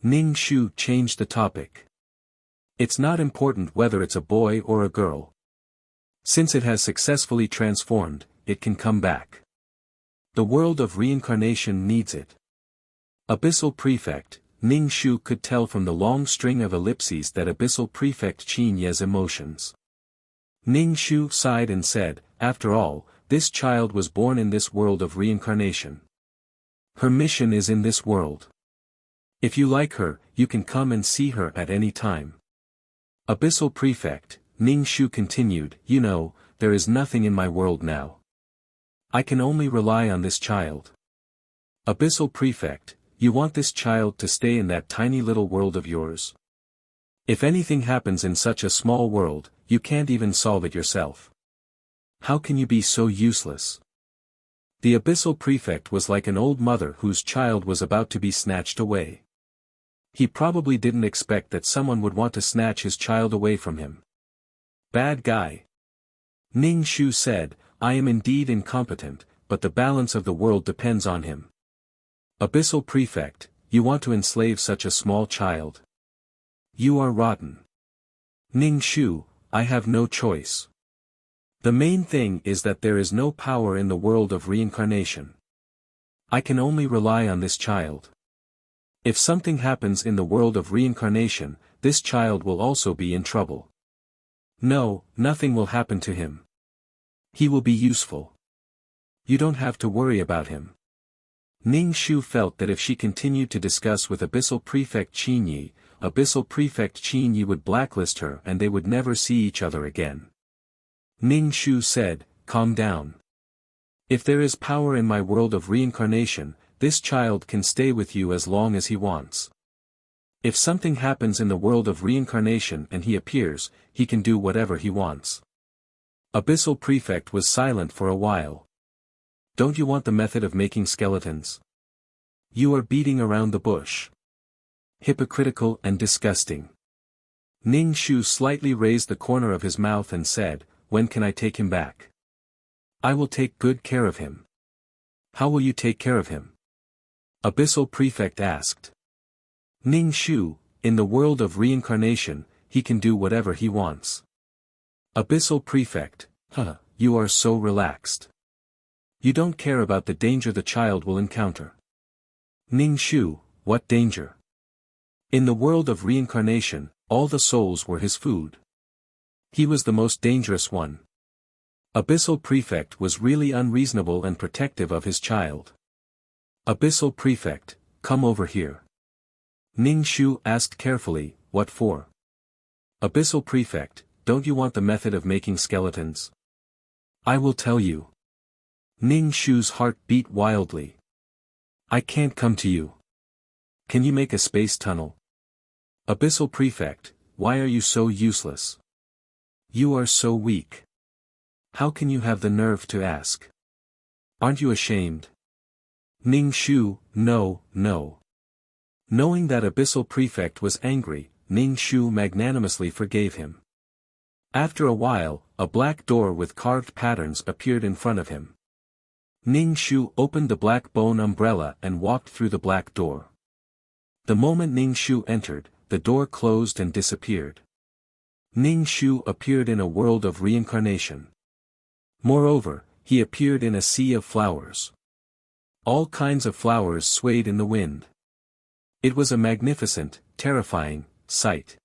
S1: Ning Shu changed the topic. It's not important whether it's a boy or a girl. Since it has successfully transformed, it can come back. The world of reincarnation needs it. Abyssal Prefect, Ning Shu could tell from the long string of ellipses that Abyssal Prefect Qin Ye's emotions. Ning Shu sighed and said, "After all, this child was born in this world of reincarnation. Her mission is in this world. If you like her, you can come and see her at any time." Abyssal Prefect, Ning Shu continued, "You know, there is nothing in my world now. I can only rely on this child." Abyssal Prefect, you want this child to stay in that tiny little world of yours? If anything happens in such a small world, you can't even solve it yourself. How can you be so useless? The Abyssal Prefect was like an old mother whose child was about to be snatched away. He probably didn't expect that someone would want to snatch his child away from him. Bad guy. Ning Shu said, "I am indeed incompetent, but the balance of the world depends on him." Abyssal Prefect, you want to enslave such a small child? You are rotten. Ning Shu, I have no choice. The main thing is that there is no power in the world of reincarnation. I can only rely on this child. If something happens in the world of reincarnation, this child will also be in trouble. No, nothing will happen to him. He will be useful. You don't have to worry about him. Ning Shu felt that if she continued to discuss with Abyssal Prefect Qin Yi, Abyssal Prefect Qin Yi would blacklist her and they would never see each other again. Ning Shu said, "Calm down. If there is power in my world of reincarnation, this child can stay with you as long as he wants. If something happens in the world of reincarnation and he appears, he can do whatever he wants." Abyssal Prefect was silent for a while. Don't you want the method of making skeletons? You are beating around the bush. Hypocritical and disgusting. Ning Shu slightly raised the corner of his mouth and said, "When can I take him back? I will take good care of him." How will you take care of him? Abyssal Prefect asked. Ning Shu, in the world of reincarnation, he can do whatever he wants. Abyssal Prefect, you are so relaxed. You don't care about the danger the child will encounter. Ning Shu, what danger? In the world of reincarnation, all the souls were his food. He was the most dangerous one. Abyssal Prefect was really unreasonable and protective of his child. Abyssal Prefect, come over here. Ning Shu asked carefully, what for? Abyssal Prefect, don't you want the method of making skeletons? I will tell you. Ning Shu's heart beat wildly. I can't come to you. Can you make a space tunnel? Abyssal Prefect, why are you so useless? You are so weak. How can you have the nerve to ask? Aren't you ashamed? Ning Shu, no. Knowing that Abyssal Prefect was angry, Ning Shu magnanimously forgave him. After a while, a black door with carved patterns appeared in front of him. Ning Shu opened the black bone umbrella and walked through the black door. The moment Ning Shu entered, the door closed and disappeared. Ning Shu appeared in a world of reincarnation. Moreover, he appeared in a sea of flowers. All kinds of flowers swayed in the wind. It was a magnificent, terrifying sight.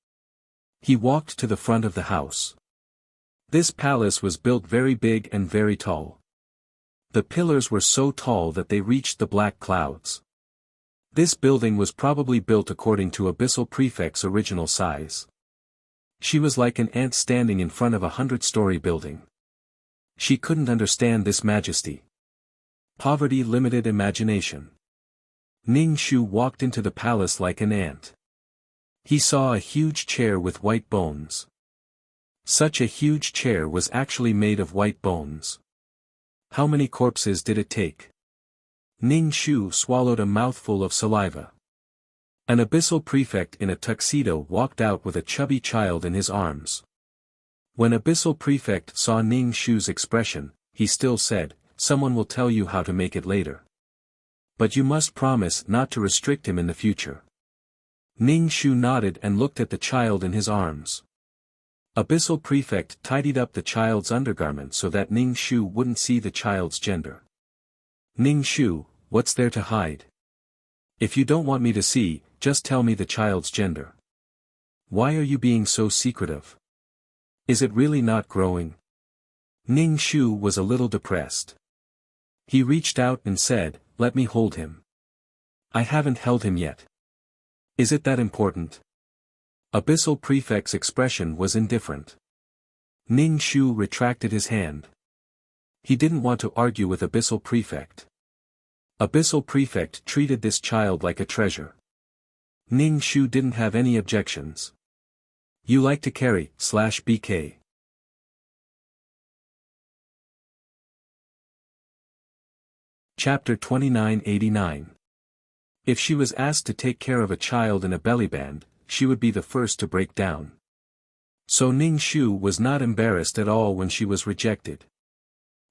S1: He walked to the front of the house. This palace was built very big and very tall. The pillars were so tall that they reached the black clouds. This building was probably built according to Abyssal Prefect's original size. She was like an ant standing in front of a 100-story building. She couldn't understand this majesty. Poverty limited imagination. Ning Shu walked into the palace like an ant. He saw a huge chair with white bones. Such a huge chair was actually made of white bones. How many corpses did it take? Ning Shu swallowed a mouthful of saliva. An abyssal prefect in a tuxedo walked out with a chubby child in his arms. When abyssal prefect saw Ning Shu's expression, he still said, "Someone will tell you how to make it later. But you must promise not to restrict him in the future." Ning Shu nodded and looked at the child in his arms. Abyssal Prefect tidied up the child's undergarment so that Ning Shu wouldn't see the child's gender. "Ning Shu, what's there to hide? If you don't want me to see, just tell me the child's gender. Why are you being so secretive? Is it really not growing?" Ning Shu was a little depressed. He reached out and said, "Let me hold him. I haven't held him yet." "Is it that important?" Abyssal Prefect's expression was indifferent. Ning Shu retracted his hand. He didn't want to argue with Abyssal Prefect. Abyssal Prefect treated this child like a treasure. Ning Shu didn't have any objections. "You like to carry/BK. Chapter 2989. If she was asked to take care of a child in a bellyband, she would be the first to break down. So Ning Shu was not embarrassed at all when she was rejected.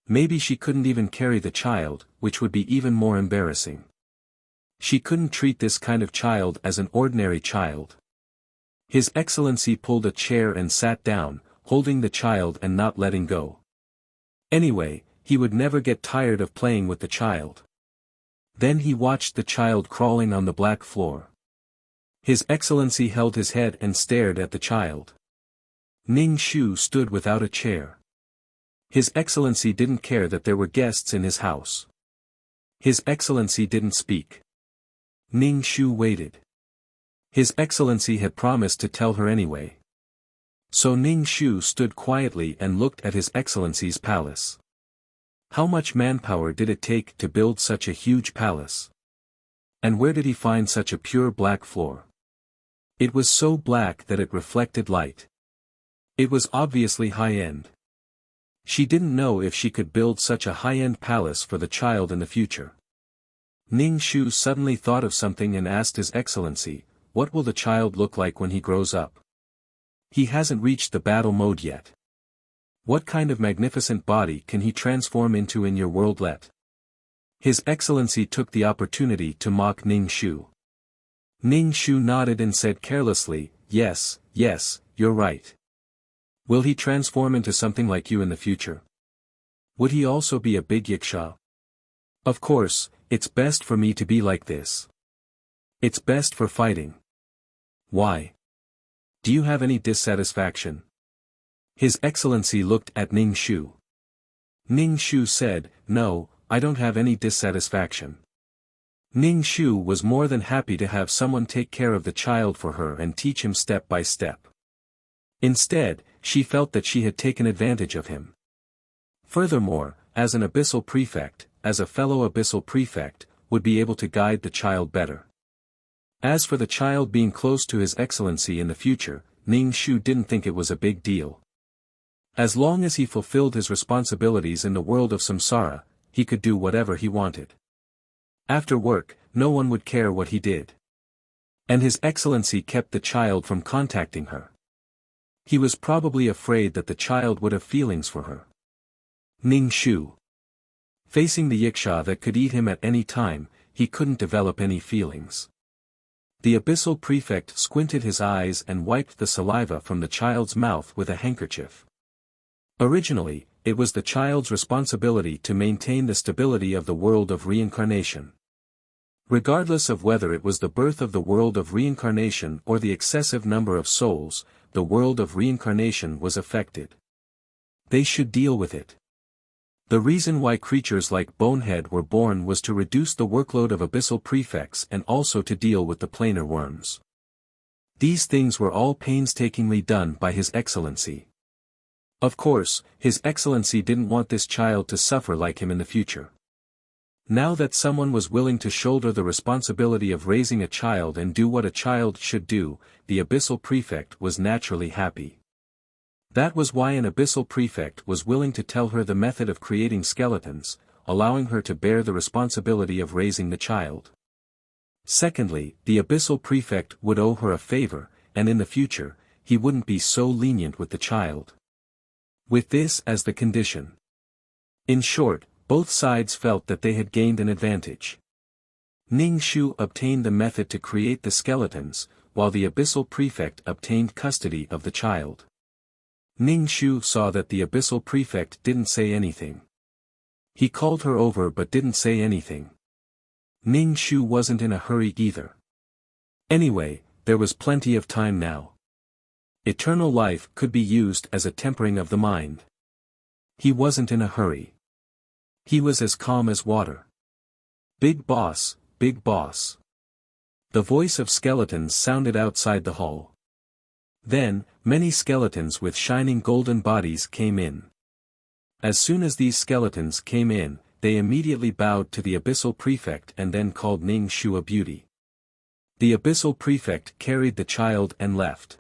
S1: Maybe she couldn't even carry the child, which would be even more embarrassing. She couldn't treat this kind of child as an ordinary child. His Excellency pulled a chair and sat down, holding the child and not letting go. Anyway, he would never get tired of playing with the child. Then he watched the child crawling on the black floor. His Excellency held his head and stared at the child. Ning Shu stood without a chair. His Excellency didn't care that there were guests in his house. His Excellency didn't speak. Ning Shu waited. His Excellency had promised to tell her anyway. So Ning Shu stood quietly and looked at His Excellency's palace. How much manpower did it take to build such a huge palace? And where did he find such a pure black floor? It was so black that it reflected light. It was obviously high-end. She didn't know if she could build such a high-end palace for the child in the future. Ning Shu suddenly thought of something and asked His Excellency, "What will the child look like when he grows up? He hasn't reached the battle mode yet. What kind of magnificent body can he transform into in your worldlet?" His Excellency took the opportunity to mock Ning Shu. Ning Shu nodded and said carelessly, yes, you're right. Will he transform into something like you in the future? Would he also be a big yiksha? Of course, it's best for me to be like this. It's best for fighting. Why? Do you have any dissatisfaction? His Excellency looked at Ning Shu. Ning Shu said, "No, I don't have any dissatisfaction." Ning Shu was more than happy to have someone take care of the child for her and teach him step by step. Instead, she felt that she had taken advantage of him. Furthermore, as an abyssal prefect, as a fellow abyssal prefect, would be able to guide the child better. As for the child being close to His Excellency in the future, Ning Shu didn't think it was a big deal. As long as he fulfilled his responsibilities in the world of samsara, he could do whatever he wanted. After work, no one would care what he did. And His Excellency kept the child from contacting her. He was probably afraid that the child would have feelings for her. Ning Shu. Facing the Yiksha that could eat him at any time, he couldn't develop any feelings. The abyssal prefect squinted his eyes and wiped the saliva from the child's mouth with a handkerchief. Originally, it was the child's responsibility to maintain the stability of the world of reincarnation. Regardless of whether it was the birth of the world of reincarnation or the excessive number of souls, the world of reincarnation was affected. They should deal with it. The reason why creatures like Bonehead were born was to reduce the workload of abyssal prefects and also to deal with the planar worms. These things were all painstakingly done by His Excellency. Of course, His Excellency didn't want this child to suffer like him in the future. Now that someone was willing to shoulder the responsibility of raising a child and do what a child should do, the abyssal prefect was naturally happy. That was why an abyssal prefect was willing to tell her the method of creating skeletons, allowing her to bear the responsibility of raising the child. Secondly, the abyssal prefect would owe her a favor, and in the future, he wouldn't be so lenient with the child. With this as the condition. In short, both sides felt that they had gained an advantage. Ning Shu obtained the method to create the skeletons, while the abyssal prefect obtained custody of the child. Ning Shu saw that the abyssal prefect didn't say anything. He called her over but didn't say anything. Ning Shu wasn't in a hurry either. Anyway, there was plenty of time now. Eternal life could be used as a tempering of the mind. He wasn't in a hurry. He was as calm as water. Big boss, big boss. The voice of skeletons sounded outside the hall. Then, many skeletons with shining golden bodies came in. As soon as these skeletons came in, they immediately bowed to the abyssal prefect and then called Ning Shu a beauty. The abyssal prefect carried the child and left.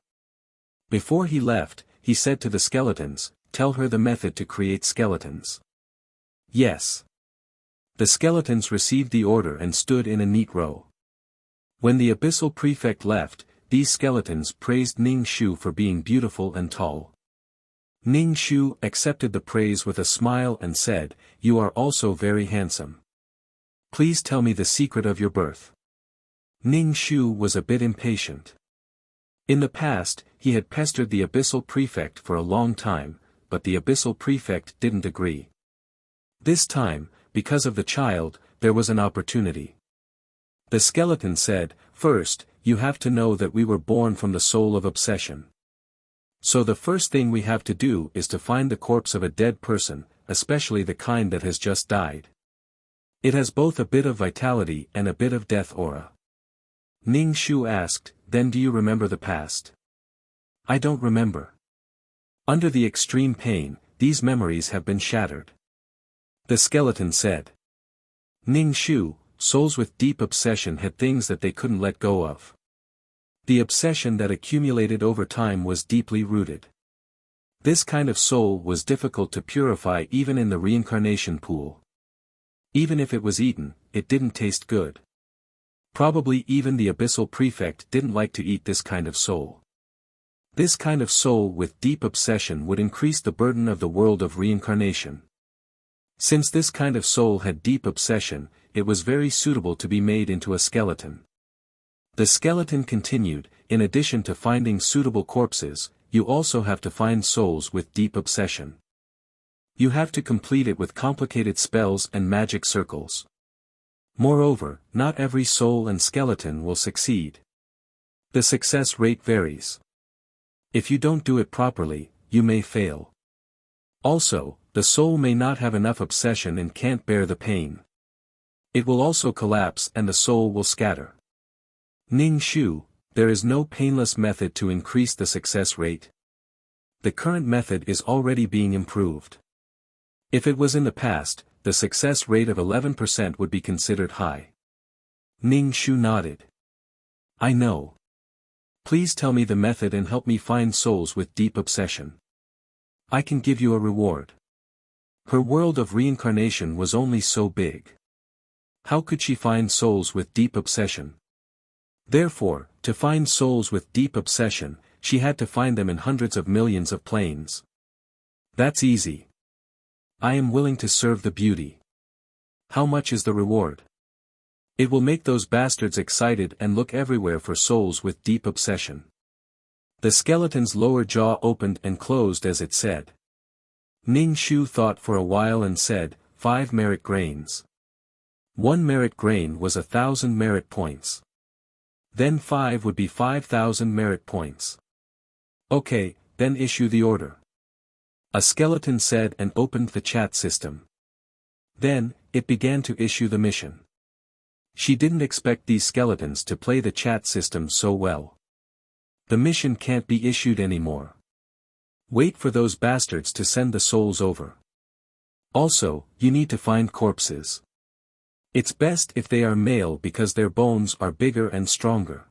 S1: Before he left, he said to the skeletons, "Tell her the method to create skeletons." Yes. The skeletons received the order and stood in a neat row. When the abyssal prefect left, these skeletons praised Ning Shu for being beautiful and tall. Ning Shu accepted the praise with a smile and said, "You are also very handsome. Please tell me the secret of your birth." Ning Shu was a bit impatient. In the past, he had pestered the abyssal prefect for a long time, but the abyssal prefect didn't agree. This time, because of the child, there was an opportunity. The skeleton said, "First, you have to know that we were born from the soul of obsession. So the first thing we have to do is to find the corpse of a dead person, especially the kind that has just died. It has both a bit of vitality and a bit of death aura." Ning Shu asked, "Then do you remember the past?" "I don't remember. Under the extreme pain, these memories have been shattered." The skeleton said. Ning Shu, souls with deep obsession had things that they couldn't let go of. The obsession that accumulated over time was deeply rooted. This kind of soul was difficult to purify even in the reincarnation pool. Even if it was eaten, it didn't taste good. Probably even the abyssal prefect didn't like to eat this kind of soul. This kind of soul with deep obsession would increase the burden of the world of reincarnation. Since this kind of soul had deep obsession, it was very suitable to be made into a skeleton. The skeleton continued, "In addition to finding suitable corpses, you also have to find souls with deep obsession. You have to complete it with complicated spells and magic circles. Moreover, not every soul and skeleton will succeed. The success rate varies. If you don't do it properly, you may fail. Also, the soul may not have enough obsession and can't bear the pain. It will also collapse and the soul will scatter. Ning Shu, there is no painless method to increase the success rate. The current method is already being improved. If it was in the past, the success rate of 11% would be considered high." Ning Shu nodded. "I know. Please tell me the method and help me find souls with deep obsession. I can give you a reward." Her world of reincarnation was only so big. How could she find souls with deep obsession? Therefore, to find souls with deep obsession, she had to find them in hundreds of millions of planes. That's easy. I am willing to serve the beauty. How much is the reward? It will make those bastards excited and look everywhere for souls with deep obsession. The skeleton's lower jaw opened and closed as it said. Ning Shu thought for a while and said, 5 merit grains. 1 merit grain was 1,000 merit points. Then 5 would be 5,000 merit points. Okay, then issue the order. A skeleton said and opened the chat system. Then, it began to issue the mission. She didn't expect these skeletons to play the chat system so well. The mission can't be issued anymore. Wait for those bastards to send the souls over. Also, you need to find corpses. It's best if they are male because their bones are bigger and stronger.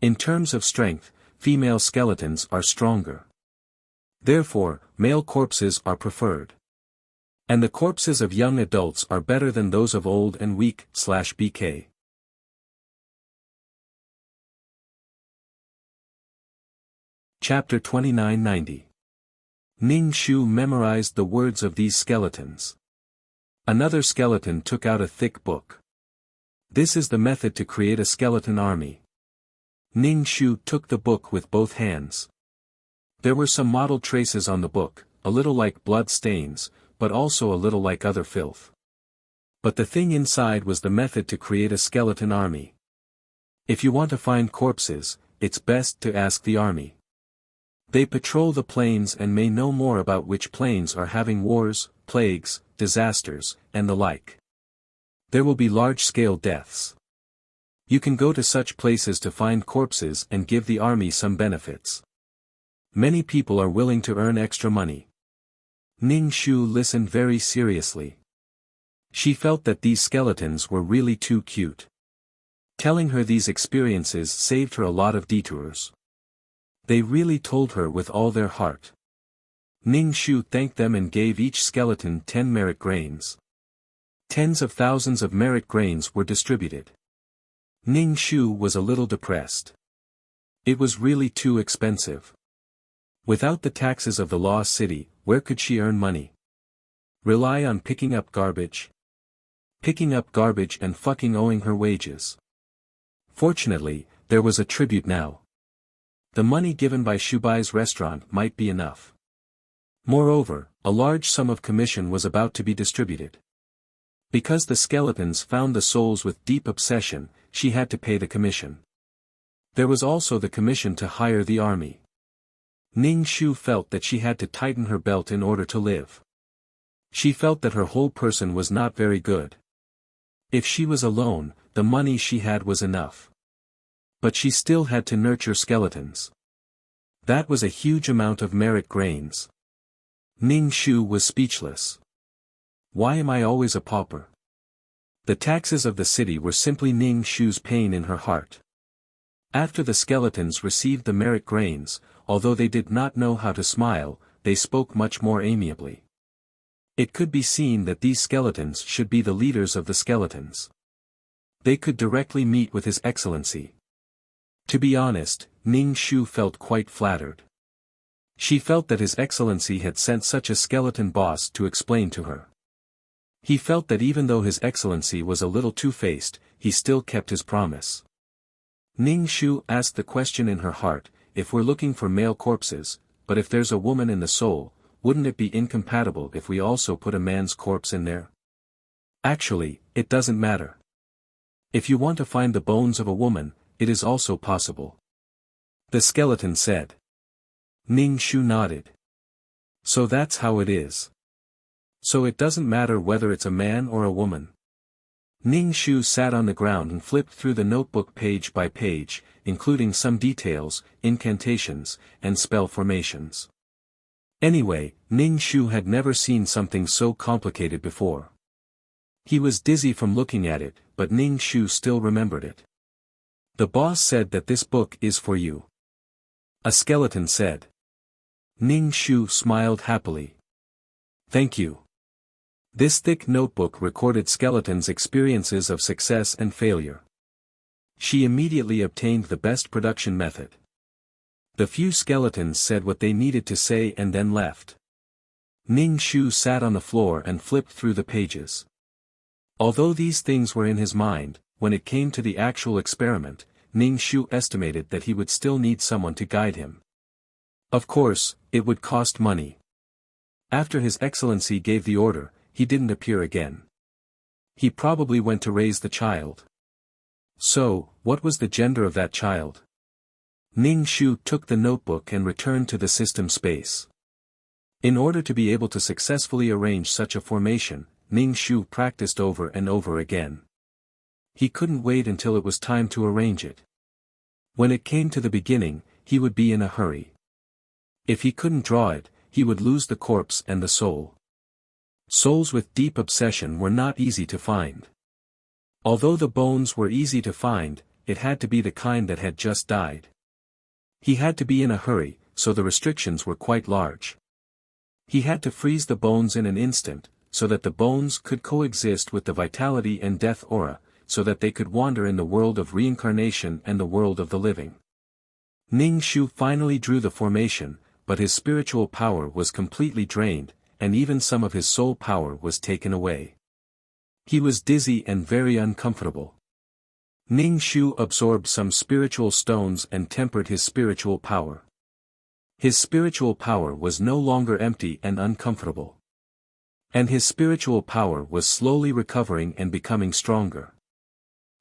S1: In terms of strength, female skeletons are stronger. Therefore, male corpses are preferred. And the corpses of young adults are better than those of old and weak/BK. Chapter 2990. Ning Shu memorized the words of these skeletons. Another skeleton took out a thick book. This is the method to create a skeleton army. Ning Shu took the book with both hands. There were some mottled traces on the book, a little like blood stains, but also a little like other filth. But the thing inside was the method to create a skeleton army. If you want to find corpses, it's best to ask the army. They patrol the plains and may know more about which plains are having wars, plagues, disasters, and the like. There will be large-scale deaths. You can go to such places to find corpses and give the army some benefits. Many people are willing to earn extra money. Ning Shu listened very seriously. She felt that these skeletons were really too cute. Telling her these experiences saved her a lot of detours. They really told her with all their heart. Ning Shu thanked them and gave each skeleton 10 merit grains. Tens of thousands of merit grains were distributed. Ning Shu was a little depressed. It was really too expensive. Without the taxes of the lost city, where could she earn money? Rely on picking up garbage? Picking up garbage and fucking owing her wages. Fortunately, there was a tribute now. The money given by Shubai's restaurant might be enough. Moreover, a large sum of commission was about to be distributed. Because the skeletons found the souls with deep obsession, she had to pay the commission. There was also the commission to hire the army. Ning Shu felt that she had to tighten her belt in order to live. She felt that her whole person was not very good. If she was alone, the money she had was enough. But she still had to nurture skeletons. That was a huge amount of merit grains. Ning Shu was speechless. Why am I always a pauper? The taxes of the city were simply Ning Shu's pain in her heart. After the skeletons received the merit grains, although they did not know how to smile, they spoke much more amiably. It could be seen that these skeletons should be the leaders of the skeletons. They could directly meet with His Excellency. To be honest, Ning Shu felt quite flattered. She felt that His Excellency had sent such a skeleton boss to explain to her. He felt that even though His Excellency was a little two-faced, he still kept his promise. Ning Shu asked the question in her heart, if we're looking for male corpses, but if there's a woman in the soul, wouldn't it be incompatible if we also put a man's corpse in there? Actually, it doesn't matter. If you want to find the bones of a woman, it is also possible. The skeleton said. Ning Shu nodded. So that's how it is. So it doesn't matter whether it's a man or a woman. Ning Shu sat on the ground and flipped through the notebook page by page, including some details, incantations, and spell formations. Anyway, Ning Shu had never seen something so complicated before. He was dizzy from looking at it, but Ning Shu still remembered it. The boss said that this book is for you. A skeleton said. Ning Shu smiled happily. Thank you. This thick notebook recorded skeletons' experiences of success and failure. She immediately obtained the best production method. The few skeletons said what they needed to say and then left. Ning Shu sat on the floor and flipped through the pages. Although these things were in his mind, when it came to the actual experiment, Ning Shu estimated that he would still need someone to guide him. Of course, it would cost money. After His Excellency gave the order, he didn't appear again. He probably went to raise the child. So, what was the gender of that child? Ning Shu took the notebook and returned to the system space. In order to be able to successfully arrange such a formation, Ning Shu practiced over and over again. He couldn't wait until it was time to arrange it. When it came to the beginning, he would be in a hurry. If he couldn't draw it, he would lose the corpse and the soul. Souls with deep obsession were not easy to find. Although the bones were easy to find, it had to be the kind that had just died. He had to be in a hurry, so the restrictions were quite large. He had to freeze the bones in an instant, so that the bones could coexist with the vitality and death aura, so that they could wander in the world of reincarnation and the world of the living. Ning Shu finally drew the formation, but his spiritual power was completely drained, and even some of his soul power was taken away. He was dizzy and very uncomfortable. Ning Shu absorbed some spiritual stones and tempered his spiritual power. His spiritual power was no longer empty and uncomfortable. And his spiritual power was slowly recovering and becoming stronger.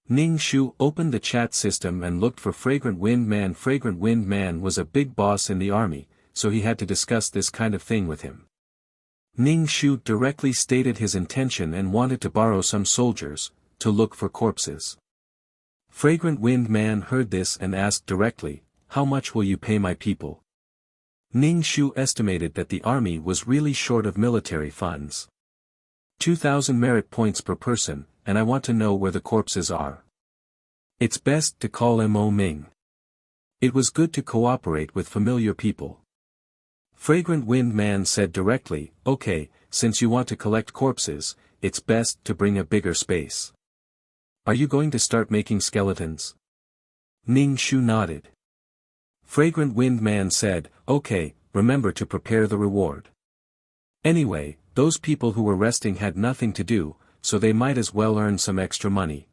S1: Ning Shu opened the chat system and looked for Fragrant Wind Man. Fragrant Wind Man was a big boss in the army, so he had to discuss this kind of thing with him. Ning Shu directly stated his intention and wanted to borrow some soldiers, to look for corpses. Fragrant Wind Man heard this and asked directly, "How much will you pay my people?" Ning Shu estimated that the army was really short of military funds. 2,000 merit points per person, and I want to know where the corpses are. It's best to call Mo Ming. It was good to cooperate with familiar people. Fragrant Wind Man said directly, "Okay, since you want to collect corpses, it's best to bring a bigger space. Are you going to start making skeletons?" Ning Shu nodded. Fragrant Wind Man said, "Okay, remember to prepare the reward. Anyway, those people who were resting had nothing to do, so they might as well earn some extra money.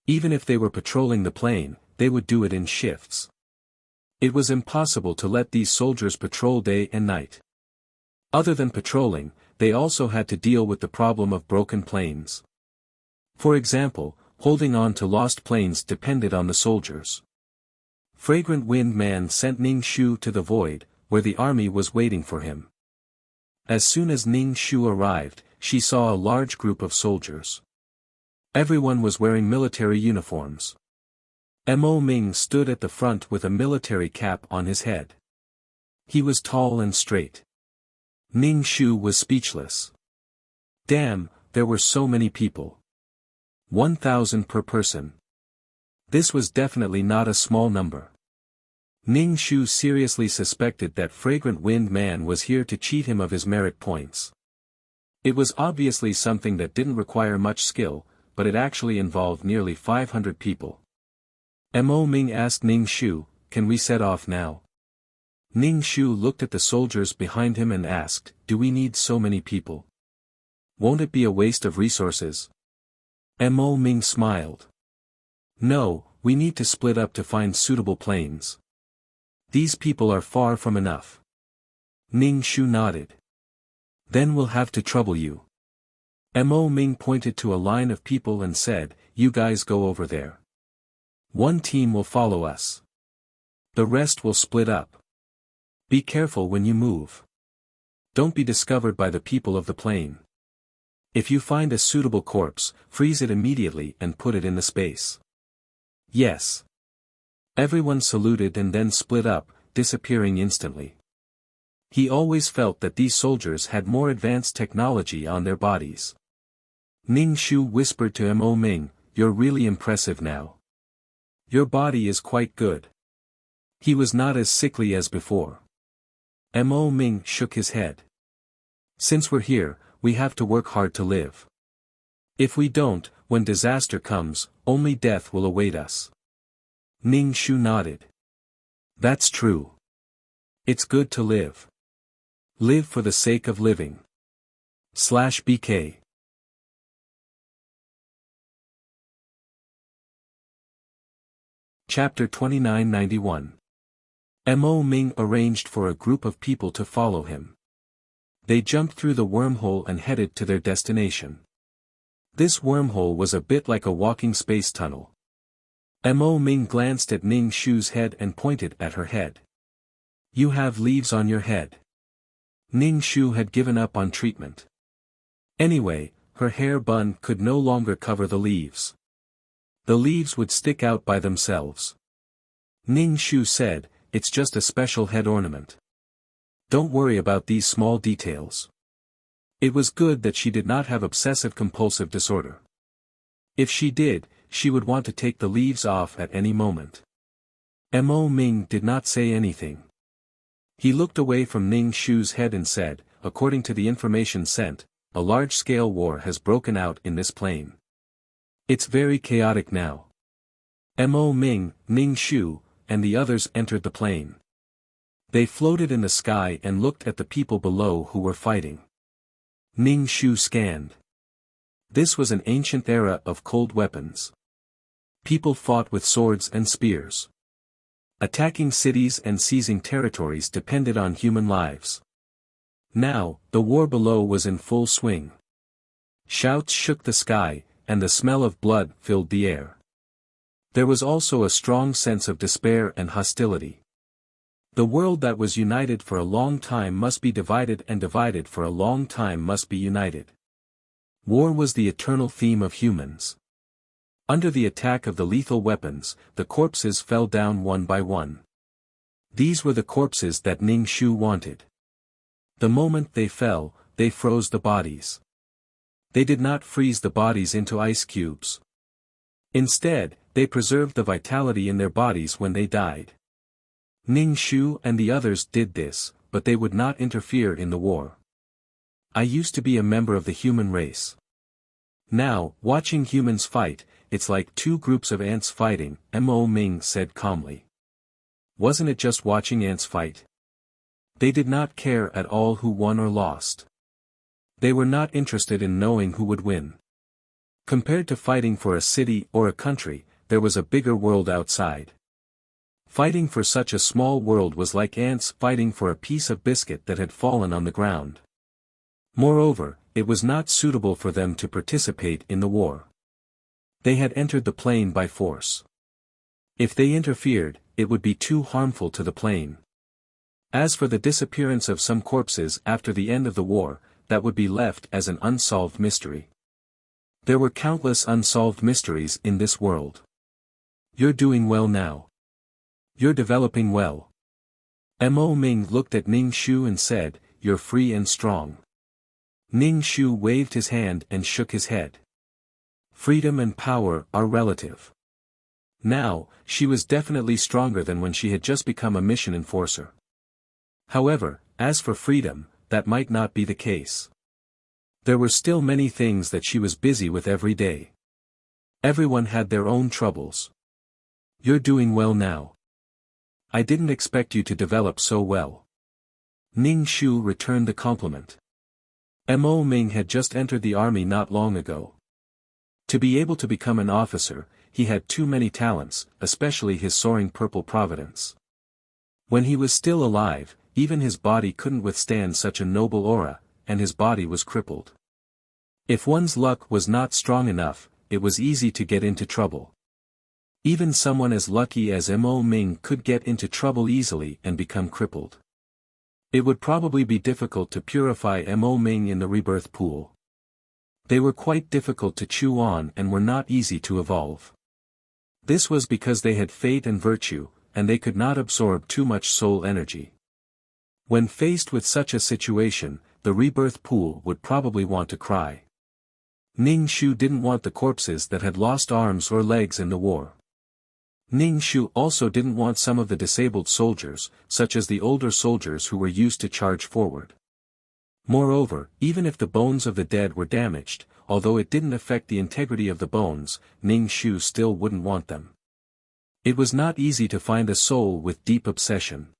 S1: Even if they were patrolling the plane, they would do it in shifts. It was impossible to let these soldiers patrol day and night. Other than patrolling, they also had to deal with the problem of broken planes. For example, holding on to lost planes depended on the soldiers. Fragrant Wind Man sent Ning Shu to the void, where the army was waiting for him. As soon as Ning Shu arrived, she saw a large group of soldiers. Everyone was wearing military uniforms. Mo Ming stood at the front with a military cap on his head. He was tall and straight. Ning Shu was speechless. Damn, there were so many people. 1,000 per person. This was definitely not a small number. Ning Shu seriously suspected that Fragrant Wind Man was here to cheat him of his merit points. It was obviously something that didn't require much skill, but it actually involved nearly 500 people. Mo Ming asked Ning Shu, "Can we set off now?" Ning Shu looked at the soldiers behind him and asked, "Do we need so many people? Won't it be a waste of resources?" Mo Ming smiled. "No, we need to split up to find suitable planes. These people are far from enough." Ning Shu nodded. "Then we'll have to trouble you." Mo Ming pointed to a line of people and said, "You guys go over there. One team will follow us. The rest will split up. Be careful when you move. Don't be discovered by the people of the plane. If you find a suitable corpse, freeze it immediately and put it in the space." "Yes." Everyone saluted and then split up, disappearing instantly. He always felt that these soldiers had more advanced technology on their bodies. Ning Shu whispered to Mo Ming, "You're really impressive now. Your body is quite good." He was not as sickly as before. Mo Ming shook his head. "Since we're here, we have to work hard to live. If we don't, when disaster comes, only death will await us." Ning Shu nodded. "That's true. It's good to live. Live for the sake of living. /BK. Chapter 2991. Mo Ming arranged for a group of people to follow him. They jumped through the wormhole and headed to their destination. This wormhole was a bit like a walking space tunnel. Mo Ming glanced at Ning Shu's head and pointed at her head. You have leaves on your head. Ning Shu had given up on treatment. Anyway, her hair bun could no longer cover the leaves. The leaves would stick out by themselves. Ning Shu said, "It's just a special head ornament. Don't worry about these small details." It was good that she did not have obsessive-compulsive disorder. If she did, she would want to take the leaves off at any moment. Mo Ming did not say anything. He looked away from Ning Shu's head and said, "According to the information sent, a large-scale war has broken out in this plane. It's very chaotic now." Mo Ming, Ning Shu, and the others entered the plane. They floated in the sky and looked at the people below who were fighting. Ning Shu scanned. This was an ancient era of cold weapons. People fought with swords and spears. Attacking cities and seizing territories depended on human lives. Now, the war below was in full swing. Shouts shook the sky, and the smell of blood filled the air. There was also a strong sense of despair and hostility. The world that was united for a long time must be divided, and divided for a long time must be united. War was the eternal theme of humans. Under the attack of the lethal weapons, the corpses fell down one by one. These were the corpses that Ning Shu wanted. The moment they fell, they froze the bodies. They did not freeze the bodies into ice cubes. Instead, they preserved the vitality in their bodies when they died. Ning Shu and the others did this, but they would not interfere in the war. I used to be a member of the human race. Now, watching humans fight, it's like two groups of ants fighting, Mo Ming said calmly. Wasn't it just watching ants fight? They did not care at all who won or lost. They were not interested in knowing who would win. Compared to fighting for a city or a country, there was a bigger world outside. Fighting for such a small world was like ants fighting for a piece of biscuit that had fallen on the ground. Moreover, it was not suitable for them to participate in the war. They had entered the plane by force. If they interfered, it would be too harmful to the plane. As for the disappearance of some corpses after the end of the war, that would be left as an unsolved mystery. There were countless unsolved mysteries in this world. You're doing well now. You're developing well. Mo Ming looked at Ning Shu and said, "You're free and strong." Ning Shu waved his hand and shook his head. Freedom and power are relative. Now, she was definitely stronger than when she had just become a mission enforcer. However, as for freedom, that might not be the case. There were still many things that she was busy with every day. Everyone had their own troubles. You're doing well now. I didn't expect you to develop so well. Ning Shu returned the compliment. Mo Ming had just entered the army not long ago. To be able to become an officer, he had too many talents, especially his soaring purple providence. When he was still alive, even his body couldn't withstand such a noble aura, and his body was crippled. If one's luck was not strong enough, it was easy to get into trouble. Even someone as lucky as Mo Ming could get into trouble easily and become crippled. It would probably be difficult to purify Mo Ming in the rebirth pool. They were quite difficult to chew on and were not easy to evolve. This was because they had fate and virtue, and they could not absorb too much soul energy. When faced with such a situation, the rebirth pool would probably want to cry. Ning Shu didn't want the corpses that had lost arms or legs in the war. Ning Shu also didn't want some of the disabled soldiers, such as the older soldiers who were used to charge forward. Moreover, even if the bones of the dead were damaged, although it didn't affect the integrity of the bones, Ning Shu still wouldn't want them. It was not easy to find a soul with deep obsession.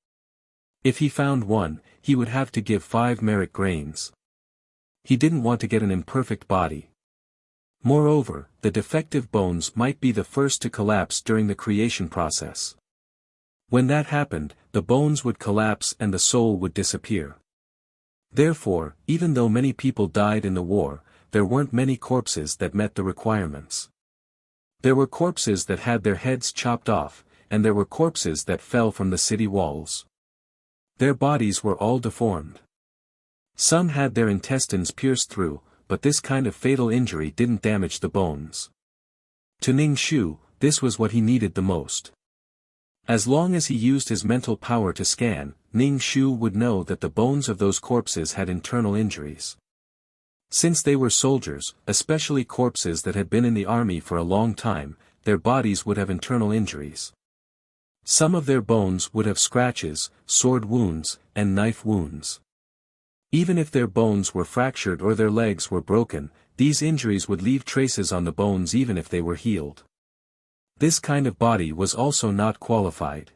S1: If he found one, he would have to give 5 merit grains. He didn't want to get an imperfect body. Moreover, the defective bones might be the first to collapse during the creation process. When that happened, the bones would collapse and the soul would disappear. Therefore, even though many people died in the war, there weren't many corpses that met the requirements. There were corpses that had their heads chopped off, and there were corpses that fell from the city walls. Their bodies were all deformed. Some had their intestines pierced through, but this kind of fatal injury didn't damage the bones. To Ning Shu, this was what he needed the most. As long as he used his mental power to scan, Ning Shu would know that the bones of those corpses had internal injuries. Since they were soldiers, especially corpses that had been in the army for a long time, their bodies would have internal injuries. Some of their bones would have scratches, sword wounds, and knife wounds. Even if their bones were fractured or their legs were broken, these injuries would leave traces on the bones even if they were healed. This kind of body was also not qualified.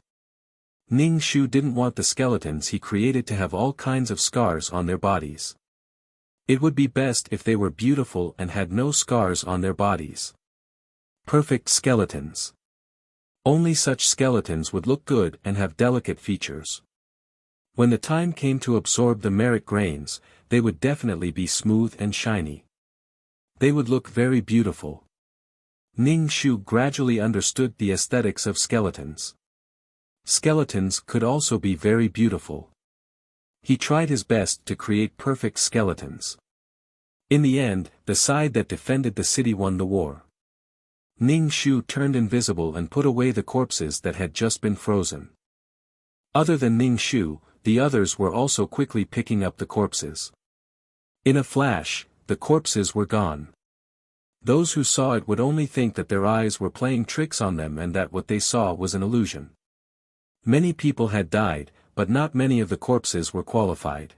S1: Ning Shu didn't want the skeletons he created to have all kinds of scars on their bodies. It would be best if they were beautiful and had no scars on their bodies. Perfect skeletons. Only such skeletons would look good and have delicate features. When the time came to absorb the merit grains, they would definitely be smooth and shiny. They would look very beautiful. Ning Shu gradually understood the aesthetics of skeletons. Skeletons could also be very beautiful. He tried his best to create perfect skeletons. In the end, the side that defended the city won the war. Ning Shu turned invisible and put away the corpses that had just been frozen. Other than Ning Shu, the others were also quickly picking up the corpses. In a flash, the corpses were gone. Those who saw it would only think that their eyes were playing tricks on them and that what they saw was an illusion. Many people had died, but not many of the corpses were qualified.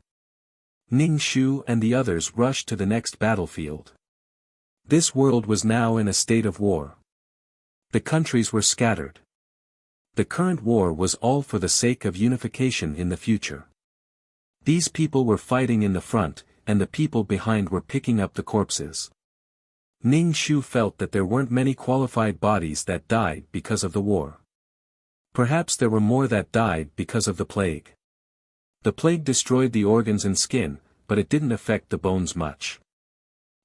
S1: Ning Shu and the others rushed to the next battlefield. This world was now in a state of war. The countries were scattered. The current war was all for the sake of unification in the future. These people were fighting in the front, and the people behind were picking up the corpses. Ning Shu felt that there weren't many qualified bodies that died because of the war. Perhaps there were more that died because of the plague. The plague destroyed the organs and skin, but it didn't affect the bones much.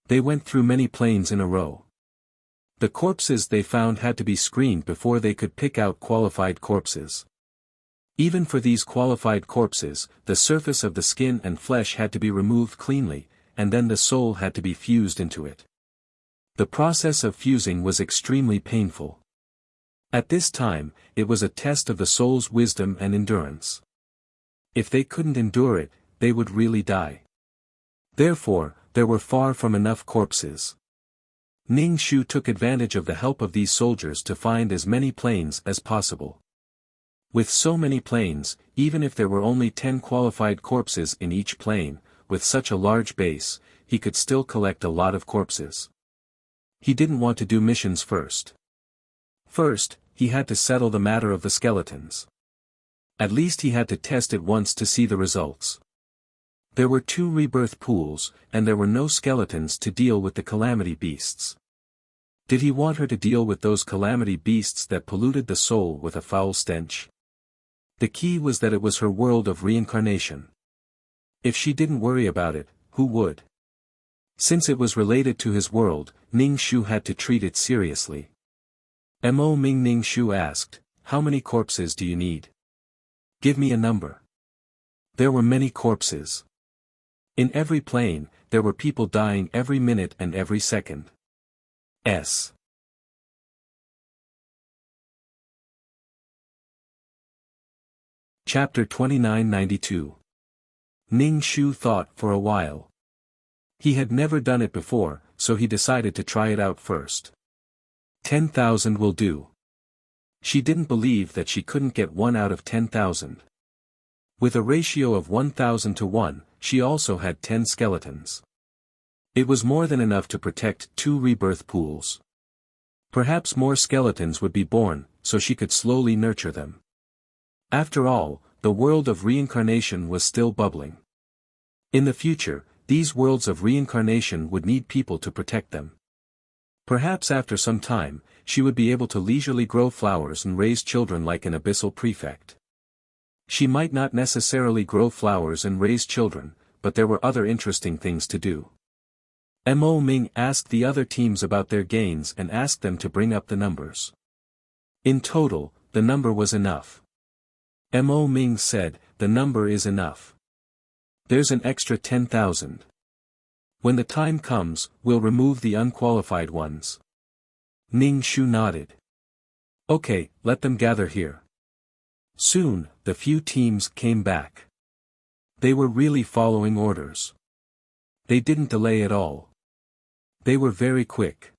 S1: They went through many planes in a row. The corpses they found had to be screened before they could pick out qualified corpses. Even for these qualified corpses, the surface of the skin and flesh had to be removed cleanly, and then the soul had to be fused into it. The process of fusing was extremely painful. At this time, it was a test of the soul's wisdom and endurance. If they couldn't endure it, they would really die. Therefore, there were far from enough corpses. Ning Shu took advantage of the help of these soldiers to find as many planes as possible. With so many planes, even if there were only 10 qualified corpses in each plane, with such a large base, he could still collect a lot of corpses. He didn't want to do missions first. First, he had to settle the matter of the skeletons. At least he had to test it once to see the results. There were 2 rebirth pools, and there were no skeletons to deal with the calamity beasts. Did he want her to deal with those calamity beasts that polluted the soul with a foul stench? The key was that it was her world of reincarnation. If she didn't worry about it, who would? Since it was related to his world, Ning Shu had to treat it seriously. Mo Ming Ning Shu asked, "How many corpses do you need? Give me a number." There were many corpses. In every plane, there were people dying every minute and every second. Chapter 2992. Ning Shu thought for a while. He had never done it before, so he decided to try it out first. 10,000 will do. She didn't believe that she couldn't get 1 out of 10,000. With a ratio of 1,000 to 1, she also had 10 skeletons. It was more than enough to protect 2 rebirth pools. Perhaps more skeletons would be born, so she could slowly nurture them. After all, the world of reincarnation was still bubbling. In the future, these worlds of reincarnation would need people to protect them. Perhaps after some time, she would be able to leisurely grow flowers and raise children like an abyssal prefect. She might not necessarily grow flowers and raise children, but there were other interesting things to do. Mo Ming asked the other teams about their gains and asked them to bring up the numbers. In total, the number was enough. Mo Ming said, "The number is enough. There's an extra 10,000. When the time comes, we'll remove the unqualified ones." Ning Shu nodded. "Okay, let them gather here." Soon, the few teams came back. They were really following orders. They didn't delay at all. They were very quick.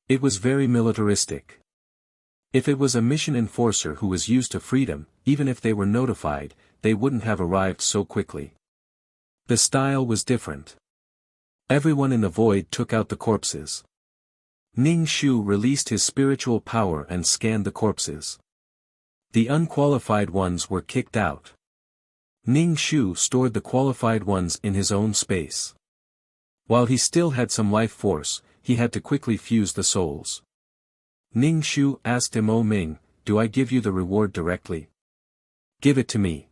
S1: It was very militaristic. If it was a mission enforcer who was used to freedom, even if they were notified, they wouldn't have arrived so quickly. The style was different. Everyone in the void took out the corpses. Ning Shu released his spiritual power and scanned the corpses. The unqualified ones were kicked out. Ning Shu stored the qualified ones in his own space. While he still had some life force, he had to quickly fuse the souls. Ning Shu asked Mo Ming, "Do I give you the reward directly?" "Give it to me.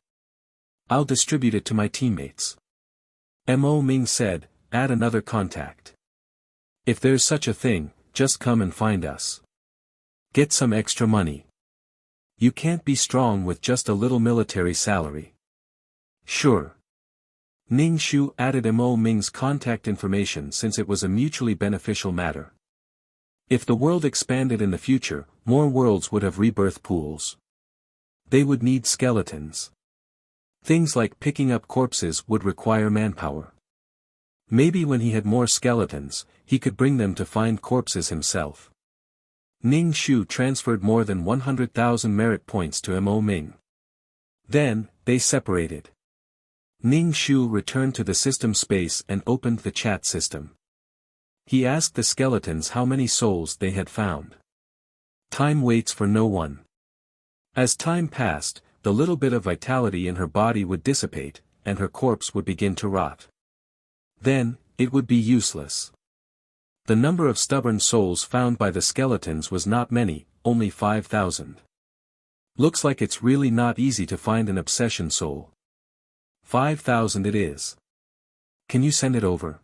S1: I'll distribute it to my teammates." Mo Ming said, "Add another contact. If there's such a thing, just come and find us. Get some extra money. You can't be strong with just a little military salary." "Sure." Ning Shu added Mo Ming's contact information since it was a mutually beneficial matter. If the world expanded in the future, more worlds would have rebirth pools. They would need skeletons. Things like picking up corpses would require manpower. Maybe when he had more skeletons, he could bring them to find corpses himself. Ning Shu transferred more than 100,000 merit points to Mo Ming. Then, they separated. Ning Shu returned to the system space and opened the chat system. He asked the skeletons how many souls they had found. Time waits for no one. As time passed, the little bit of vitality in her body would dissipate, and her corpse would begin to rot. Then, it would be useless. The number of stubborn souls found by the skeletons was not many, only 5,000. Looks like it's really not easy to find an obsession soul. 5,000 it is. Can you send it over?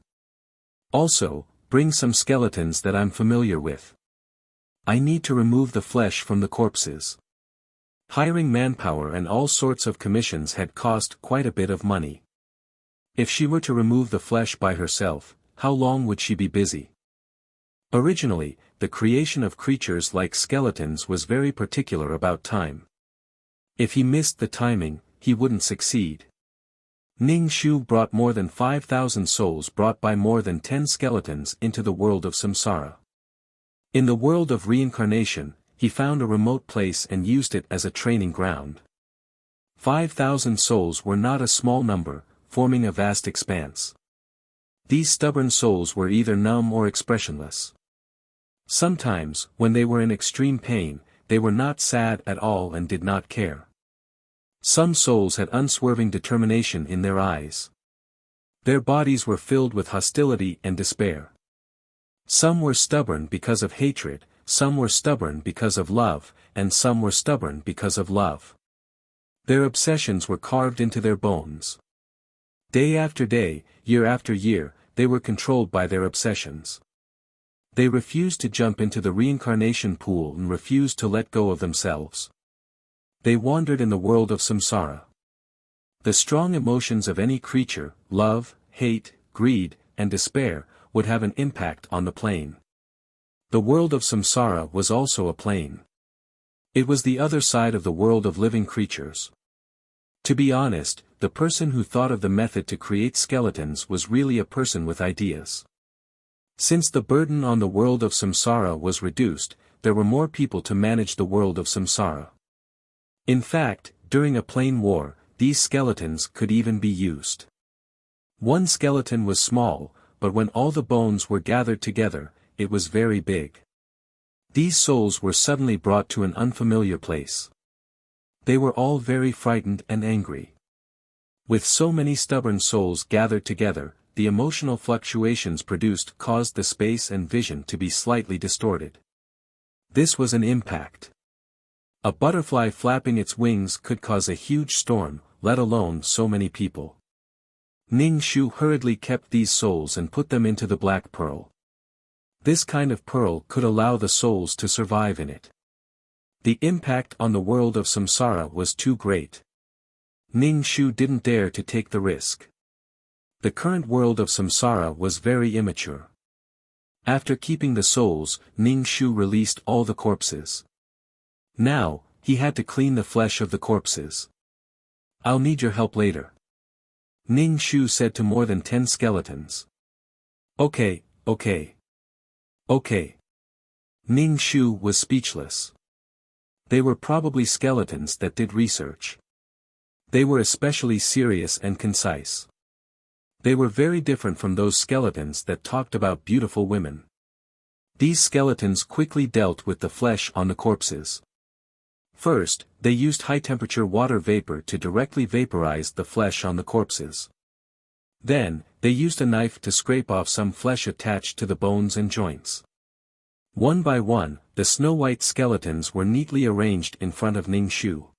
S1: Also, bring some skeletons that I'm familiar with. I need to remove the flesh from the corpses. Hiring manpower and all sorts of commissions had cost quite a bit of money. If she were to remove the flesh by herself, how long would she be busy? Originally, the creation of creatures like skeletons was very particular about time. If he missed the timing, he wouldn't succeed. Ning Shu brought more than 5,000 souls brought by more than 10 skeletons into the world of samsara. In the world of reincarnation, he found a remote place and used it as a training ground. 5,000 souls were not a small number, forming a vast expanse. These stubborn souls were either numb or expressionless. Sometimes, when they were in extreme pain, they were not sad at all and did not care. Some souls had unswerving determination in their eyes. Their bodies were filled with hostility and despair. Some were stubborn because of hatred, some were stubborn because of love, and some were stubborn because of love. Their obsessions were carved into their bones. Day after day, year after year, they were controlled by their obsessions. They refused to jump into the reincarnation pool and refused to let go of themselves. They wandered in the world of samsara. The strong emotions of any creature, love, hate, greed, and despair, would have an impact on the plane. The world of samsara was also a plane. It was the other side of the world of living creatures. To be honest, the person who thought of the method to create skeletons was really a person with ideas. Since the burden on the world of samsara was reduced, there were more people to manage the world of samsara. In fact, during a plane war, these skeletons could even be used. One skeleton was small, but when all the bones were gathered together, it was very big. These souls were suddenly brought to an unfamiliar place. They were all very frightened and angry. With so many stubborn souls gathered together, the emotional fluctuations produced caused the space and vision to be slightly distorted. This was an impact. A butterfly flapping its wings could cause a huge storm, let alone so many people. Ning Shu hurriedly kept these souls and put them into the black pearl. This kind of pearl could allow the souls to survive in it. The impact on the world of samsara was too great. Ning Shu didn't dare to take the risk. The current world of samsara was very immature. After keeping the souls, Ning Shu released all the corpses. Now, he had to clean the flesh of the corpses. "I'll need your help later," Ning Shu said to more than 10 skeletons. Okay. Ning Shu was speechless. They were probably skeletons that did research. They were especially serious and concise. They were very different from those skeletons that talked about beautiful women. These skeletons quickly dealt with the flesh on the corpses. First, they used high-temperature water vapor to directly vaporize the flesh on the corpses. Then, they used a knife to scrape off some flesh attached to the bones and joints. One by one, the snow-white skeletons were neatly arranged in front of Ning Shu.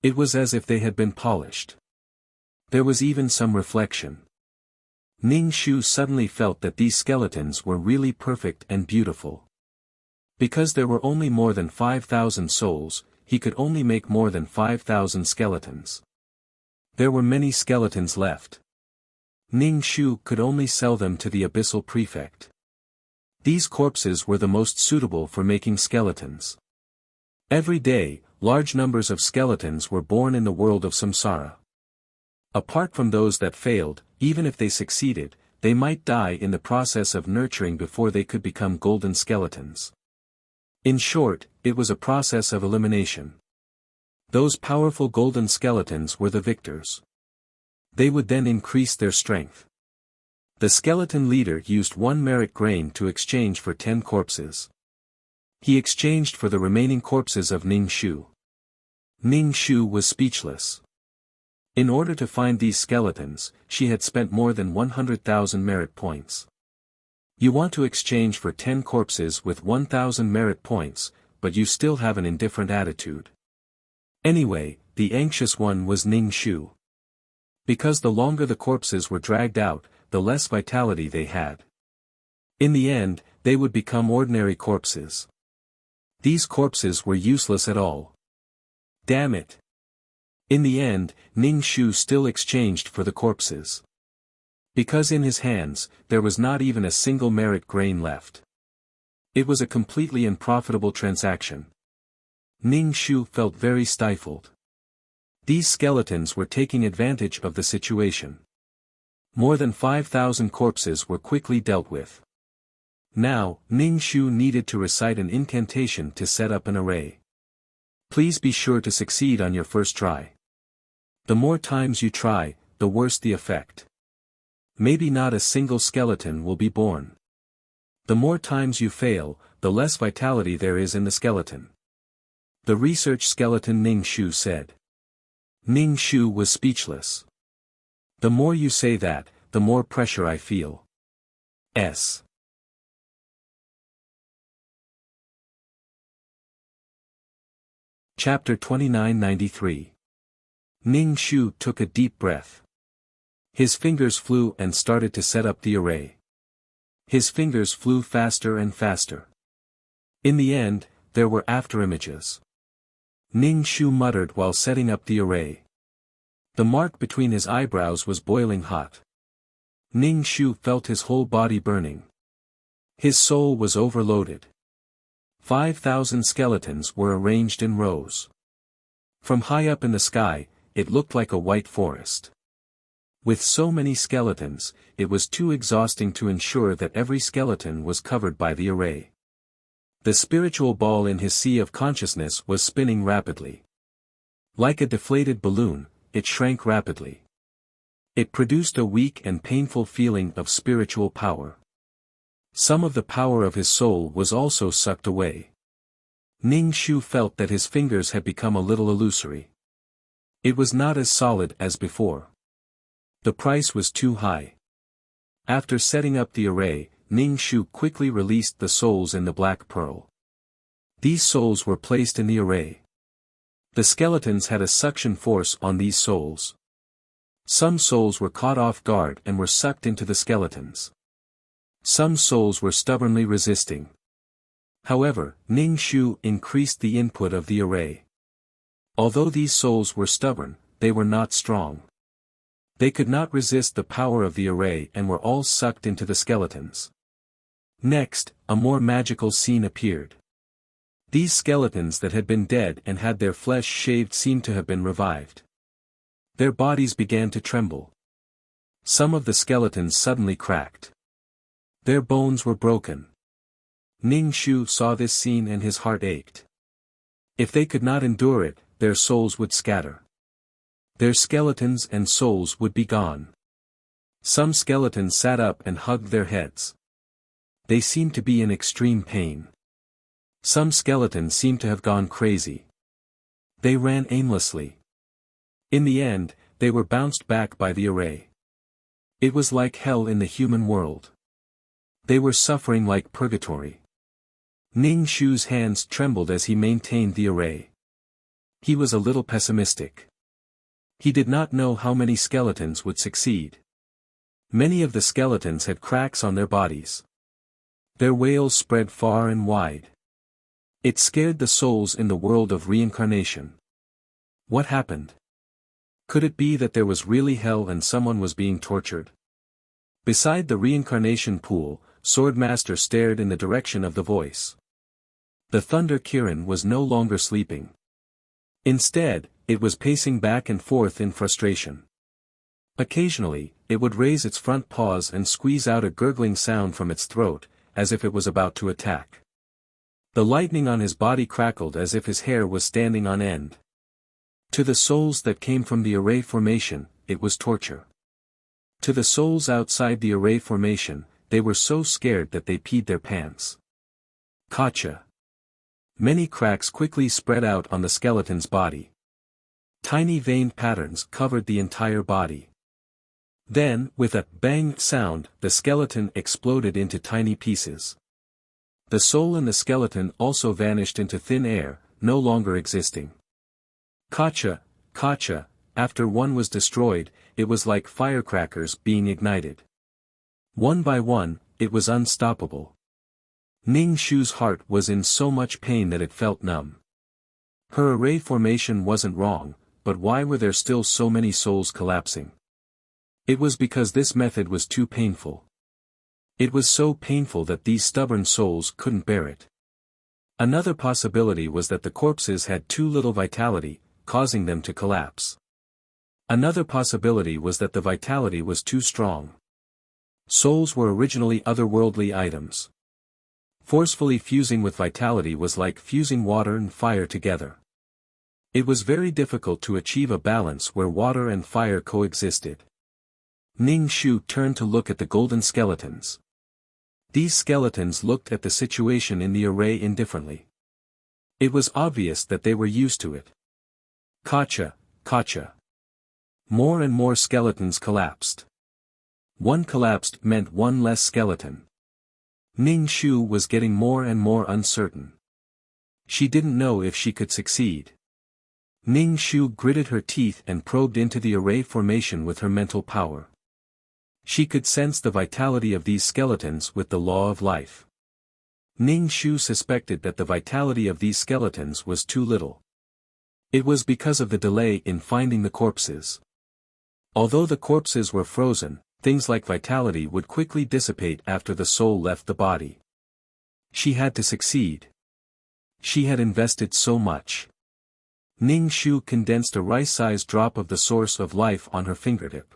S1: It was as if they had been polished. There was even some reflection. Ning Shu suddenly felt that these skeletons were really perfect and beautiful. Because there were only more than 5,000 souls, he could only make more than 5,000 skeletons. There were many skeletons left. Ning Shu could only sell them to the abyssal prefect. These corpses were the most suitable for making skeletons. Every day, large numbers of skeletons were born in the world of samsara. Apart from those that failed, even if they succeeded, they might die in the process of nurturing before they could become golden skeletons. In short, it was a process of elimination. Those powerful golden skeletons were the victors. They would then increase their strength. The skeleton leader used 1 merit grain to exchange for 10 corpses. He exchanged for the remaining corpses of Ning Shu. Ning Shu was speechless. In order to find these skeletons, she had spent more than 100,000 merit points. You want to exchange for 10 corpses with 1,000 merit points, but you still have an indifferent attitude. Anyway, the anxious one was Ning Shu. Because the longer the corpses were dragged out, the less vitality they had. In the end, they would become ordinary corpses. These corpses were useless at all. Damn it. In the end, Ning Shu still exchanged for the corpses. Because in his hands, there was not even a single merit grain left. It was a completely unprofitable transaction. Ning Shu felt very stifled. These skeletons were taking advantage of the situation. More than 5,000 corpses were quickly dealt with. Now, Ning Shu needed to recite an incantation to set up an array. Please be sure to succeed on your first try. The more times you try, the worse the effect. Maybe not a single skeleton will be born. The more times you fail, the less vitality there is in the skeleton. The research skeleton Ning Shu said. Ning Shu was speechless. The more you say that, the more pressure I feel. Chapter 2993. Ning Shu took a deep breath. His fingers flew and started to set up the array. His fingers flew faster and faster. In the end, there were afterimages. Ning Shu muttered while setting up the array. The mark between his eyebrows was boiling hot. Ning Shu felt his whole body burning. His soul was overloaded. 5,000 skeletons were arranged in rows. From high up in the sky, it looked like a white forest. With so many skeletons, it was too exhausting to ensure that every skeleton was covered by the array. The spiritual ball in his sea of consciousness was spinning rapidly. Like a deflated balloon, it shrank rapidly. It produced a weak and painful feeling of spiritual power. Some of the power of his soul was also sucked away. Ning Shu felt that his fingers had become a little illusory. It was not as solid as before. The price was too high. After setting up the array, Ning Shu quickly released the souls in the black pearl. These souls were placed in the array. The skeletons had a suction force on these souls. Some souls were caught off guard and were sucked into the skeletons. Some souls were stubbornly resisting. However, Ning Shu increased the input of the array. Although these souls were stubborn, they were not strong. They could not resist the power of the array and were all sucked into the skeletons. Next, a more magical scene appeared. These skeletons that had been dead and had their flesh shaved seemed to have been revived. Their bodies began to tremble. Some of the skeletons suddenly cracked. Their bones were broken. Ning Shu saw this scene and his heart ached. If they could not endure it, their souls would scatter. Their skeletons and souls would be gone. Some skeletons sat up and hugged their heads. They seemed to be in extreme pain. Some skeletons seemed to have gone crazy. They ran aimlessly. In the end, they were bounced back by the array. It was like hell in the human world. They were suffering like purgatory. Ning Shu's hands trembled as he maintained the array. He was a little pessimistic. He did not know how many skeletons would succeed. Many of the skeletons had cracks on their bodies. Their wails spread far and wide. It scared the souls in the world of reincarnation. What happened? Could it be that there was really hell and someone was being tortured? Beside the reincarnation pool, Swordmaster stared in the direction of the voice. The Thunder Kirin was no longer sleeping. Instead, it was pacing back and forth in frustration. Occasionally, it would raise its front paws and squeeze out a gurgling sound from its throat, as if it was about to attack. The lightning on his body crackled as if his hair was standing on end. To the souls that came from the array formation, it was torture. To the souls outside the array formation, they were so scared that they peed their pants. Gotcha. Many cracks quickly spread out on the skeleton's body. Tiny veined patterns covered the entire body. Then, with a bang sound, the skeleton exploded into tiny pieces. The soul in the skeleton also vanished into thin air, no longer existing. Gotcha, gotcha. After one was destroyed, it was like firecrackers being ignited. One by one, it was unstoppable. Ning Shu's heart was in so much pain that it felt numb. Her array formation wasn't wrong, but why were there still so many souls collapsing? It was because this method was too painful. It was so painful that these stubborn souls couldn't bear it. Another possibility was that the corpses had too little vitality, causing them to collapse. Another possibility was that the vitality was too strong. Souls were originally otherworldly items. Forcefully fusing with vitality was like fusing water and fire together. It was very difficult to achieve a balance where water and fire coexisted. Ning Shu turned to look at the golden skeletons. These skeletons looked at the situation in the array indifferently. It was obvious that they were used to it. Gotcha, gotcha. More and more skeletons collapsed. One collapsed meant one less skeleton. Ning Shu was getting more and more uncertain. She didn't know if she could succeed. Ning Shu gritted her teeth and probed into the array formation with her mental power. She could sense the vitality of these skeletons with the law of life. Ning Shu suspected that the vitality of these skeletons was too little. It was because of the delay in finding the corpses. Although the corpses were frozen, things like vitality would quickly dissipate after the soul left the body. She had to succeed. She had invested so much. Ning Shu condensed a rice-sized drop of the source of life on her fingertip.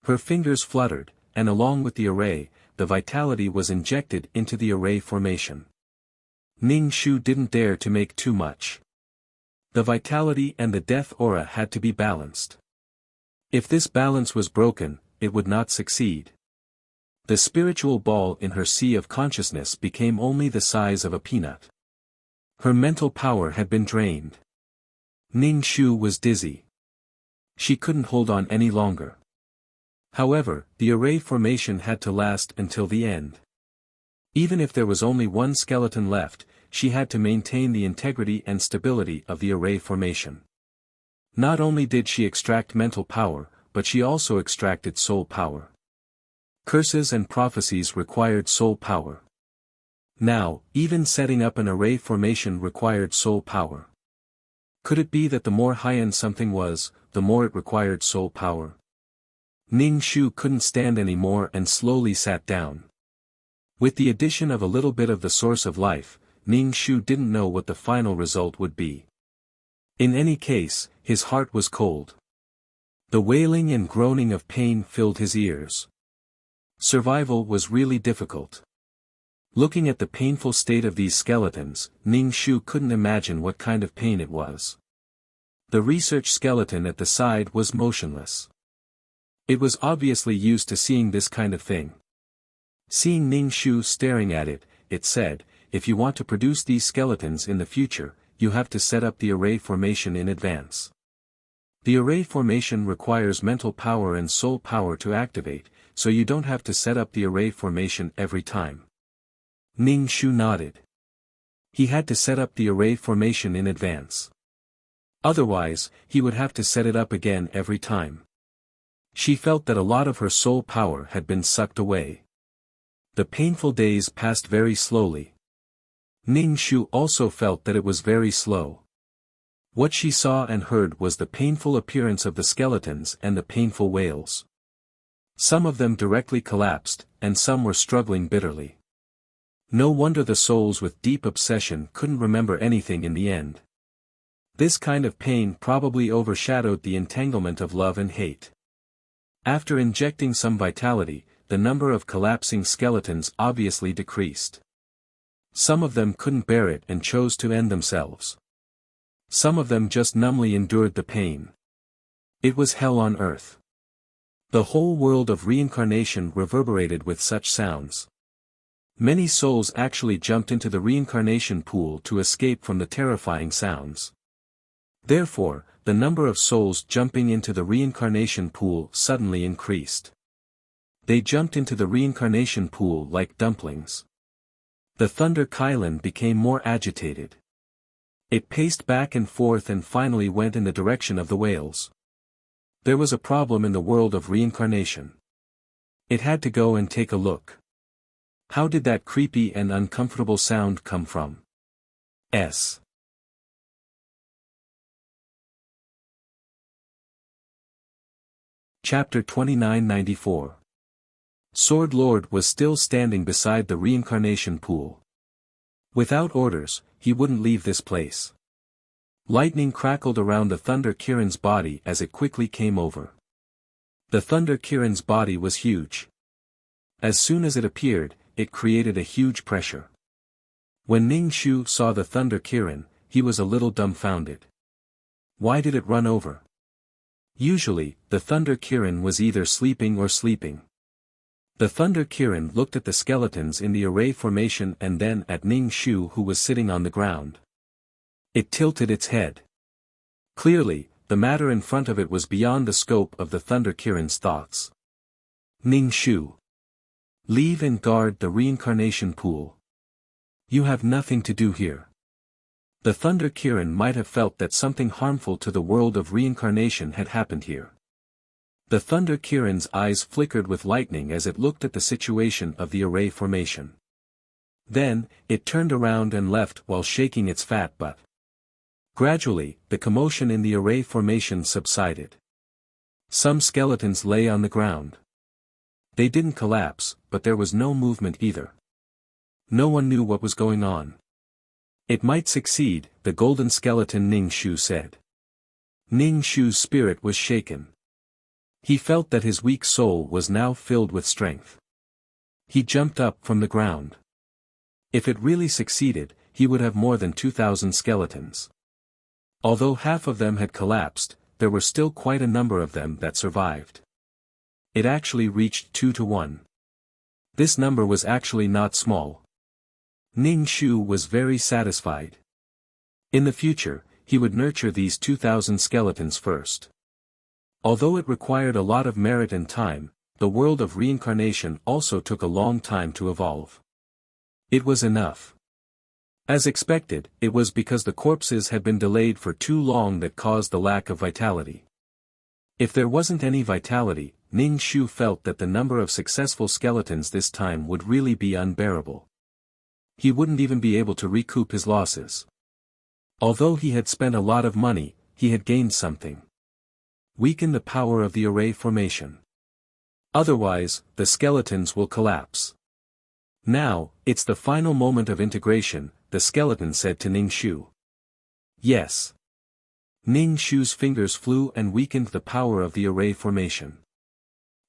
S1: Her fingers fluttered, and along with the array, the vitality was injected into the array formation. Ning Shu didn't dare to make too much. The vitality and the death aura had to be balanced. If this balance was broken, it would not succeed. The spiritual ball in her sea of consciousness became only the size of a peanut. Her mental power had been drained. Ning Shu was dizzy. She couldn't hold on any longer. However, the array formation had to last until the end. Even if there was only one skeleton left, she had to maintain the integrity and stability of the array formation. Not only did she extract mental power, but she also extracted soul power. Curses and prophecies required soul power. Now, even setting up an array formation required soul power. Could it be that the more high-end something was, the more it required soul power? Ning Shu couldn't stand any more and slowly sat down. With the addition of a little bit of the source of life, Ning Shu didn't know what the final result would be. In any case, his heart was cold. The wailing and groaning of pain filled his ears. Survival was really difficult. Looking at the painful state of these skeletons, Ning Shu couldn't imagine what kind of pain it was. The research skeleton at the side was motionless. It was obviously used to seeing this kind of thing. Seeing Ning Shu staring at it, it said, "If you want to produce these skeletons in the future, you have to set up the array formation in advance. The array formation requires mental power and soul power to activate, so you don't have to set up the array formation every time." Ning Shu nodded. He had to set up the array formation in advance. Otherwise, he would have to set it up again every time. She felt that a lot of her soul power had been sucked away. The painful days passed very slowly. Ning Shu also felt that it was very slow. What she saw and heard was the painful appearance of the skeletons and the painful wails. Some of them directly collapsed, and some were struggling bitterly. No wonder the souls with deep obsession couldn't remember anything in the end. This kind of pain probably overshadowed the entanglement of love and hate. After injecting some vitality, the number of collapsing skeletons obviously decreased. Some of them couldn't bear it and chose to end themselves. Some of them just numbly endured the pain. It was hell on earth. The whole world of reincarnation reverberated with such sounds. Many souls actually jumped into the reincarnation pool to escape from the terrifying sounds. Therefore, the number of souls jumping into the reincarnation pool suddenly increased. They jumped into the reincarnation pool like dumplings. The Thunder Kylan became more agitated. It paced back and forth and finally went in the direction of the whales. There was a problem in the world of reincarnation. It had to go and take a look. How did that creepy and uncomfortable sound come from? Chapter 2994. Sword Lord was still standing beside the reincarnation pool. Without orders, he wouldn't leave this place. Lightning crackled around the Thunder Kirin's body as it quickly came over. The Thunder Kirin's body was huge. As soon as it appeared, it created a huge pressure. When Ning Shu saw the Thunder Kirin, he was a little dumbfounded. Why did it run over? Usually, the Thunder Kirin was either sleeping or sleeping. The Thunder Kirin looked at the skeletons in the array formation and then at Ning Shu who was sitting on the ground. It tilted its head. Clearly, the matter in front of it was beyond the scope of the Thunder Kirin's thoughts. Ning Shu. Leave and guard the reincarnation pool. You have nothing to do here. The Thunder Kirin might have felt that something harmful to the world of reincarnation had happened here. The Thunder Kirin's eyes flickered with lightning as it looked at the situation of the array formation. Then, it turned around and left while shaking its fat butt. Gradually, the commotion in the array formation subsided. Some skeletons lay on the ground. They didn't collapse, but there was no movement either. No one knew what was going on. It might succeed, the golden skeleton Ning Shu said. Ning Shu's spirit was shaken. He felt that his weak soul was now filled with strength. He jumped up from the ground. If it really succeeded, he would have more than 2,000 skeletons. Although half of them had collapsed, there were still quite a number of them that survived. It actually reached 2 to 1. This number was actually not small. Ning Shu was very satisfied. In the future, he would nurture these 2,000 skeletons first. Although it required a lot of merit and time, the world of reincarnation also took a long time to evolve. It was enough. As expected, it was because the corpses had been delayed for too long that caused the lack of vitality. If there wasn't any vitality, Ning Shu felt that the number of successful skeletons this time would really be unbearable. He wouldn't even be able to recoup his losses. Although he had spent a lot of money, he had gained something. Weaken the power of the array formation. Otherwise, the skeletons will collapse. Now, it's the final moment of integration, the skeleton said to Ning Shu. Yes. Ning Shu's fingers flew and weakened the power of the array formation.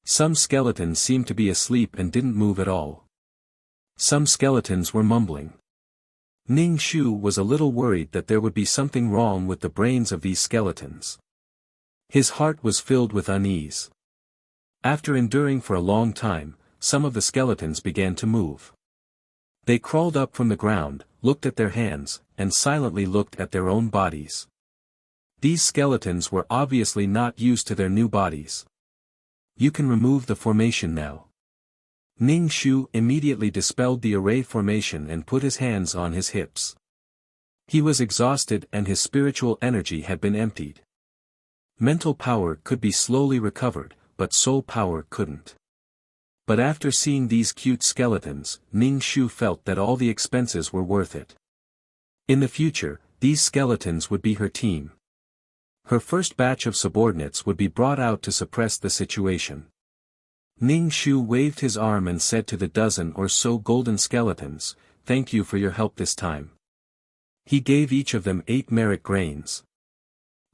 S1: Some skeletons seemed to be asleep and didn't move at all. Some skeletons were mumbling. Ning Shu was a little worried that there would be something wrong with the brains of these skeletons. His heart was filled with unease. After enduring for a long time, some of the skeletons began to move. They crawled up from the ground, looked at their hands, and silently looked at their own bodies. These skeletons were obviously not used to their new bodies. You can remove the formation now. Ning Shu immediately dispelled the array formation and put his hands on his hips. He was exhausted and his spiritual energy had been emptied. Mental power could be slowly recovered, but soul power couldn't. But after seeing these cute skeletons, Ning Shu felt that all the expenses were worth it. In the future, these skeletons would be her team. Her first batch of subordinates would be brought out to suppress the situation. Ning Shu waved his arm and said to the dozen or so golden skeletons, "Thank you for your help this time." He gave each of them 8 merit grains.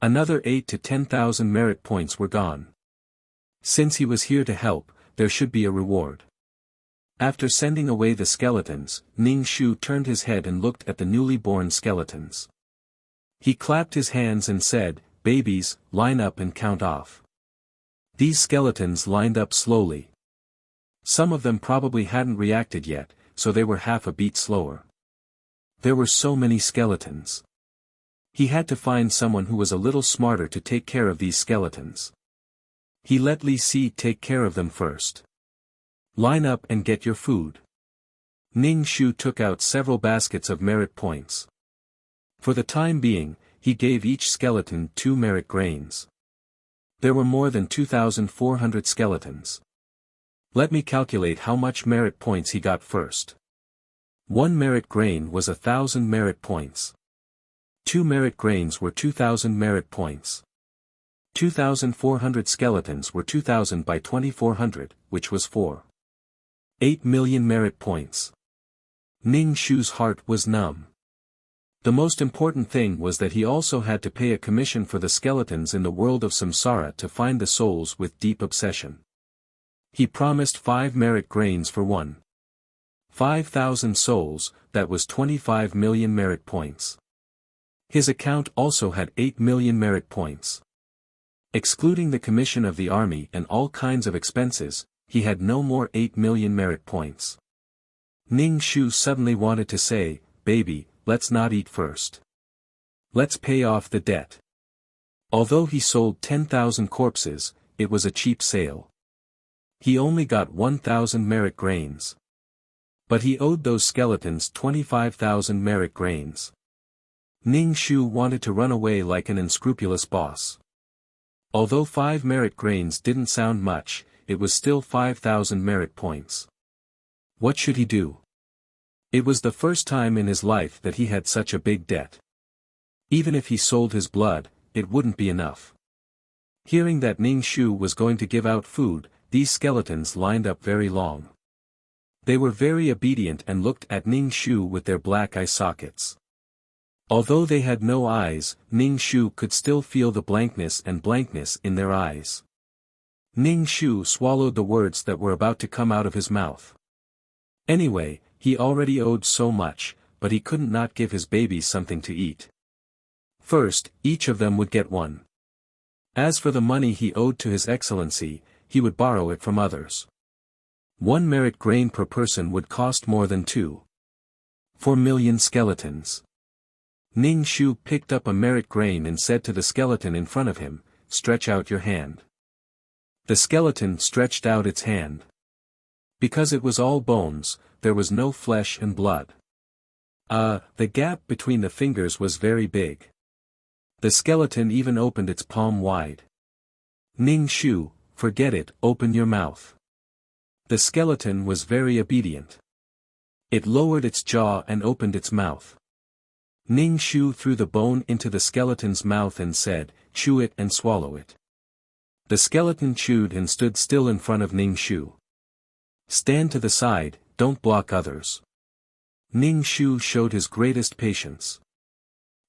S1: Another 8 to 10,000 merit points were gone. Since he was here to help, there should be a reward. After sending away the skeletons, Ning Shu turned his head and looked at the newly born skeletons. He clapped his hands and said, "Babies, line up and count off." These skeletons lined up slowly. Some of them probably hadn't reacted yet, so they were half a beat slower. There were so many skeletons. He had to find someone who was a little smarter to take care of these skeletons. He let Li Si take care of them first. Line up and get your food. Ning Shu took out several baskets of merit points. For the time being, he gave each skeleton 2 merit grains. There were more than 2,400 skeletons. Let me calculate how much merit points he got first. 1 merit grain was 1,000 merit points. 2 merit grains were 2,000 merit points. 2,400 skeletons were 2,000 by 2,400, which was 4.8 million merit points. Ning Shu's heart was numb. The most important thing was that he also had to pay a commission for the skeletons in the world of samsara to find the souls with deep obsession. He promised 5 merit grains for 5,000 souls, that was 25 million merit points. His account also had 8 million merit points. Excluding the commission of the army and all kinds of expenses, he had no more 8 million merit points. Ning Shu suddenly wanted to say, "Baby, let's not eat first. Let's pay off the debt." Although he sold 10,000 corpses, it was a cheap sale. He only got 1,000 merit grains. But he owed those skeletons 25,000 merit grains. Ning Shu wanted to run away like an unscrupulous boss. Although 5 merit grains didn't sound much, it was still 5,000 merit points. What should he do? It was the first time in his life that he had such a big debt. Even if he sold his blood, it wouldn't be enough. Hearing that Ning Shu was going to give out food, these skeletons lined up very long. They were very obedient and looked at Ning Shu with their black eye sockets. Although they had no eyes, Ning Shu could still feel the blankness in their eyes. Ning Shu swallowed the words that were about to come out of his mouth. Anyway, he already owed so much, but he couldn't not give his babies something to eat. First, each of them would get 1. As for the money he owed to His Excellency, he would borrow it from others. 1 merit grain per person would cost more than 2.4 million skeletons. Ning Shu picked up a merit grain and said to the skeleton in front of him, "Stretch out your hand." The skeleton stretched out its hand. Because it was all bones, there was no flesh and blood. The gap between the fingers was very big. The skeleton even opened its palm wide. "Ning Shu, forget it, open your mouth." The skeleton was very obedient. It lowered its jaw and opened its mouth. Ning Shu threw the bone into the skeleton's mouth and said, "Chew it and swallow it." The skeleton chewed and stood still in front of Ning Shu. "Stand to the side, don't block others." Ning Shu showed his greatest patience.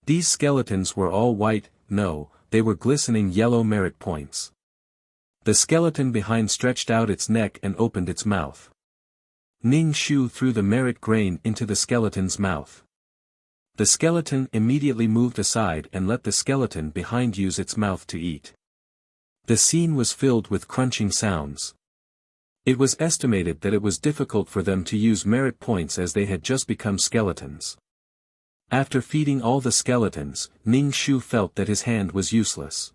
S1: These skeletons were all white, no, they were glistening yellow merit points. The skeleton behind stretched out its neck and opened its mouth. Ning Shu threw the merit grain into the skeleton's mouth. The skeleton immediately moved aside and let the skeleton behind use its mouth to eat. The scene was filled with crunching sounds. It was estimated that it was difficult for them to use merit points as they had just become skeletons. After feeding all the skeletons, Ning Shu felt that his hand was useless.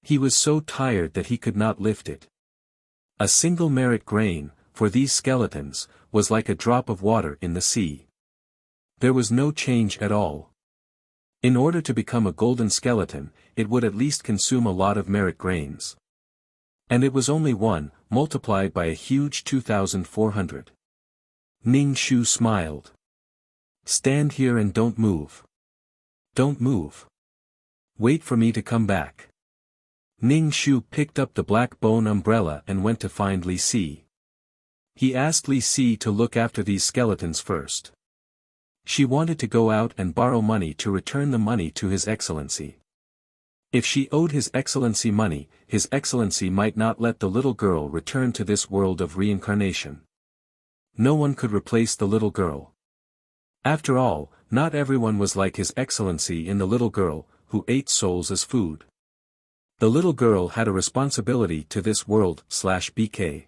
S1: He was so tired that he could not lift it. A single merit grain, for these skeletons, was like a drop of water in the sea. There was no change at all. In order to become a golden skeleton, it would at least consume a lot of merit grains. And it was only one, multiplied by a huge 2,400. Ning Shu smiled. "Stand here and don't move. Don't move. Wait for me to come back." Ning Shu picked up the black bone umbrella and went to find Li Si. He asked Li Si to look after these skeletons first. She wanted to go out and borrow money to return the money to His Excellency. If she owed His Excellency money, His Excellency might not let the little girl return to this world of reincarnation. No one could replace the little girl. After all, not everyone was like His Excellency in the little girl, who ate souls as food. The little girl had a responsibility to this world/BK.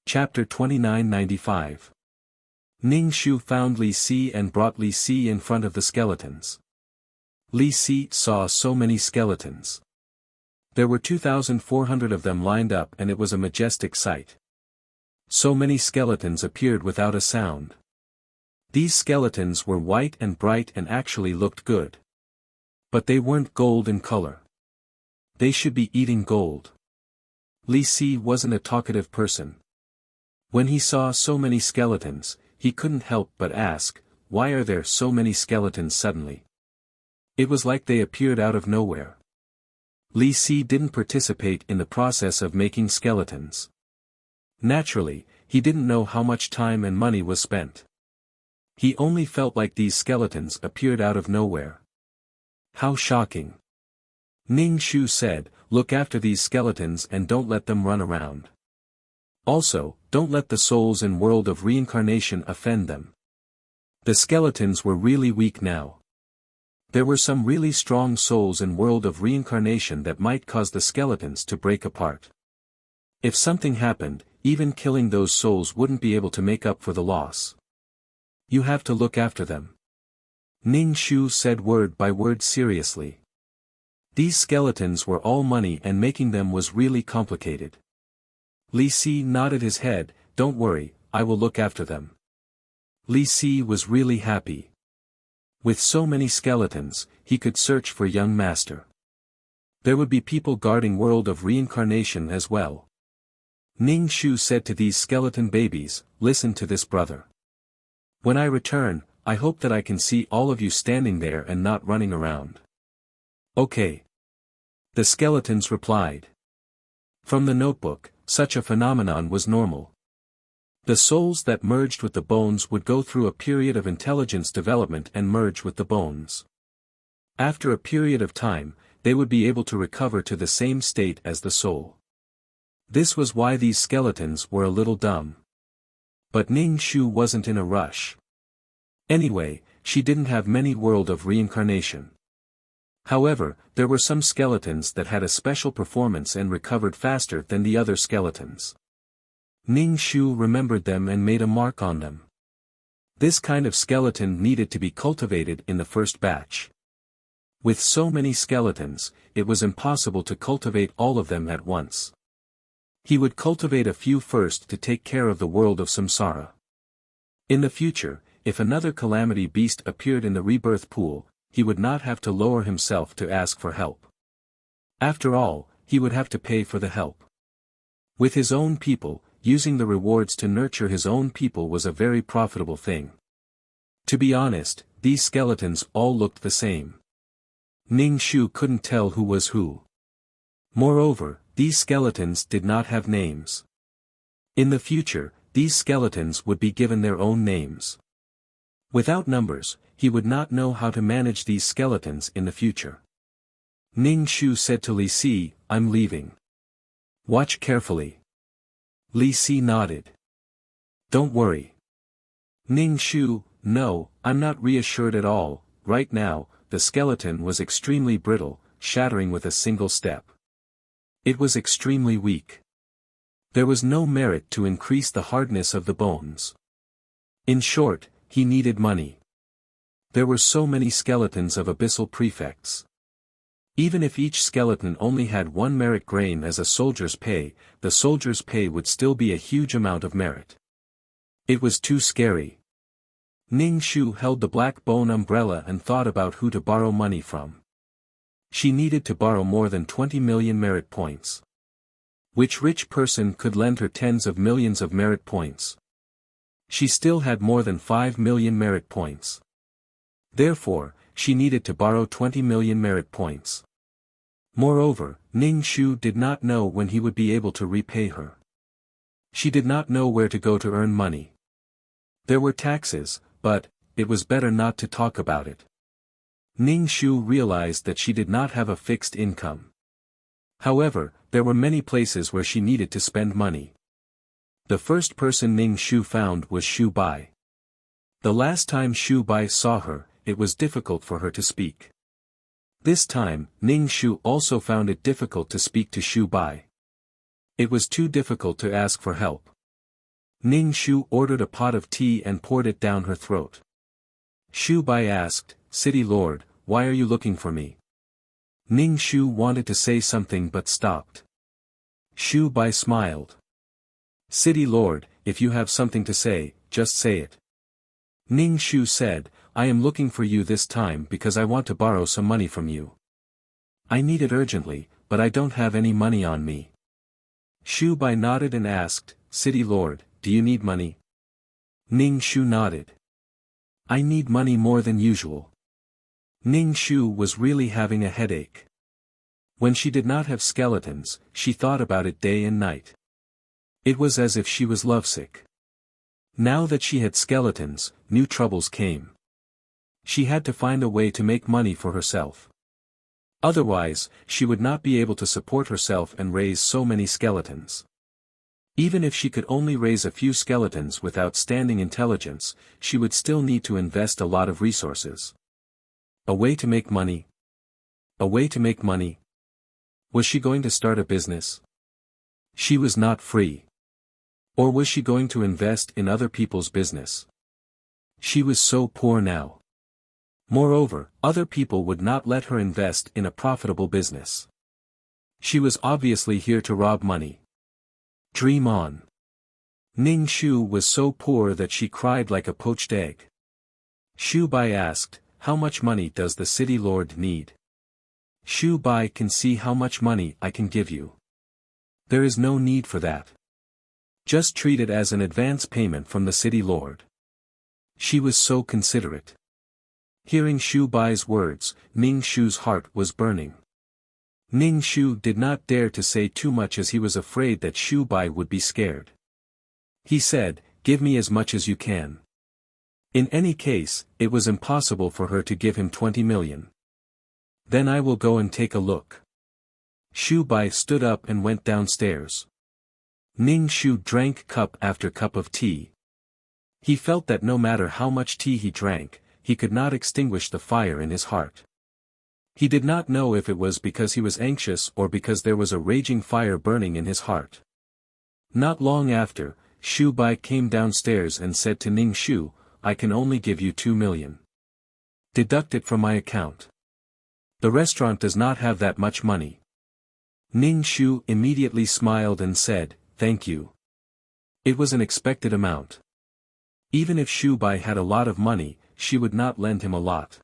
S1: Chapter 2995. Ning Shu found Li Si and brought Li Si in front of the skeletons. Li Si saw so many skeletons. There were 2,400 of them lined up and it was a majestic sight. So many skeletons appeared without a sound. These skeletons were white and bright and actually looked good. But they weren't gold in color. They should be eating gold. Li Si wasn't a talkative person. When he saw so many skeletons, he couldn't help but ask, "Why are there so many skeletons suddenly?" It was like they appeared out of nowhere. Li Si didn't participate in the process of making skeletons. Naturally, he didn't know how much time and money was spent. He only felt like these skeletons appeared out of nowhere. How shocking. Ning Shu said, "Look after these skeletons and don't let them run around. Also, don't let the souls in world of reincarnation offend them." The skeletons were really weak now. There were some really strong souls in world of reincarnation that might cause the skeletons to break apart. If something happened, even killing those souls wouldn't be able to make up for the loss. You have to look after them. Ning Shu said word by word seriously. These skeletons were all money and making them was really complicated. Li Si nodded his head, "Don't worry, I will look after them." Li Si was really happy. With so many skeletons, he could search for young master. There would be people guarding world of reincarnation as well. Ning Shu said to these skeleton babies, "Listen to this brother. When I return, I hope that I can see all of you standing there and not running around." "Okay." The skeletons replied. From the notebook, such a phenomenon was normal. The souls that merged with the bones would go through a period of intelligence development and merge with the bones. After a period of time, they would be able to recover to the same state as the soul. This was why these skeletons were a little dumb. But Ning Shu wasn't in a rush. Anyway, she didn't have many world of reincarnation. However, there were some skeletons that had a special performance and recovered faster than the other skeletons. Ning Shu remembered them and made a mark on them. This kind of skeleton needed to be cultivated in the first batch. With so many skeletons, it was impossible to cultivate all of them at once. He would cultivate a few first to take care of the world of samsara. In the future, if another calamity beast appeared in the rebirth pool, he would not have to lower himself to ask for help. After all, he would have to pay for the help. With his own people, using the rewards to nurture his own people was a very profitable thing. To be honest, these skeletons all looked the same. Ning Shu couldn't tell who was who. Moreover, these skeletons did not have names. In the future, these skeletons would be given their own names. Without numbers, he would not know how to manage these skeletons in the future. Ning Shu said to Li Si, "I'm leaving. Watch carefully." Li Si nodded. "Don't worry." Ning Shu, "No, I'm not reassured at all. Right now, the skeleton was extremely brittle, shattering with a single step. It was extremely weak. There was no merit to increase the hardness of the bones. In short, he needed money. There were so many skeletons of abyssal prefects. Even if each skeleton only had 1 merit grain as a soldier's pay, the soldier's pay would still be a huge amount of merit. It was too scary. Ning Shu held the black bone umbrella and thought about who to borrow money from. She needed to borrow more than 20 million merit points. Which rich person could lend her tens of millions of merit points? She still had more than 5 million merit points. Therefore, she needed to borrow 20 million merit points. Moreover, Ning Shu did not know when he would be able to repay her. She did not know where to go to earn money. There were taxes, but it was better not to talk about it. Ning Shu realized that she did not have a fixed income. However, there were many places where she needed to spend money. The first person Ning Shu found was Shu Bai. The last time Shu Bai saw her, it was difficult for her to speak. This time, Ning Shu also found it difficult to speak to Shu Bai. It was too difficult to ask for help. Ning Shu ordered a pot of tea and poured it down her throat. Shu Bai asked, "City Lord, why are you looking for me?" Ning Shu wanted to say something but stopped. Shu Bai smiled. "City Lord, if you have something to say, just say it." Ning Shu said, "I am looking for you this time because I want to borrow some money from you. I need it urgently, but I don't have any money on me." Shu Bai nodded and asked, "City Lord, do you need money?" Ning Shu nodded. "I need money more than usual." Ning Shu was really having a headache. When she did not have skeletons, she thought about it day and night. It was as if she was lovesick. Now that she had skeletons, new troubles came. She had to find a way to make money for herself. Otherwise, she would not be able to support herself and raise so many skeletons. Even if she could only raise a few skeletons with outstanding intelligence, she would still need to invest a lot of resources. A way to make money? A way to make money? Was she going to start a business? She was not free. Or was she going to invest in other people's business? She was so poor now. Moreover, other people would not let her invest in a profitable business. She was obviously here to rob money. Dream on. Ning Shu was so poor that she cried like a poached egg. Shu Bai asked, "How much money does the city lord need?" Shu Bai can see how much money I can give you. There is no need for that. Just treat it as an advance payment from the city lord. She was so considerate. Hearing Shu Bai's words, Ning Shu's heart was burning. Ning Shu did not dare to say too much as he was afraid that Shu Bai would be scared. He said, "Give me as much as you can." In any case, it was impossible for her to give him 20 million. "Then I will go and take a look." Shu Bai stood up and went downstairs. Ning Shu drank cup after cup of tea. He felt that no matter how much tea he drank, he could not extinguish the fire in his heart. He did not know if it was because he was anxious or because there was a raging fire burning in his heart. Not long after, Shu Bai came downstairs and said to Ning Shu, I can only give you 2 million. Deduct it from my account. The restaurant does not have that much money. Ning Shu immediately smiled and said, thank you. It was an expected amount. Even if Shu Bai had a lot of money, she would not lend him a lot.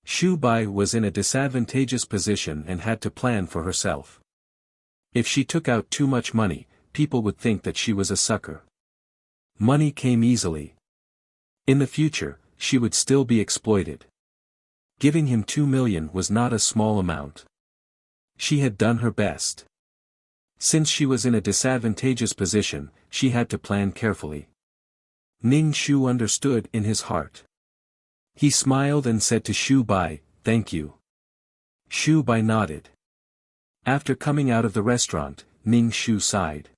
S1: Shu Bai was in a disadvantageous position and had to plan for herself. If she took out too much money, people would think that she was a sucker. Money came easily. In the future, she would still be exploited. Giving him 2 million was not a small amount. She had done her best. Since she was in a disadvantageous position, she had to plan carefully. Ning Shu understood in his heart. He smiled and said to Shu Bai, thank you. Shu Bai nodded. After coming out of the restaurant, Ning Shu sighed.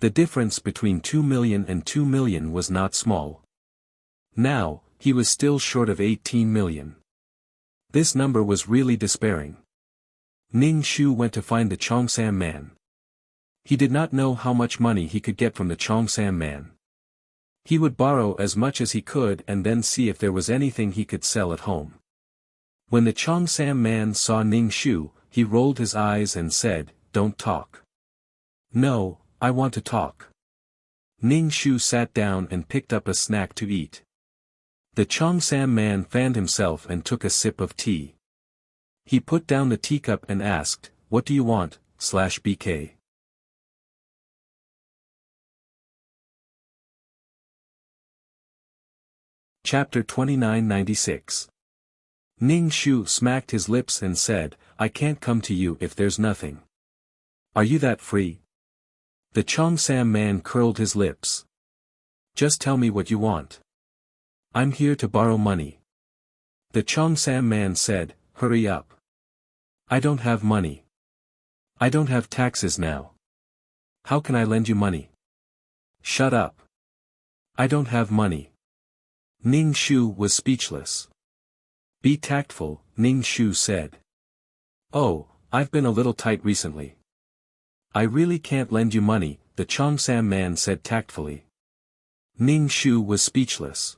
S1: The difference between 2 million and 2 million was not small. Now, he was still short of 18 million. This number was really despairing. Ning Shu went to find the Cheongsam man. He did not know how much money he could get from the Cheongsam man. He would borrow as much as he could and then see if there was anything he could sell at home. When the Cheongsam man saw Ning Shu, he rolled his eyes and said, don't talk. No, I want to talk. Ning Shu sat down and picked up a snack to eat. The Cheongsam man fanned himself and took a sip of tea. He put down the teacup and asked, what do you want, /BK? Chapter 2996. Ning Shu smacked his lips and said, I can't come to you if there's nothing. Are you that free? The Cheongsam man curled his lips. Just tell me what you want. I'm here to borrow money. The Cheongsam man said, hurry up. I don't have money. I don't have taxes now. How can I lend you money? Shut up. I don't have money. Ning Shu was speechless. Be tactful, Ning Shu said. Oh, I've been a little tight recently. I really can't lend you money, the Cheongsam man said tactfully. Ning Shu was speechless.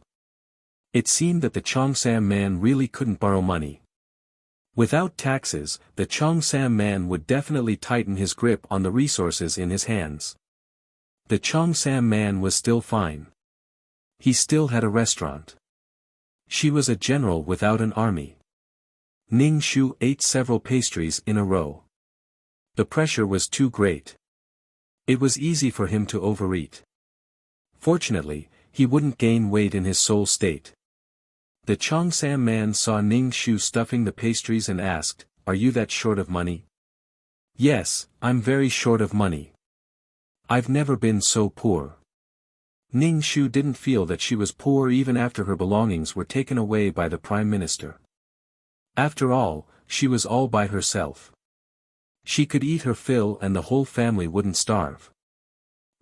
S1: It seemed that the Cheongsam man really couldn't borrow money. Without taxes, the Cheongsam man would definitely tighten his grip on the resources in his hands. The Cheongsam man was still fine. He still had a restaurant. She was a general without an army. Ning Shu ate several pastries in a row. The pressure was too great. It was easy for him to overeat. Fortunately, he wouldn't gain weight in his soul state. The Cheongsam man saw Ning Shu stuffing the pastries and asked, are you that short of money? Yes, I'm very short of money. I've never been so poor. Ning Shu didn't feel that she was poor even after her belongings were taken away by the Prime Minister. After all, she was all by herself. She could eat her fill and the whole family wouldn't starve.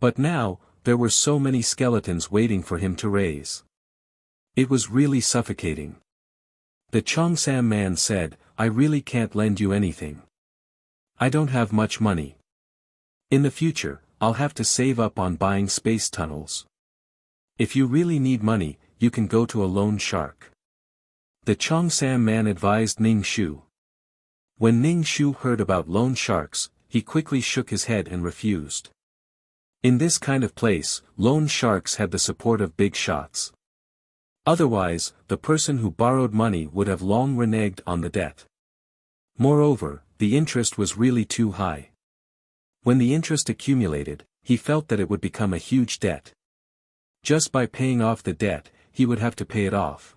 S1: But now, there were so many skeletons waiting for him to raise. It was really suffocating. The Cheongsam man said, I really can't lend you anything. I don't have much money. In the future, I'll have to save up on buying space tunnels. If you really need money, you can go to a loan shark. The Cheongsam man advised Ning Shu. When Ning Shu heard about loan sharks, he quickly shook his head and refused. In this kind of place, loan sharks had the support of big shots. Otherwise, the person who borrowed money would have long reneged on the debt. Moreover, the interest was really too high. When the interest accumulated, he felt that it would become a huge debt. Just by paying off the debt, he would have to pay it off.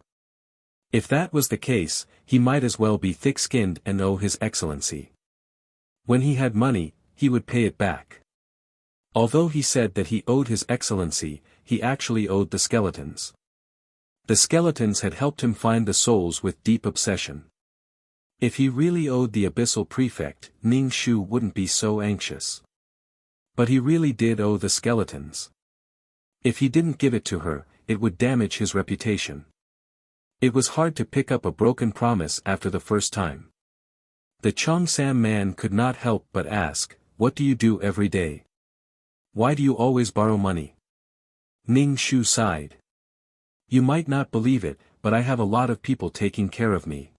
S1: If that was the case, he might as well be thick-skinned and owe His Excellency. When he had money, he would pay it back. Although he said that he owed His Excellency, he actually owed the skeletons. The skeletons had helped him find the souls with deep obsession. If he really owed the Abyssal Prefect, Ning Shu wouldn't be so anxious. But he really did owe the skeletons. If he didn't give it to her, it would damage his reputation. It was hard to pick up a broken promise after the first time. The Cheongsam man could not help but ask, what do you do every day? Why do you always borrow money? Ning Shu sighed. You might not believe it, but I have a lot of people taking care of me.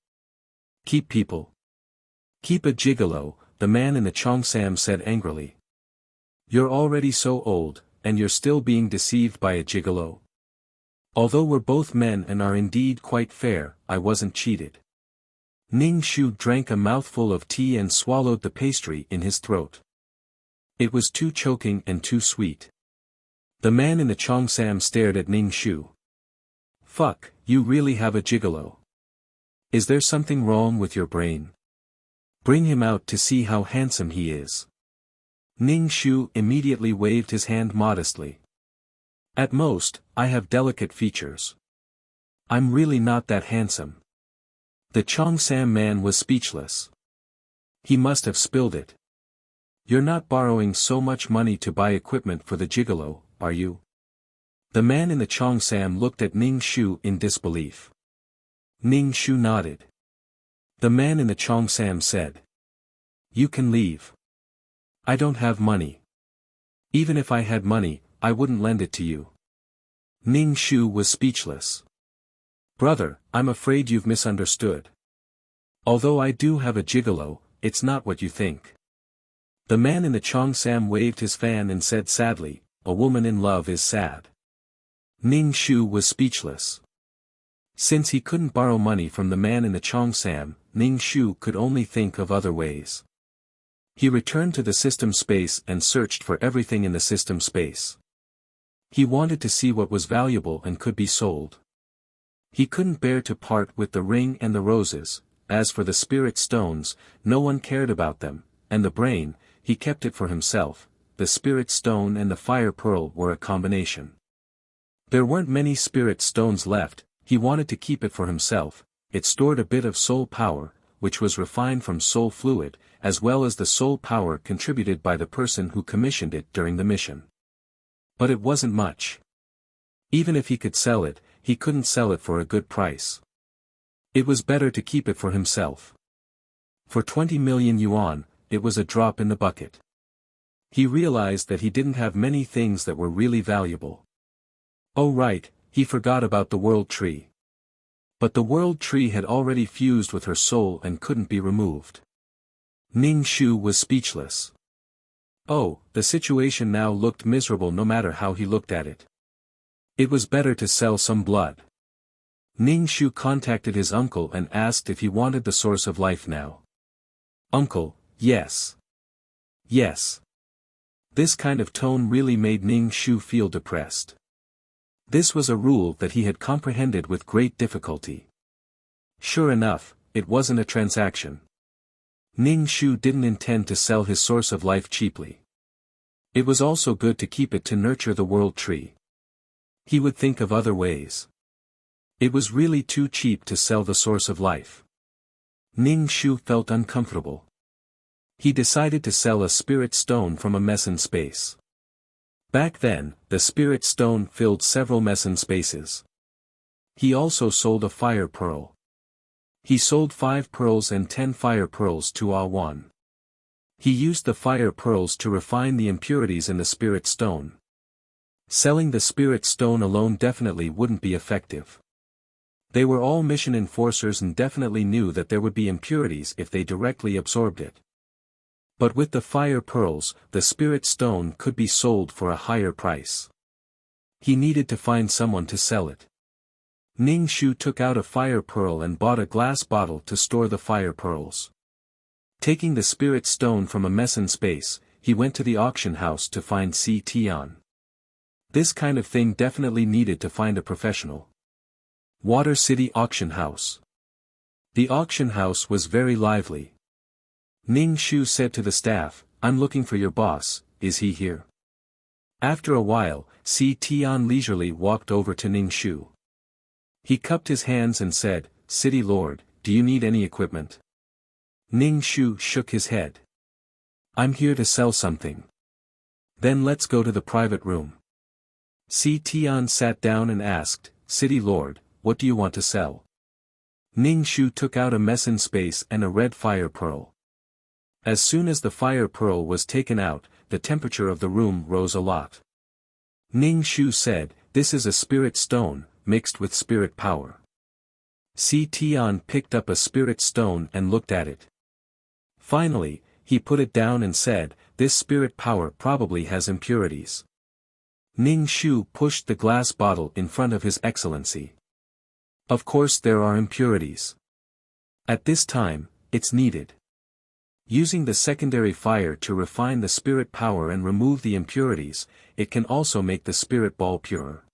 S1: Keep people. Keep a gigolo, the man in the cheongsam said angrily. You're already so old, and you're still being deceived by a gigolo. Although we're both men and are indeed quite fair, I wasn't cheated. Ning Shu drank a mouthful of tea and swallowed the pastry in his throat. It was too choking and too sweet. The man in the cheongsam stared at Ning Shu. Fuck, you really have a gigolo. Is there something wrong with your brain? Bring him out to see how handsome he is. Ning Shu immediately waved his hand modestly. At most, I have delicate features. I'm really not that handsome. The cheongsam man was speechless. He must have spilled it. You're not borrowing so much money to buy equipment for the gigolo, are you? The man in the cheongsam looked at Ning Shu in disbelief. Ning Shu nodded. The man in the cheongsam said. You can leave. I don't have money. Even if I had money, I wouldn't lend it to you. Ning Shu was speechless. Brother, I'm afraid you've misunderstood. Although I do have a gigolo, it's not what you think. The man in the cheongsam waved his fan and said sadly, a woman in love is sad. Ning Shu was speechless. Since he couldn't borrow money from the man in the cheongsam, Ning Shu could only think of other ways. He returned to the system space and searched for everything in the system space. He wanted to see what was valuable and could be sold. He couldn't bear to part with the ring and the roses. As for the spirit stones, no one cared about them, and the brain, he kept it for himself. The spirit stone and the fire pearl were a combination. There weren't many spirit stones left, he wanted to keep it for himself. It stored a bit of soul power, which was refined from soul fluid, as well as the soul power contributed by the person who commissioned it during the mission. But it wasn't much. Even if he could sell it, he couldn't sell it for a good price. It was better to keep it for himself. For 20 million yuan, it was a drop in the bucket. He realized that he didn't have many things that were really valuable. Oh right, he forgot about the world tree. But the world tree had already fused with her soul and couldn't be removed. Ning Shu was speechless. Oh, the situation now looked miserable no matter how he looked at it. It was better to sell some blood. Ning Shu contacted his uncle and asked if he wanted the source of life now. Uncle, yes. Yes. This kind of tone really made Ning Shu feel depressed. This was a rule that he had comprehended with great difficulty. Sure enough, it wasn't a transaction. Ning Shu didn't intend to sell his source of life cheaply. It was also good to keep it to nurture the world tree. He would think of other ways. It was really too cheap to sell the source of life. Ning Shu felt uncomfortable. He decided to sell a spirit stone from a meson space. Back then, the spirit stone filled several meson spaces. He also sold a fire pearl. He sold 5 pearls and 10 fire pearls to A1. He used the fire pearls to refine the impurities in the spirit stone. Selling the spirit stone alone definitely wouldn't be effective. They were all mission enforcers and definitely knew that there would be impurities if they directly absorbed it. But with the fire pearls, the spirit stone could be sold for a higher price. He needed to find someone to sell it. Ning Shu took out a fire pearl and bought a glass bottle to store the fire pearls. Taking the spirit stone from a meson space, he went to the auction house to find Si Tian. This kind of thing definitely needed to find a professional. Water City Auction House. The auction house was very lively. Ning Shu said to the staff, "I'm looking for your boss, is he here?" After a while, Si Tian leisurely walked over to Ning Shu. He cupped his hands and said, "City Lord, do you need any equipment?" Ning Shu shook his head. "I'm here to sell something." "Then let's go to the private room." Si Tian sat down and asked, "City Lord, what do you want to sell?" Ning Shu took out a meson space and a red fire pearl. As soon as the fire pearl was taken out, the temperature of the room rose a lot. Ning Shu said, "This is a spirit stone, mixed with spirit power." Si Tian picked up a spirit stone and looked at it. Finally, he put it down and said, "This spirit power probably has impurities." Ning Shu pushed the glass bottle in front of His Excellency. "Of course there are impurities. At this time, it's needed. Using the secondary fire to refine the spirit power and remove the impurities, it can also make the spirit ball purer.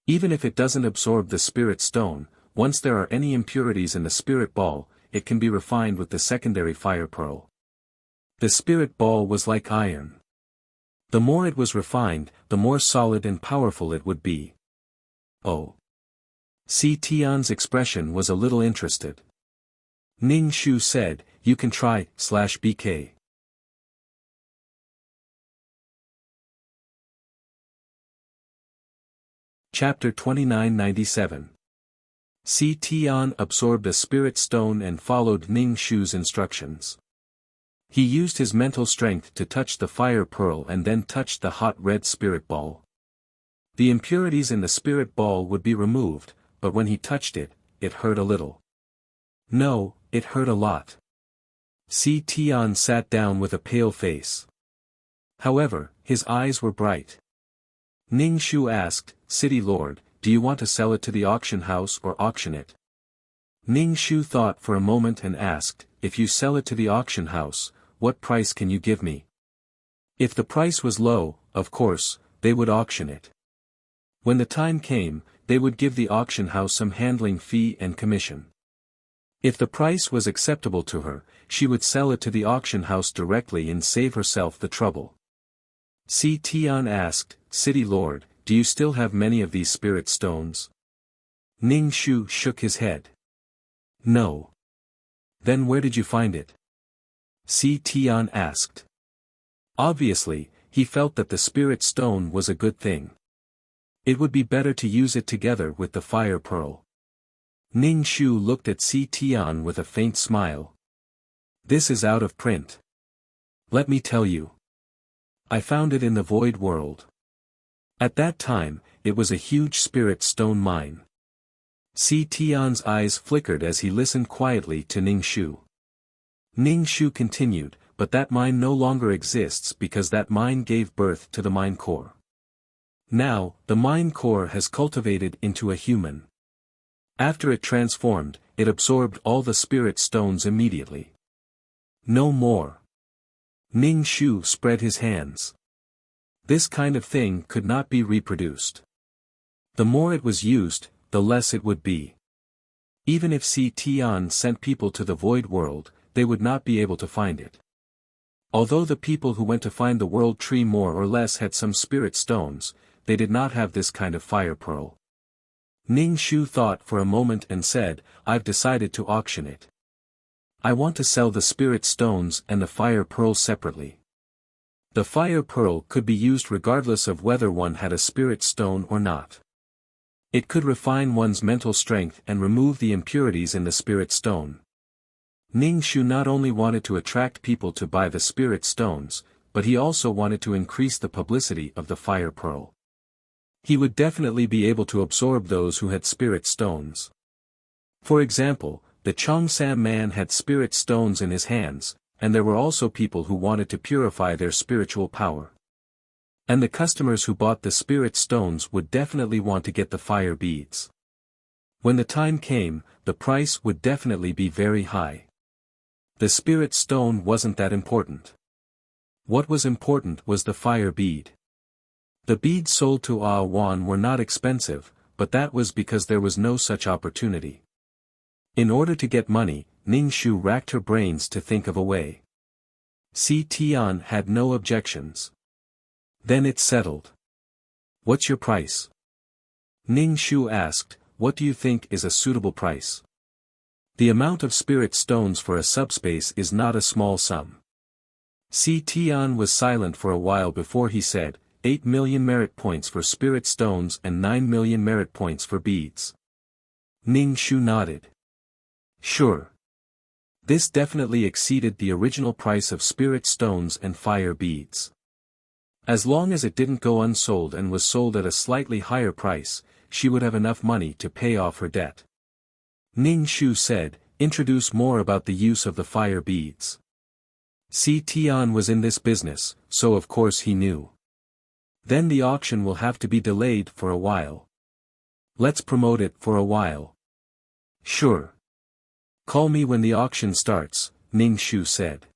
S1: Even if it doesn't absorb the spirit stone, once there are any impurities in the spirit ball, it can be refined with the secondary fire pearl." The spirit ball was like iron. The more it was refined, the more solid and powerful it would be. Oh. Si Tian's expression was a little interested. Ning Shu said, "You can try/BK. Chapter 2997. Si Tian absorbed a spirit stone and followed Ning Shu's instructions. He used his mental strength to touch the fire pearl and then touched the hot red spirit ball. The impurities in the spirit ball would be removed, but when he touched it, it hurt a little. No, it hurt a lot. Si Tian sat down with a pale face. However, his eyes were bright. Ning Shu asked, "City Lord, do you want to sell it to the auction house or auction it?" Ning Shu thought for a moment and asked, "If you sell it to the auction house, what price can you give me?" If the price was low, of course, they would auction it. When the time came, they would give the auction house some handling fee and commission. If the price was acceptable to her, she would sell it to the auction house directly and save herself the trouble. Si Tian asked, "City Lord, do you still have many of these spirit stones?" Ning Shu shook his head. "No." "Then where did you find it?" Si Tian asked. Obviously, he felt that the spirit stone was a good thing. It would be better to use it together with the fire pearl. Ning Shu looked at Si Tian with a faint smile. "This is out of print. Let me tell you. I found it in the void world." At that time, it was a huge spirit stone mine. Si Tian's eyes flickered as he listened quietly to Ning Shu. Ning Shu continued, "But that mine no longer exists because that mine gave birth to the mine core. Now, the mine core has cultivated into a human. After it transformed, it absorbed all the spirit stones immediately. No more." Ning Shu spread his hands. This kind of thing could not be reproduced. The more it was used, the less it would be. Even if Si Tian sent people to the void world, they would not be able to find it. Although the people who went to find the world tree more or less had some spirit stones, they did not have this kind of fire pearl. Ning Shu thought for a moment and said, "I've decided to auction it. I want to sell the spirit stones and the fire pearl separately." The fire pearl could be used regardless of whether one had a spirit stone or not. It could refine one's mental strength and remove the impurities in the spirit stone. Ning Shu not only wanted to attract people to buy the spirit stones, but he also wanted to increase the publicity of the fire pearl. He would definitely be able to absorb those who had spirit stones. For example, the Chongsam man had spirit stones in his hands, and there were also people who wanted to purify their spiritual power. And the customers who bought the spirit stones would definitely want to get the fire beads. When the time came, the price would definitely be very high. The spirit stone wasn't that important. What was important was the fire bead. The beads sold to Wan were not expensive, but that was because there was no such opportunity. In order to get money, Ning Shu racked her brains to think of a way. Si Tian had no objections. Then it settled. "What's your price?" Ning Shu asked, "What do you think is a suitable price?" The amount of spirit stones for a subspace is not a small sum. Si Tian was silent for a while before he said, 8 million merit points for spirit stones and 9 million merit points for beads. Ning Shu nodded. Sure. This definitely exceeded the original price of spirit stones and fire beads. As long as it didn't go unsold and was sold at a slightly higher price, she would have enough money to pay off her debt. Ning Shu said, introduce more about the use of the fire beads. Si Tian was in this business, so of course he knew. Then the auction will have to be delayed for a while. Let's promote it for a while. Sure. Call me when the auction starts, Ning Shu said.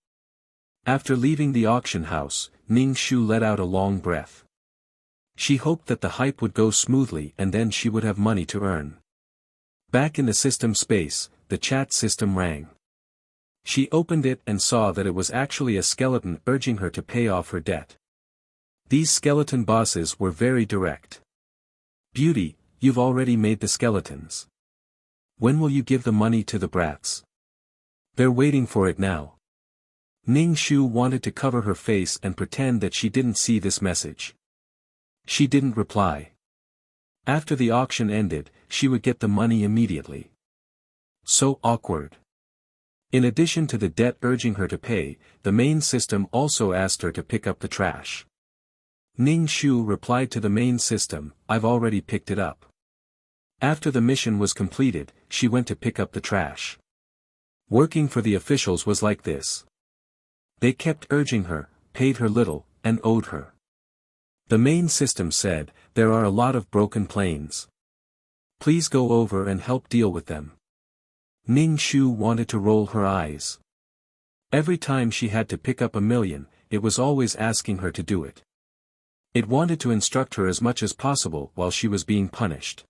S1: After leaving the auction house, Ning Shu let out a long breath. She hoped that the hype would go smoothly and then she would have money to earn. Back in the system space, the chat system rang. She opened it and saw that it was actually a skeleton urging her to pay off her debt. These skeleton bosses were very direct. Beauty, you've already made the skeletons. When will you give the money to the brats? They're waiting for it now. Ning Shu wanted to cover her face and pretend that she didn't see this message. She didn't reply. After the auction ended, she would get the money immediately. So awkward. In addition to the debt urging her to pay, the main system also asked her to pick up the trash. Ning Shu replied to the main system, I've already picked it up. After the mission was completed, she went to pick up the trash. Working for the officials was like this. They kept urging her, paid her little, and owed her. The main system said, there are a lot of broken planes. Please go over and help deal with them. Ning Shu wanted to roll her eyes. Every time she had to pick up 1,000,000, it was always asking her to do it. It wanted to instruct her as much as possible while she was being punished.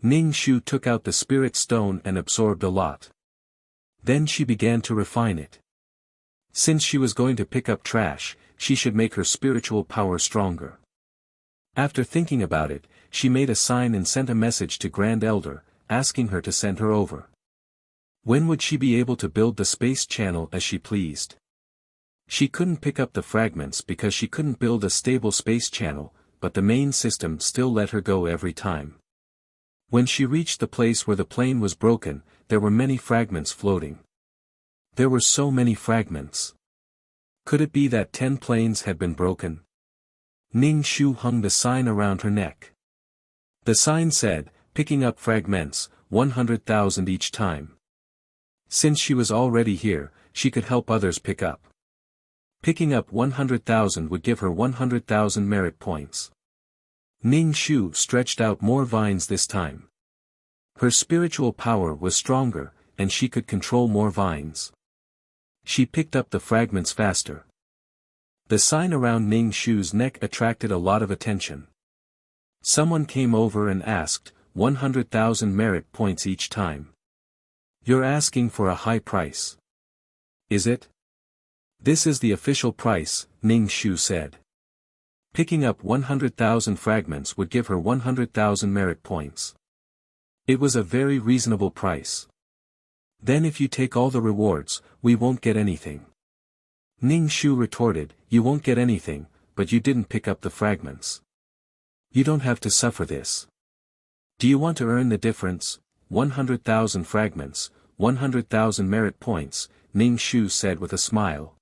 S1: Ning Shu took out the spirit stone and absorbed a lot. Then she began to refine it. Since she was going to pick up trash, she should make her spiritual power stronger. After thinking about it, she made a sign and sent a message to Grand Elder, asking her to send her over. When would she be able to build the space channel as she pleased? She couldn't pick up the fragments because she couldn't build a stable space channel, but the main system still let her go every time. When she reached the place where the plane was broken, there were many fragments floating. There were so many fragments. Could it be that 10 planes had been broken? Ning Shu hung the sign around her neck. The sign said, picking up fragments, 100,000 each time. Since she was already here, she could help others pick up. Picking up 100,000 would give her 100,000 merit points. Ning Shu stretched out more vines this time. Her spiritual power was stronger, and she could control more vines. She picked up the fragments faster. The sign around Ning Shu's neck attracted a lot of attention. Someone came over and asked, 100,000 merit points each time. You're asking for a high price. Is it? This is the official price, Ning Shu said. Picking up 100,000 fragments would give her 100,000 merit points. It was a very reasonable price. Then if you take all the rewards, we won't get anything. Ning Shu retorted, you won't get anything, but you didn't pick up the fragments. You don't have to suffer this. Do you want to earn the difference? 100,000 fragments, 100,000 merit points, Ning Shu said with a smile.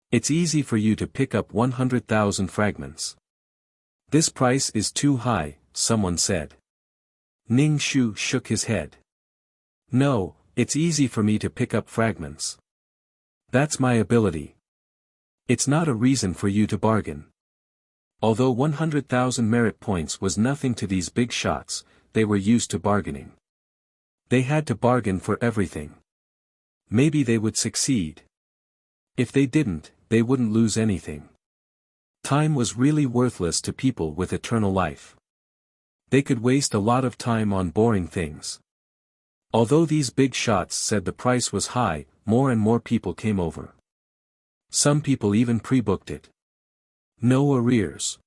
S1: It's easy for you to pick up 100,000 fragments. This price is too high, someone said. Ning Shu shook his head. No, it's easy for me to pick up fragments. That's my ability. It's not a reason for you to bargain. Although 100,000 merit points was nothing to these big shots, they were used to bargaining. They had to bargain for everything. Maybe they would succeed. If they didn't, they wouldn't lose anything. Time was really worthless to people with eternal life. They could waste a lot of time on boring things. Although these big shots said the price was high, more and more people came over. Some people even pre-booked it. No arrears.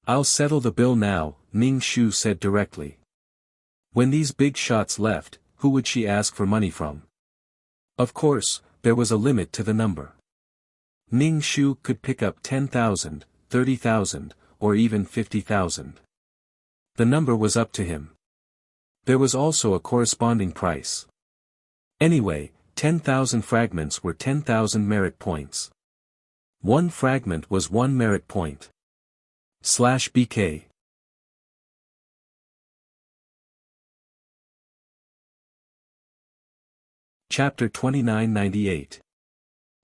S1: I'll settle the bill now, Ning Shu said directly. When these big shots left, who would she ask for money from? Of course, there was a limit to the number. Ning Shu could pick up 10,000, 30,000, or even 50,000. The number was up to him. There was also a corresponding price. Anyway, 10,000 fragments were 10,000 merit points. One fragment was 1 merit point. /BK. Chapter 2998.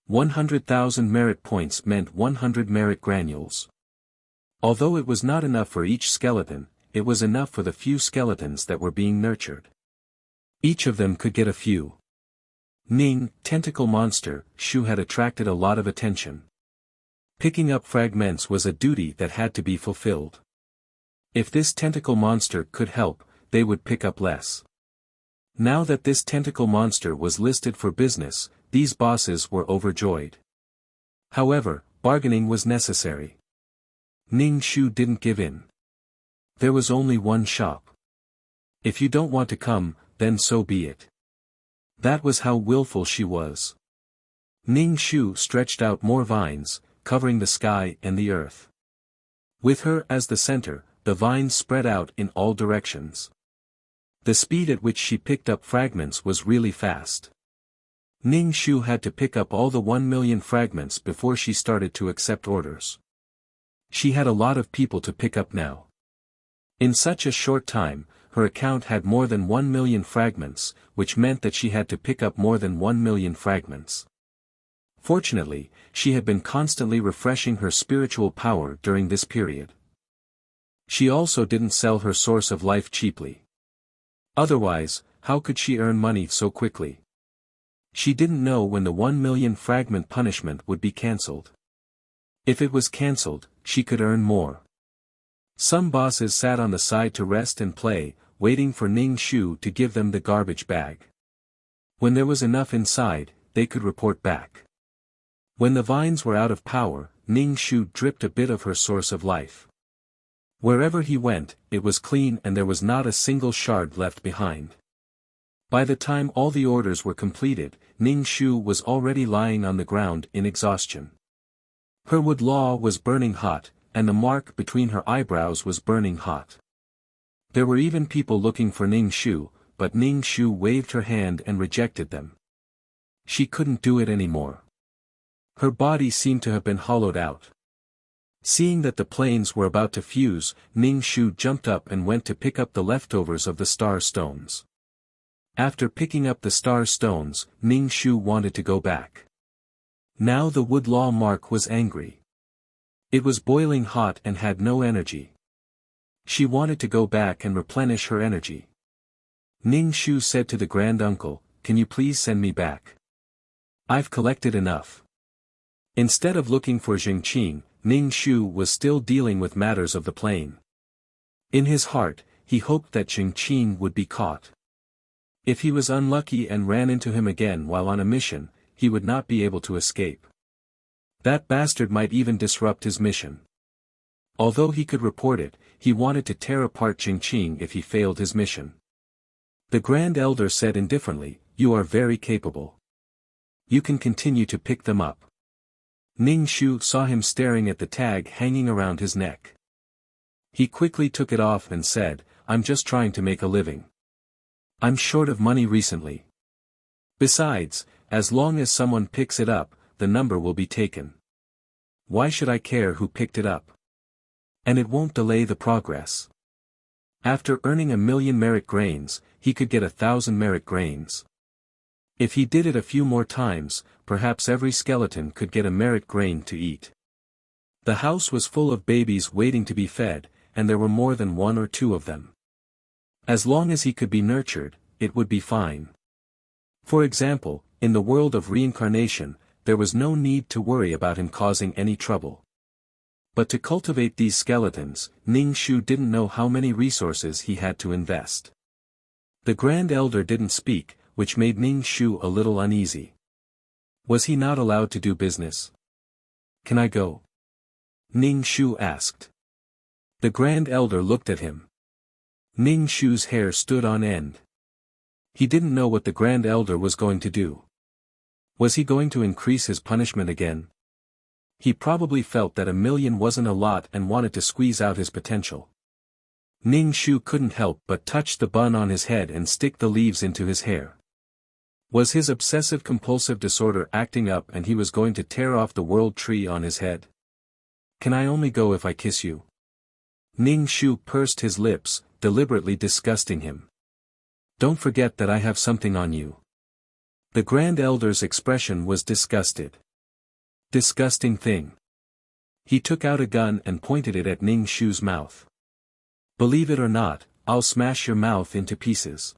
S1: 100,000 merit points meant 100 merit granules. Although it was not enough for each skeleton, it was enough for the few skeletons that were being nurtured. Each of them could get a few. Ning, tentacle monster, Shu had attracted a lot of attention. Picking up fragments was a duty that had to be fulfilled. If this tentacle monster could help, they would pick up less. Now that this tentacle monster was listed for business, these bosses were overjoyed. However, bargaining was necessary. Ning Shu didn't give in. There was only one shop. If you don't want to come, then so be it. That was how willful she was. Ning Shu stretched out more vines, covering the sky and the earth. With her as the center, the vines spread out in all directions. The speed at which she picked up fragments was really fast. Ning Shu had to pick up all the 1 million fragments before she started to accept orders. She had a lot of people to pick up now. In such a short time, her account had more than 1 million fragments, which meant that she had to pick up more than 1 million fragments. Fortunately, she had been constantly refreshing her spiritual power during this period. She also didn't sell her source of life cheaply. Otherwise, how could she earn money so quickly? She didn't know when the 1 million fragment punishment would be cancelled. If it was cancelled, she could earn more. Some bosses sat on the side to rest and play, waiting for Ning Shu to give them the garbage bag. When there was enough inside, they could report back. When the vines were out of power, Ning Shu dripped a bit of her source of life. Wherever he went, it was clean and there was not a single shard left behind. By the time all the orders were completed, Ning Shu was already lying on the ground in exhaustion. Her wood law was burning hot, and the mark between her eyebrows was burning hot. There were even people looking for Ning Shu, but Ning Shu waved her hand and rejected them. She couldn't do it anymore. Her body seemed to have been hollowed out. Seeing that the planes were about to fuse, Ning Shu jumped up and went to pick up the leftovers of the star stones. After picking up the star stones, Ning Shu wanted to go back. Now the wood law mark was angry. It was boiling hot and had no energy. She wanted to go back and replenish her energy. Ning Shu said to the grand uncle, "Can you please send me back? I've collected enough." Instead of looking for Jingqing, Ning Shu was still dealing with matters of the plane. In his heart, he hoped that Jingqing would be caught. If he was unlucky and ran into him again while on a mission, he would not be able to escape. That bastard might even disrupt his mission. Although he could report it, he wanted to tear apart Jingqing if he failed his mission. The Grand Elder said indifferently, "You are very capable. You can continue to pick them up." Ning Shu saw him staring at the tag hanging around his neck. He quickly took it off and said, "I'm just trying to make a living. I'm short of money recently. Besides, as long as someone picks it up, the number will be taken. Why should I care who picked it up? And it won't delay the progress." After earning 1,000,000 merit grains, he could get 1,000 merit grains. If he did it a few more times, perhaps every skeleton could get a merit grain to eat. The house was full of babies waiting to be fed, and there were more than 1 or 2 of them. As long as he could be nurtured, it would be fine. For example, in the world of reincarnation, there was no need to worry about him causing any trouble. But to cultivate these skeletons, Ning Shu didn't know how many resources he had to invest. The Grand Elder didn't speak, which made Ning Shu a little uneasy. Was he not allowed to do business? "Can I go?" Ning Shu asked. The Grand Elder looked at him. Ning Shu's hair stood on end. He didn't know what the Grand Elder was going to do. Was he going to increase his punishment again? He probably felt that 1,000,000 wasn't a lot and wanted to squeeze out his potential. Ning Shu couldn't help but touch the bun on his head and stick the leaves into his hair. Was his obsessive-compulsive disorder acting up and he was going to tear off the world tree on his head? Can I only go if I kiss you? Ning Shu pursed his lips, deliberately disgusting him. Don't forget that I have something on you. The Grand Elder's expression was disgusted. Disgusting thing. He took out a gun and pointed it at Ning Shu's mouth. Believe it or not, I'll smash your mouth into pieces.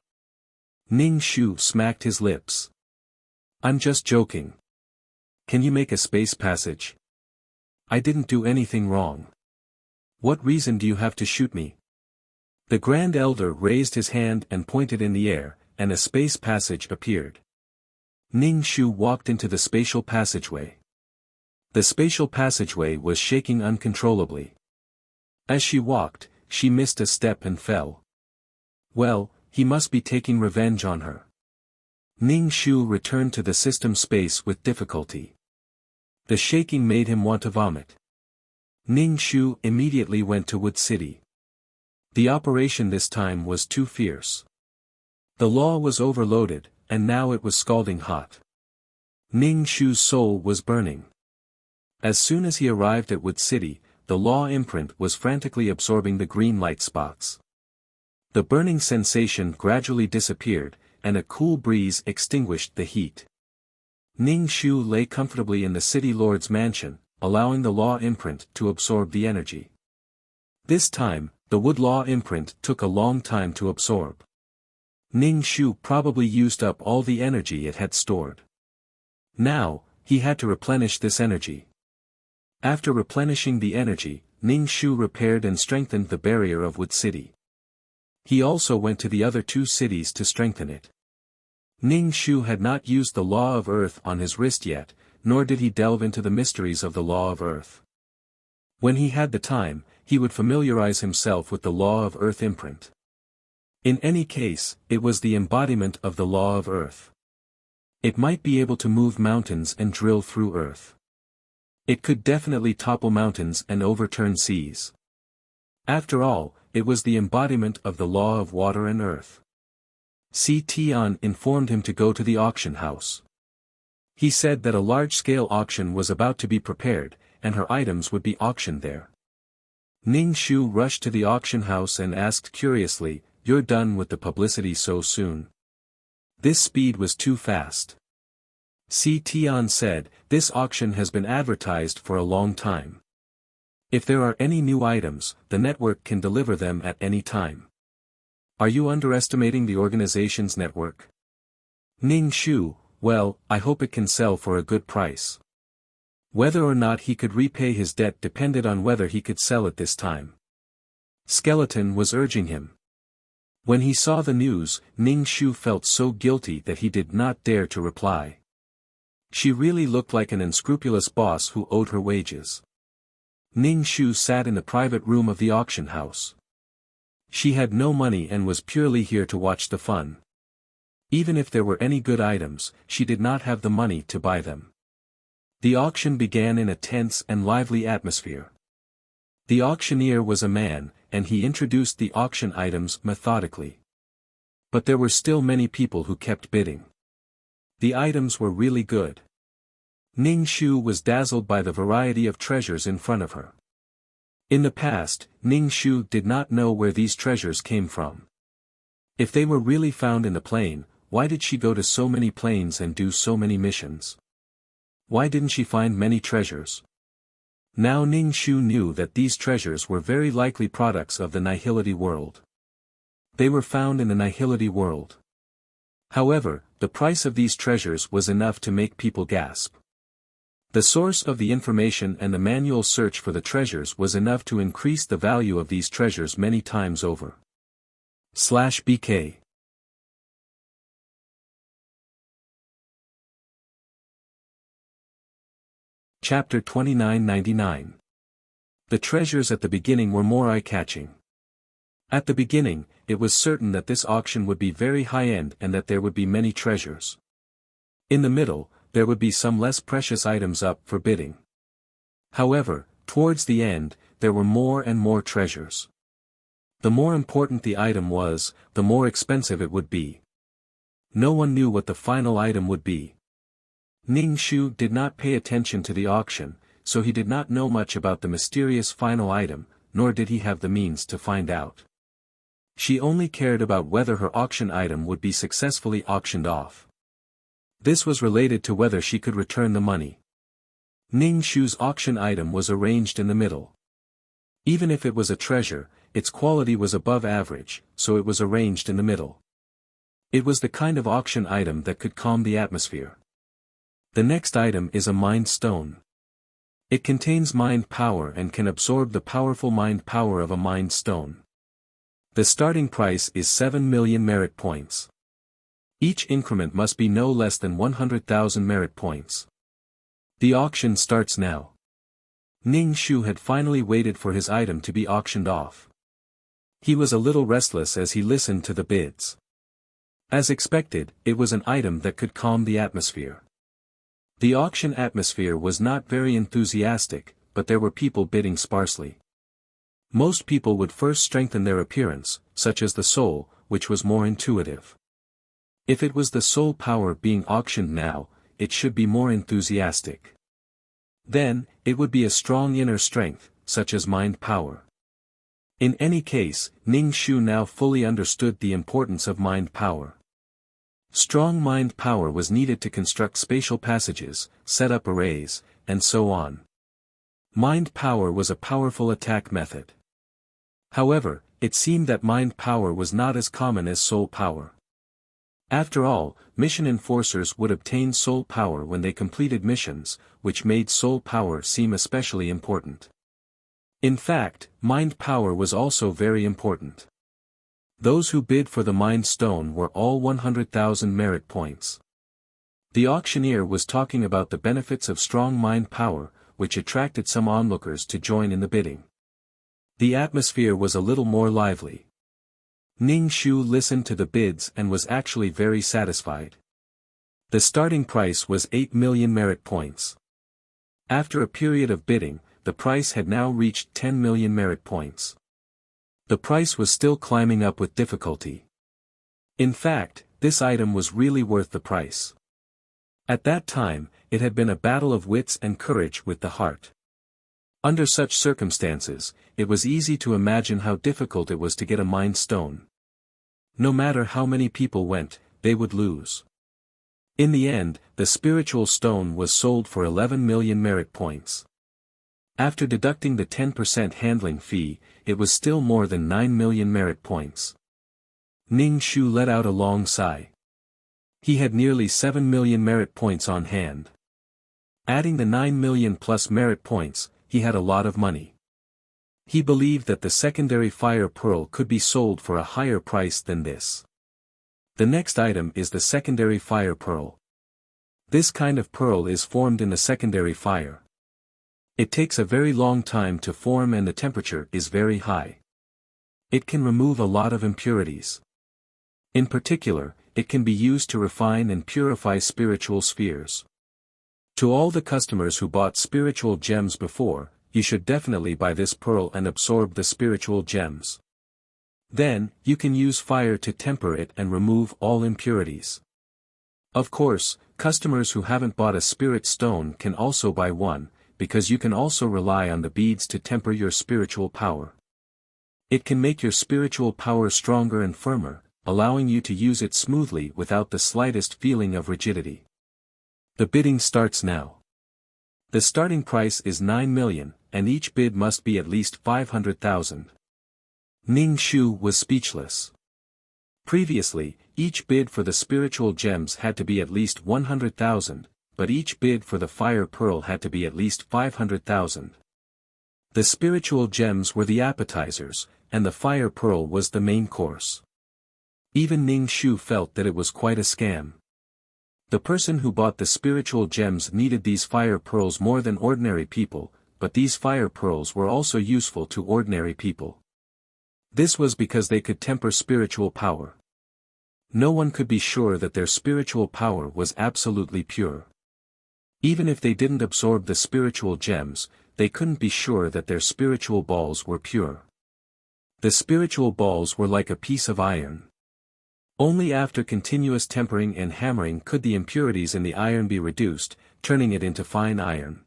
S1: Ning Shu smacked his lips. I'm just joking. Can you make a space passage? I didn't do anything wrong. What reason do you have to shoot me? The Grand Elder raised his hand and pointed in the air, and a space passage appeared. Ning Shu walked into the spatial passageway. The spatial passageway was shaking uncontrollably. As she walked, she missed a step and fell. Well, he must be taking revenge on her. Ning Shu returned to the system space with difficulty. The shaking made him want to vomit. Ning Shu immediately went to Wood City. The operation this time was too fierce. The law was overloaded, and now it was scalding hot. Ning Shu's soul was burning. As soon as he arrived at Wood City, the law imprint was frantically absorbing the green light spots. The burning sensation gradually disappeared, and a cool breeze extinguished the heat. Ning Shu lay comfortably in the city lord's mansion, allowing the law imprint to absorb the energy. This time, the wood law imprint took a long time to absorb. Ning Shu probably used up all the energy it had stored. Now, he had to replenish this energy. After replenishing the energy, Ning Shu repaired and strengthened the barrier of Wood City. He also went to the other two cities to strengthen it. Ning Shu had not used the Law of Earth on his wrist yet, nor did he delve into the mysteries of the Law of Earth. When he had the time, he would familiarize himself with the Law of Earth imprint. In any case, it was the embodiment of the Law of Earth. It might be able to move mountains and drill through earth. It could definitely topple mountains and overturn seas. After all, it was the embodiment of the law of water and earth. Si Tian informed him to go to the auction house. He said that a large-scale auction was about to be prepared, and her items would be auctioned there. Ning Shu rushed to the auction house and asked curiously, "You're done with the publicity so soon?" This speed was too fast. Si Tian said, "This auction has been advertised for a long time. If there are any new items, the network can deliver them at any time." Are you underestimating the organization's network? Ning Shu, well, I hope it can sell for a good price. Whether or not he could repay his debt depended on whether he could sell it this time. Skeleton was urging him. When he saw the news, Ning Shu felt so guilty that he did not dare to reply. She really looked like an unscrupulous boss who owed her wages. Ning Shu sat in the private room of the auction house. She had no money and was purely here to watch the fun. Even if there were any good items, she did not have the money to buy them. The auction began in a tense and lively atmosphere. The auctioneer was a man, and he introduced the auction items methodically. But there were still many people who kept bidding. The items were really good. Ning Shu was dazzled by the variety of treasures in front of her. In the past, Ning Shu did not know where these treasures came from. If they were really found in the plane, why did she go to so many planes and do so many missions? Why didn't she find many treasures? Now Ning Shu knew that these treasures were very likely products of the Nihility world. They were found in the Nihility world. However, the price of these treasures was enough to make people gasp. The source of the information and the manual search for the treasures was enough to increase the value of these treasures many times over. /BK Chapter 2999. The treasures at the beginning were more eye-catching. At the beginning, it was certain that this auction would be very high-end and that there would be many treasures. In the middle, there would be some less precious items up for bidding. However, towards the end, there were more and more treasures. The more important the item was, the more expensive it would be. No one knew what the final item would be. Ning Shu did not pay attention to the auction, so he did not know much about the mysterious final item, nor did he have the means to find out. She only cared about whether her auction item would be successfully auctioned off. This was related to whether she could return the money. Ning Shu's auction item was arranged in the middle. Even if it was a treasure, its quality was above average, so it was arranged in the middle. It was the kind of auction item that could calm the atmosphere. The next item is a mind stone. It contains mind power and can absorb the powerful mind power of a mind stone. The starting price is 7 million merit points. Each increment must be no less than 100,000 merit points. The auction starts now. Ning Shu had finally waited for his item to be auctioned off. He was a little restless as he listened to the bids. As expected, it was an item that could calm the atmosphere. The auction atmosphere was not very enthusiastic, but there were people bidding sparsely. Most people would first strengthen their appearance, such as the soul, which was more intuitive. If it was the soul power being auctioned now, it should be more enthusiastic. Then, it would be a strong inner strength, such as mind power. In any case, Ning Shu now fully understood the importance of mind power. Strong mind power was needed to construct spatial passages, set up arrays, and so on. Mind power was a powerful attack method. However, it seemed that mind power was not as common as soul power. After all, mission enforcers would obtain soul power when they completed missions, which made soul power seem especially important. In fact, mind power was also very important. Those who bid for the mind stone were all 100,000 merit points. The auctioneer was talking about the benefits of strong mind power, which attracted some onlookers to join in the bidding. The atmosphere was a little more lively. Ning Shu listened to the bids and was actually very satisfied. The starting price was 8 million merit points. After a period of bidding, the price had now reached 10 million merit points. The price was still climbing up with difficulty. In fact, this item was really worth the price. At that time, it had been a battle of wits and courage with the heart. Under such circumstances, it was easy to imagine how difficult it was to get a mind stone. No matter how many people went, they would lose. In the end, the spiritual stone was sold for 11 million merit points. After deducting the 10% handling fee, it was still more than 9 million merit points. Ning Shu let out a long sigh. He had nearly 7 million merit points on hand. Adding the 9 million plus merit points, he had a lot of money. He believed that the secondary fire pearl could be sold for a higher price than this. The next item is the secondary fire pearl. This kind of pearl is formed in the secondary fire. It takes a very long time to form and the temperature is very high. It can remove a lot of impurities. In particular, it can be used to refine and purify spiritual spheres. To all the customers who bought spiritual gems before, you should definitely buy this pearl and absorb the spiritual gems. Then, you can use fire to temper it and remove all impurities. Of course, customers who haven't bought a spirit stone can also buy one, because you can also rely on the beads to temper your spiritual power. It can make your spiritual power stronger and firmer, allowing you to use it smoothly without the slightest feeling of rigidity. The bidding starts now. The starting price is 9 million, and each bid must be at least 500,000. Ning Shu was speechless. Previously, each bid for the spiritual gems had to be at least 100,000, but each bid for the fire pearl had to be at least 500,000. The spiritual gems were the appetizers, and the fire pearl was the main course. Even Ning Shu felt that it was quite a scam. The person who bought the spiritual gems needed these fire pearls more than ordinary people, but these fire pearls were also useful to ordinary people. This was because they could temper spiritual power. No one could be sure that their spiritual power was absolutely pure. Even if they didn't absorb the spiritual gems, they couldn't be sure that their spiritual balls were pure. The spiritual balls were like a piece of iron. Only after continuous tempering and hammering could the impurities in the iron be reduced, turning it into fine iron.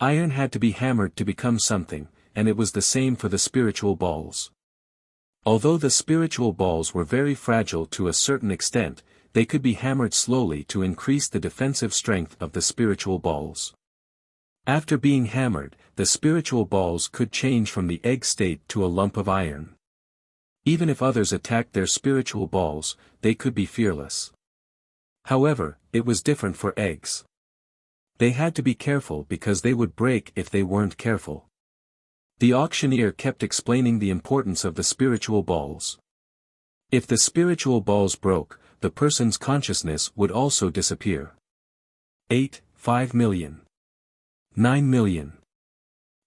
S1: Iron had to be hammered to become something, and it was the same for the spiritual balls. Although the spiritual balls were very fragile to a certain extent, they could be hammered slowly to increase the defensive strength of the spiritual balls. After being hammered, the spiritual balls could change from the egg state to a lump of iron. Even if others attacked their spiritual balls, they could be fearless. However, it was different for eggs. They had to be careful because they would break if they weren't careful. The auctioneer kept explaining the importance of the spiritual balls. If the spiritual balls broke, the person's consciousness would also disappear. 8, 5 million. 9 million.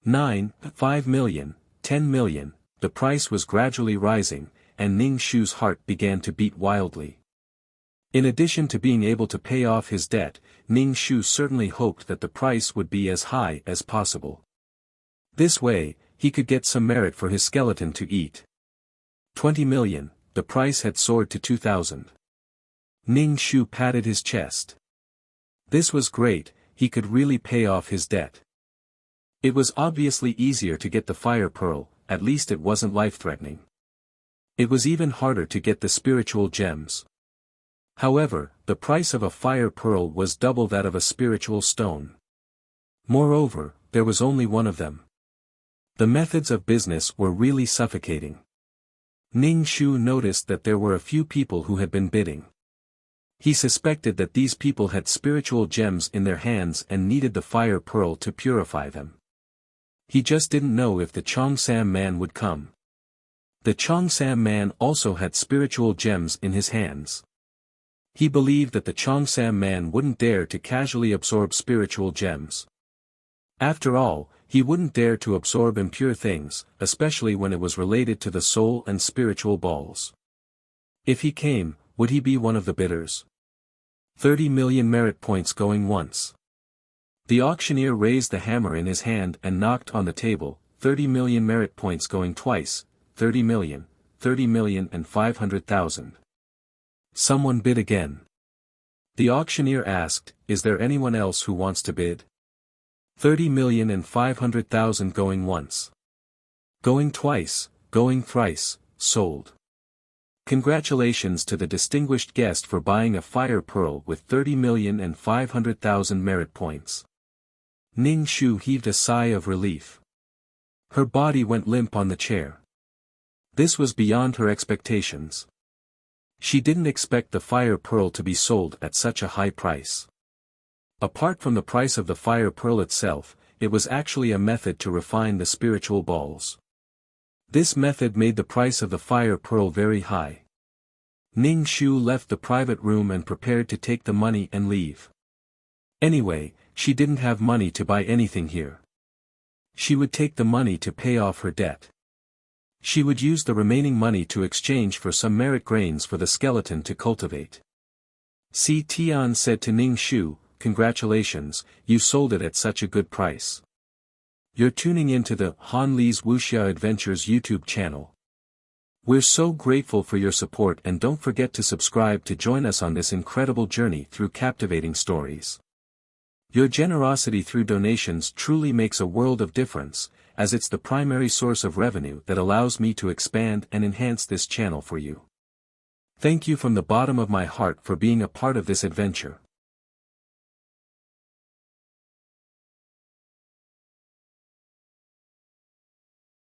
S1: 9, 5 million, 10 million. The price was gradually rising, and Ning Shu's heart began to beat wildly. In addition to being able to pay off his debt, Ning Shu certainly hoped that the price would be as high as possible. This way, he could get some merit for his skeleton to eat. 20 million, the price had soared to 2,000. Ning Shu patted his chest. This was great, he could really pay off his debt. It was obviously easier to get the fire pearl, at least it wasn't life-threatening. It was even harder to get the spiritual gems. However, the price of a fire pearl was double that of a spiritual stone. Moreover, there was only one of them. The methods of business were really suffocating. Ning Shu noticed that there were a few people who had been bidding. He suspected that these people had spiritual gems in their hands and needed the fire pearl to purify them. He just didn't know if the Cheongsam man would come. The Cheongsam man also had spiritual gems in his hands. He believed that the Cheongsam man wouldn't dare to casually absorb spiritual gems. After all, he wouldn't dare to absorb impure things, especially when it was related to the soul and spiritual balls. If he came, would he be one of the bidders? 30 million merit points going once. The auctioneer raised the hammer in his hand and knocked on the table, 30 million merit points going twice, 30 million and 500,000. Someone bid again. The auctioneer asked, "Is there anyone else who wants to bid?" 30 million and 500,000 going once. Going twice, going thrice, sold. Congratulations to the distinguished guest for buying a fire pearl with 30 million and 500,000 merit points. Ning Shu heaved a sigh of relief. Her body went limp on the chair. This was beyond her expectations. She didn't expect the fire pearl to be sold at such a high price. Apart from the price of the fire pearl itself, it was actually a method to refine the spiritual balls. This method made the price of the fire pearl very high. Ning Shu left the private room and prepared to take the money and leave. Anyway, she didn't have money to buy anything here. She would take the money to pay off her debt. She would use the remaining money to exchange for some merit grains for the skeleton to cultivate. Si Tian said to Ning Shu, "Congratulations, you sold it at such a good price. You're tuning into the Han Li's Wuxia Adventures YouTube channel. We're so grateful for your support, and don't forget to subscribe to join us on this incredible journey through captivating stories. Your generosity through donations truly makes a world of difference, as it's the primary source of revenue that allows me to expand and enhance this channel for you. Thank you from the bottom of my heart for being a part of this adventure.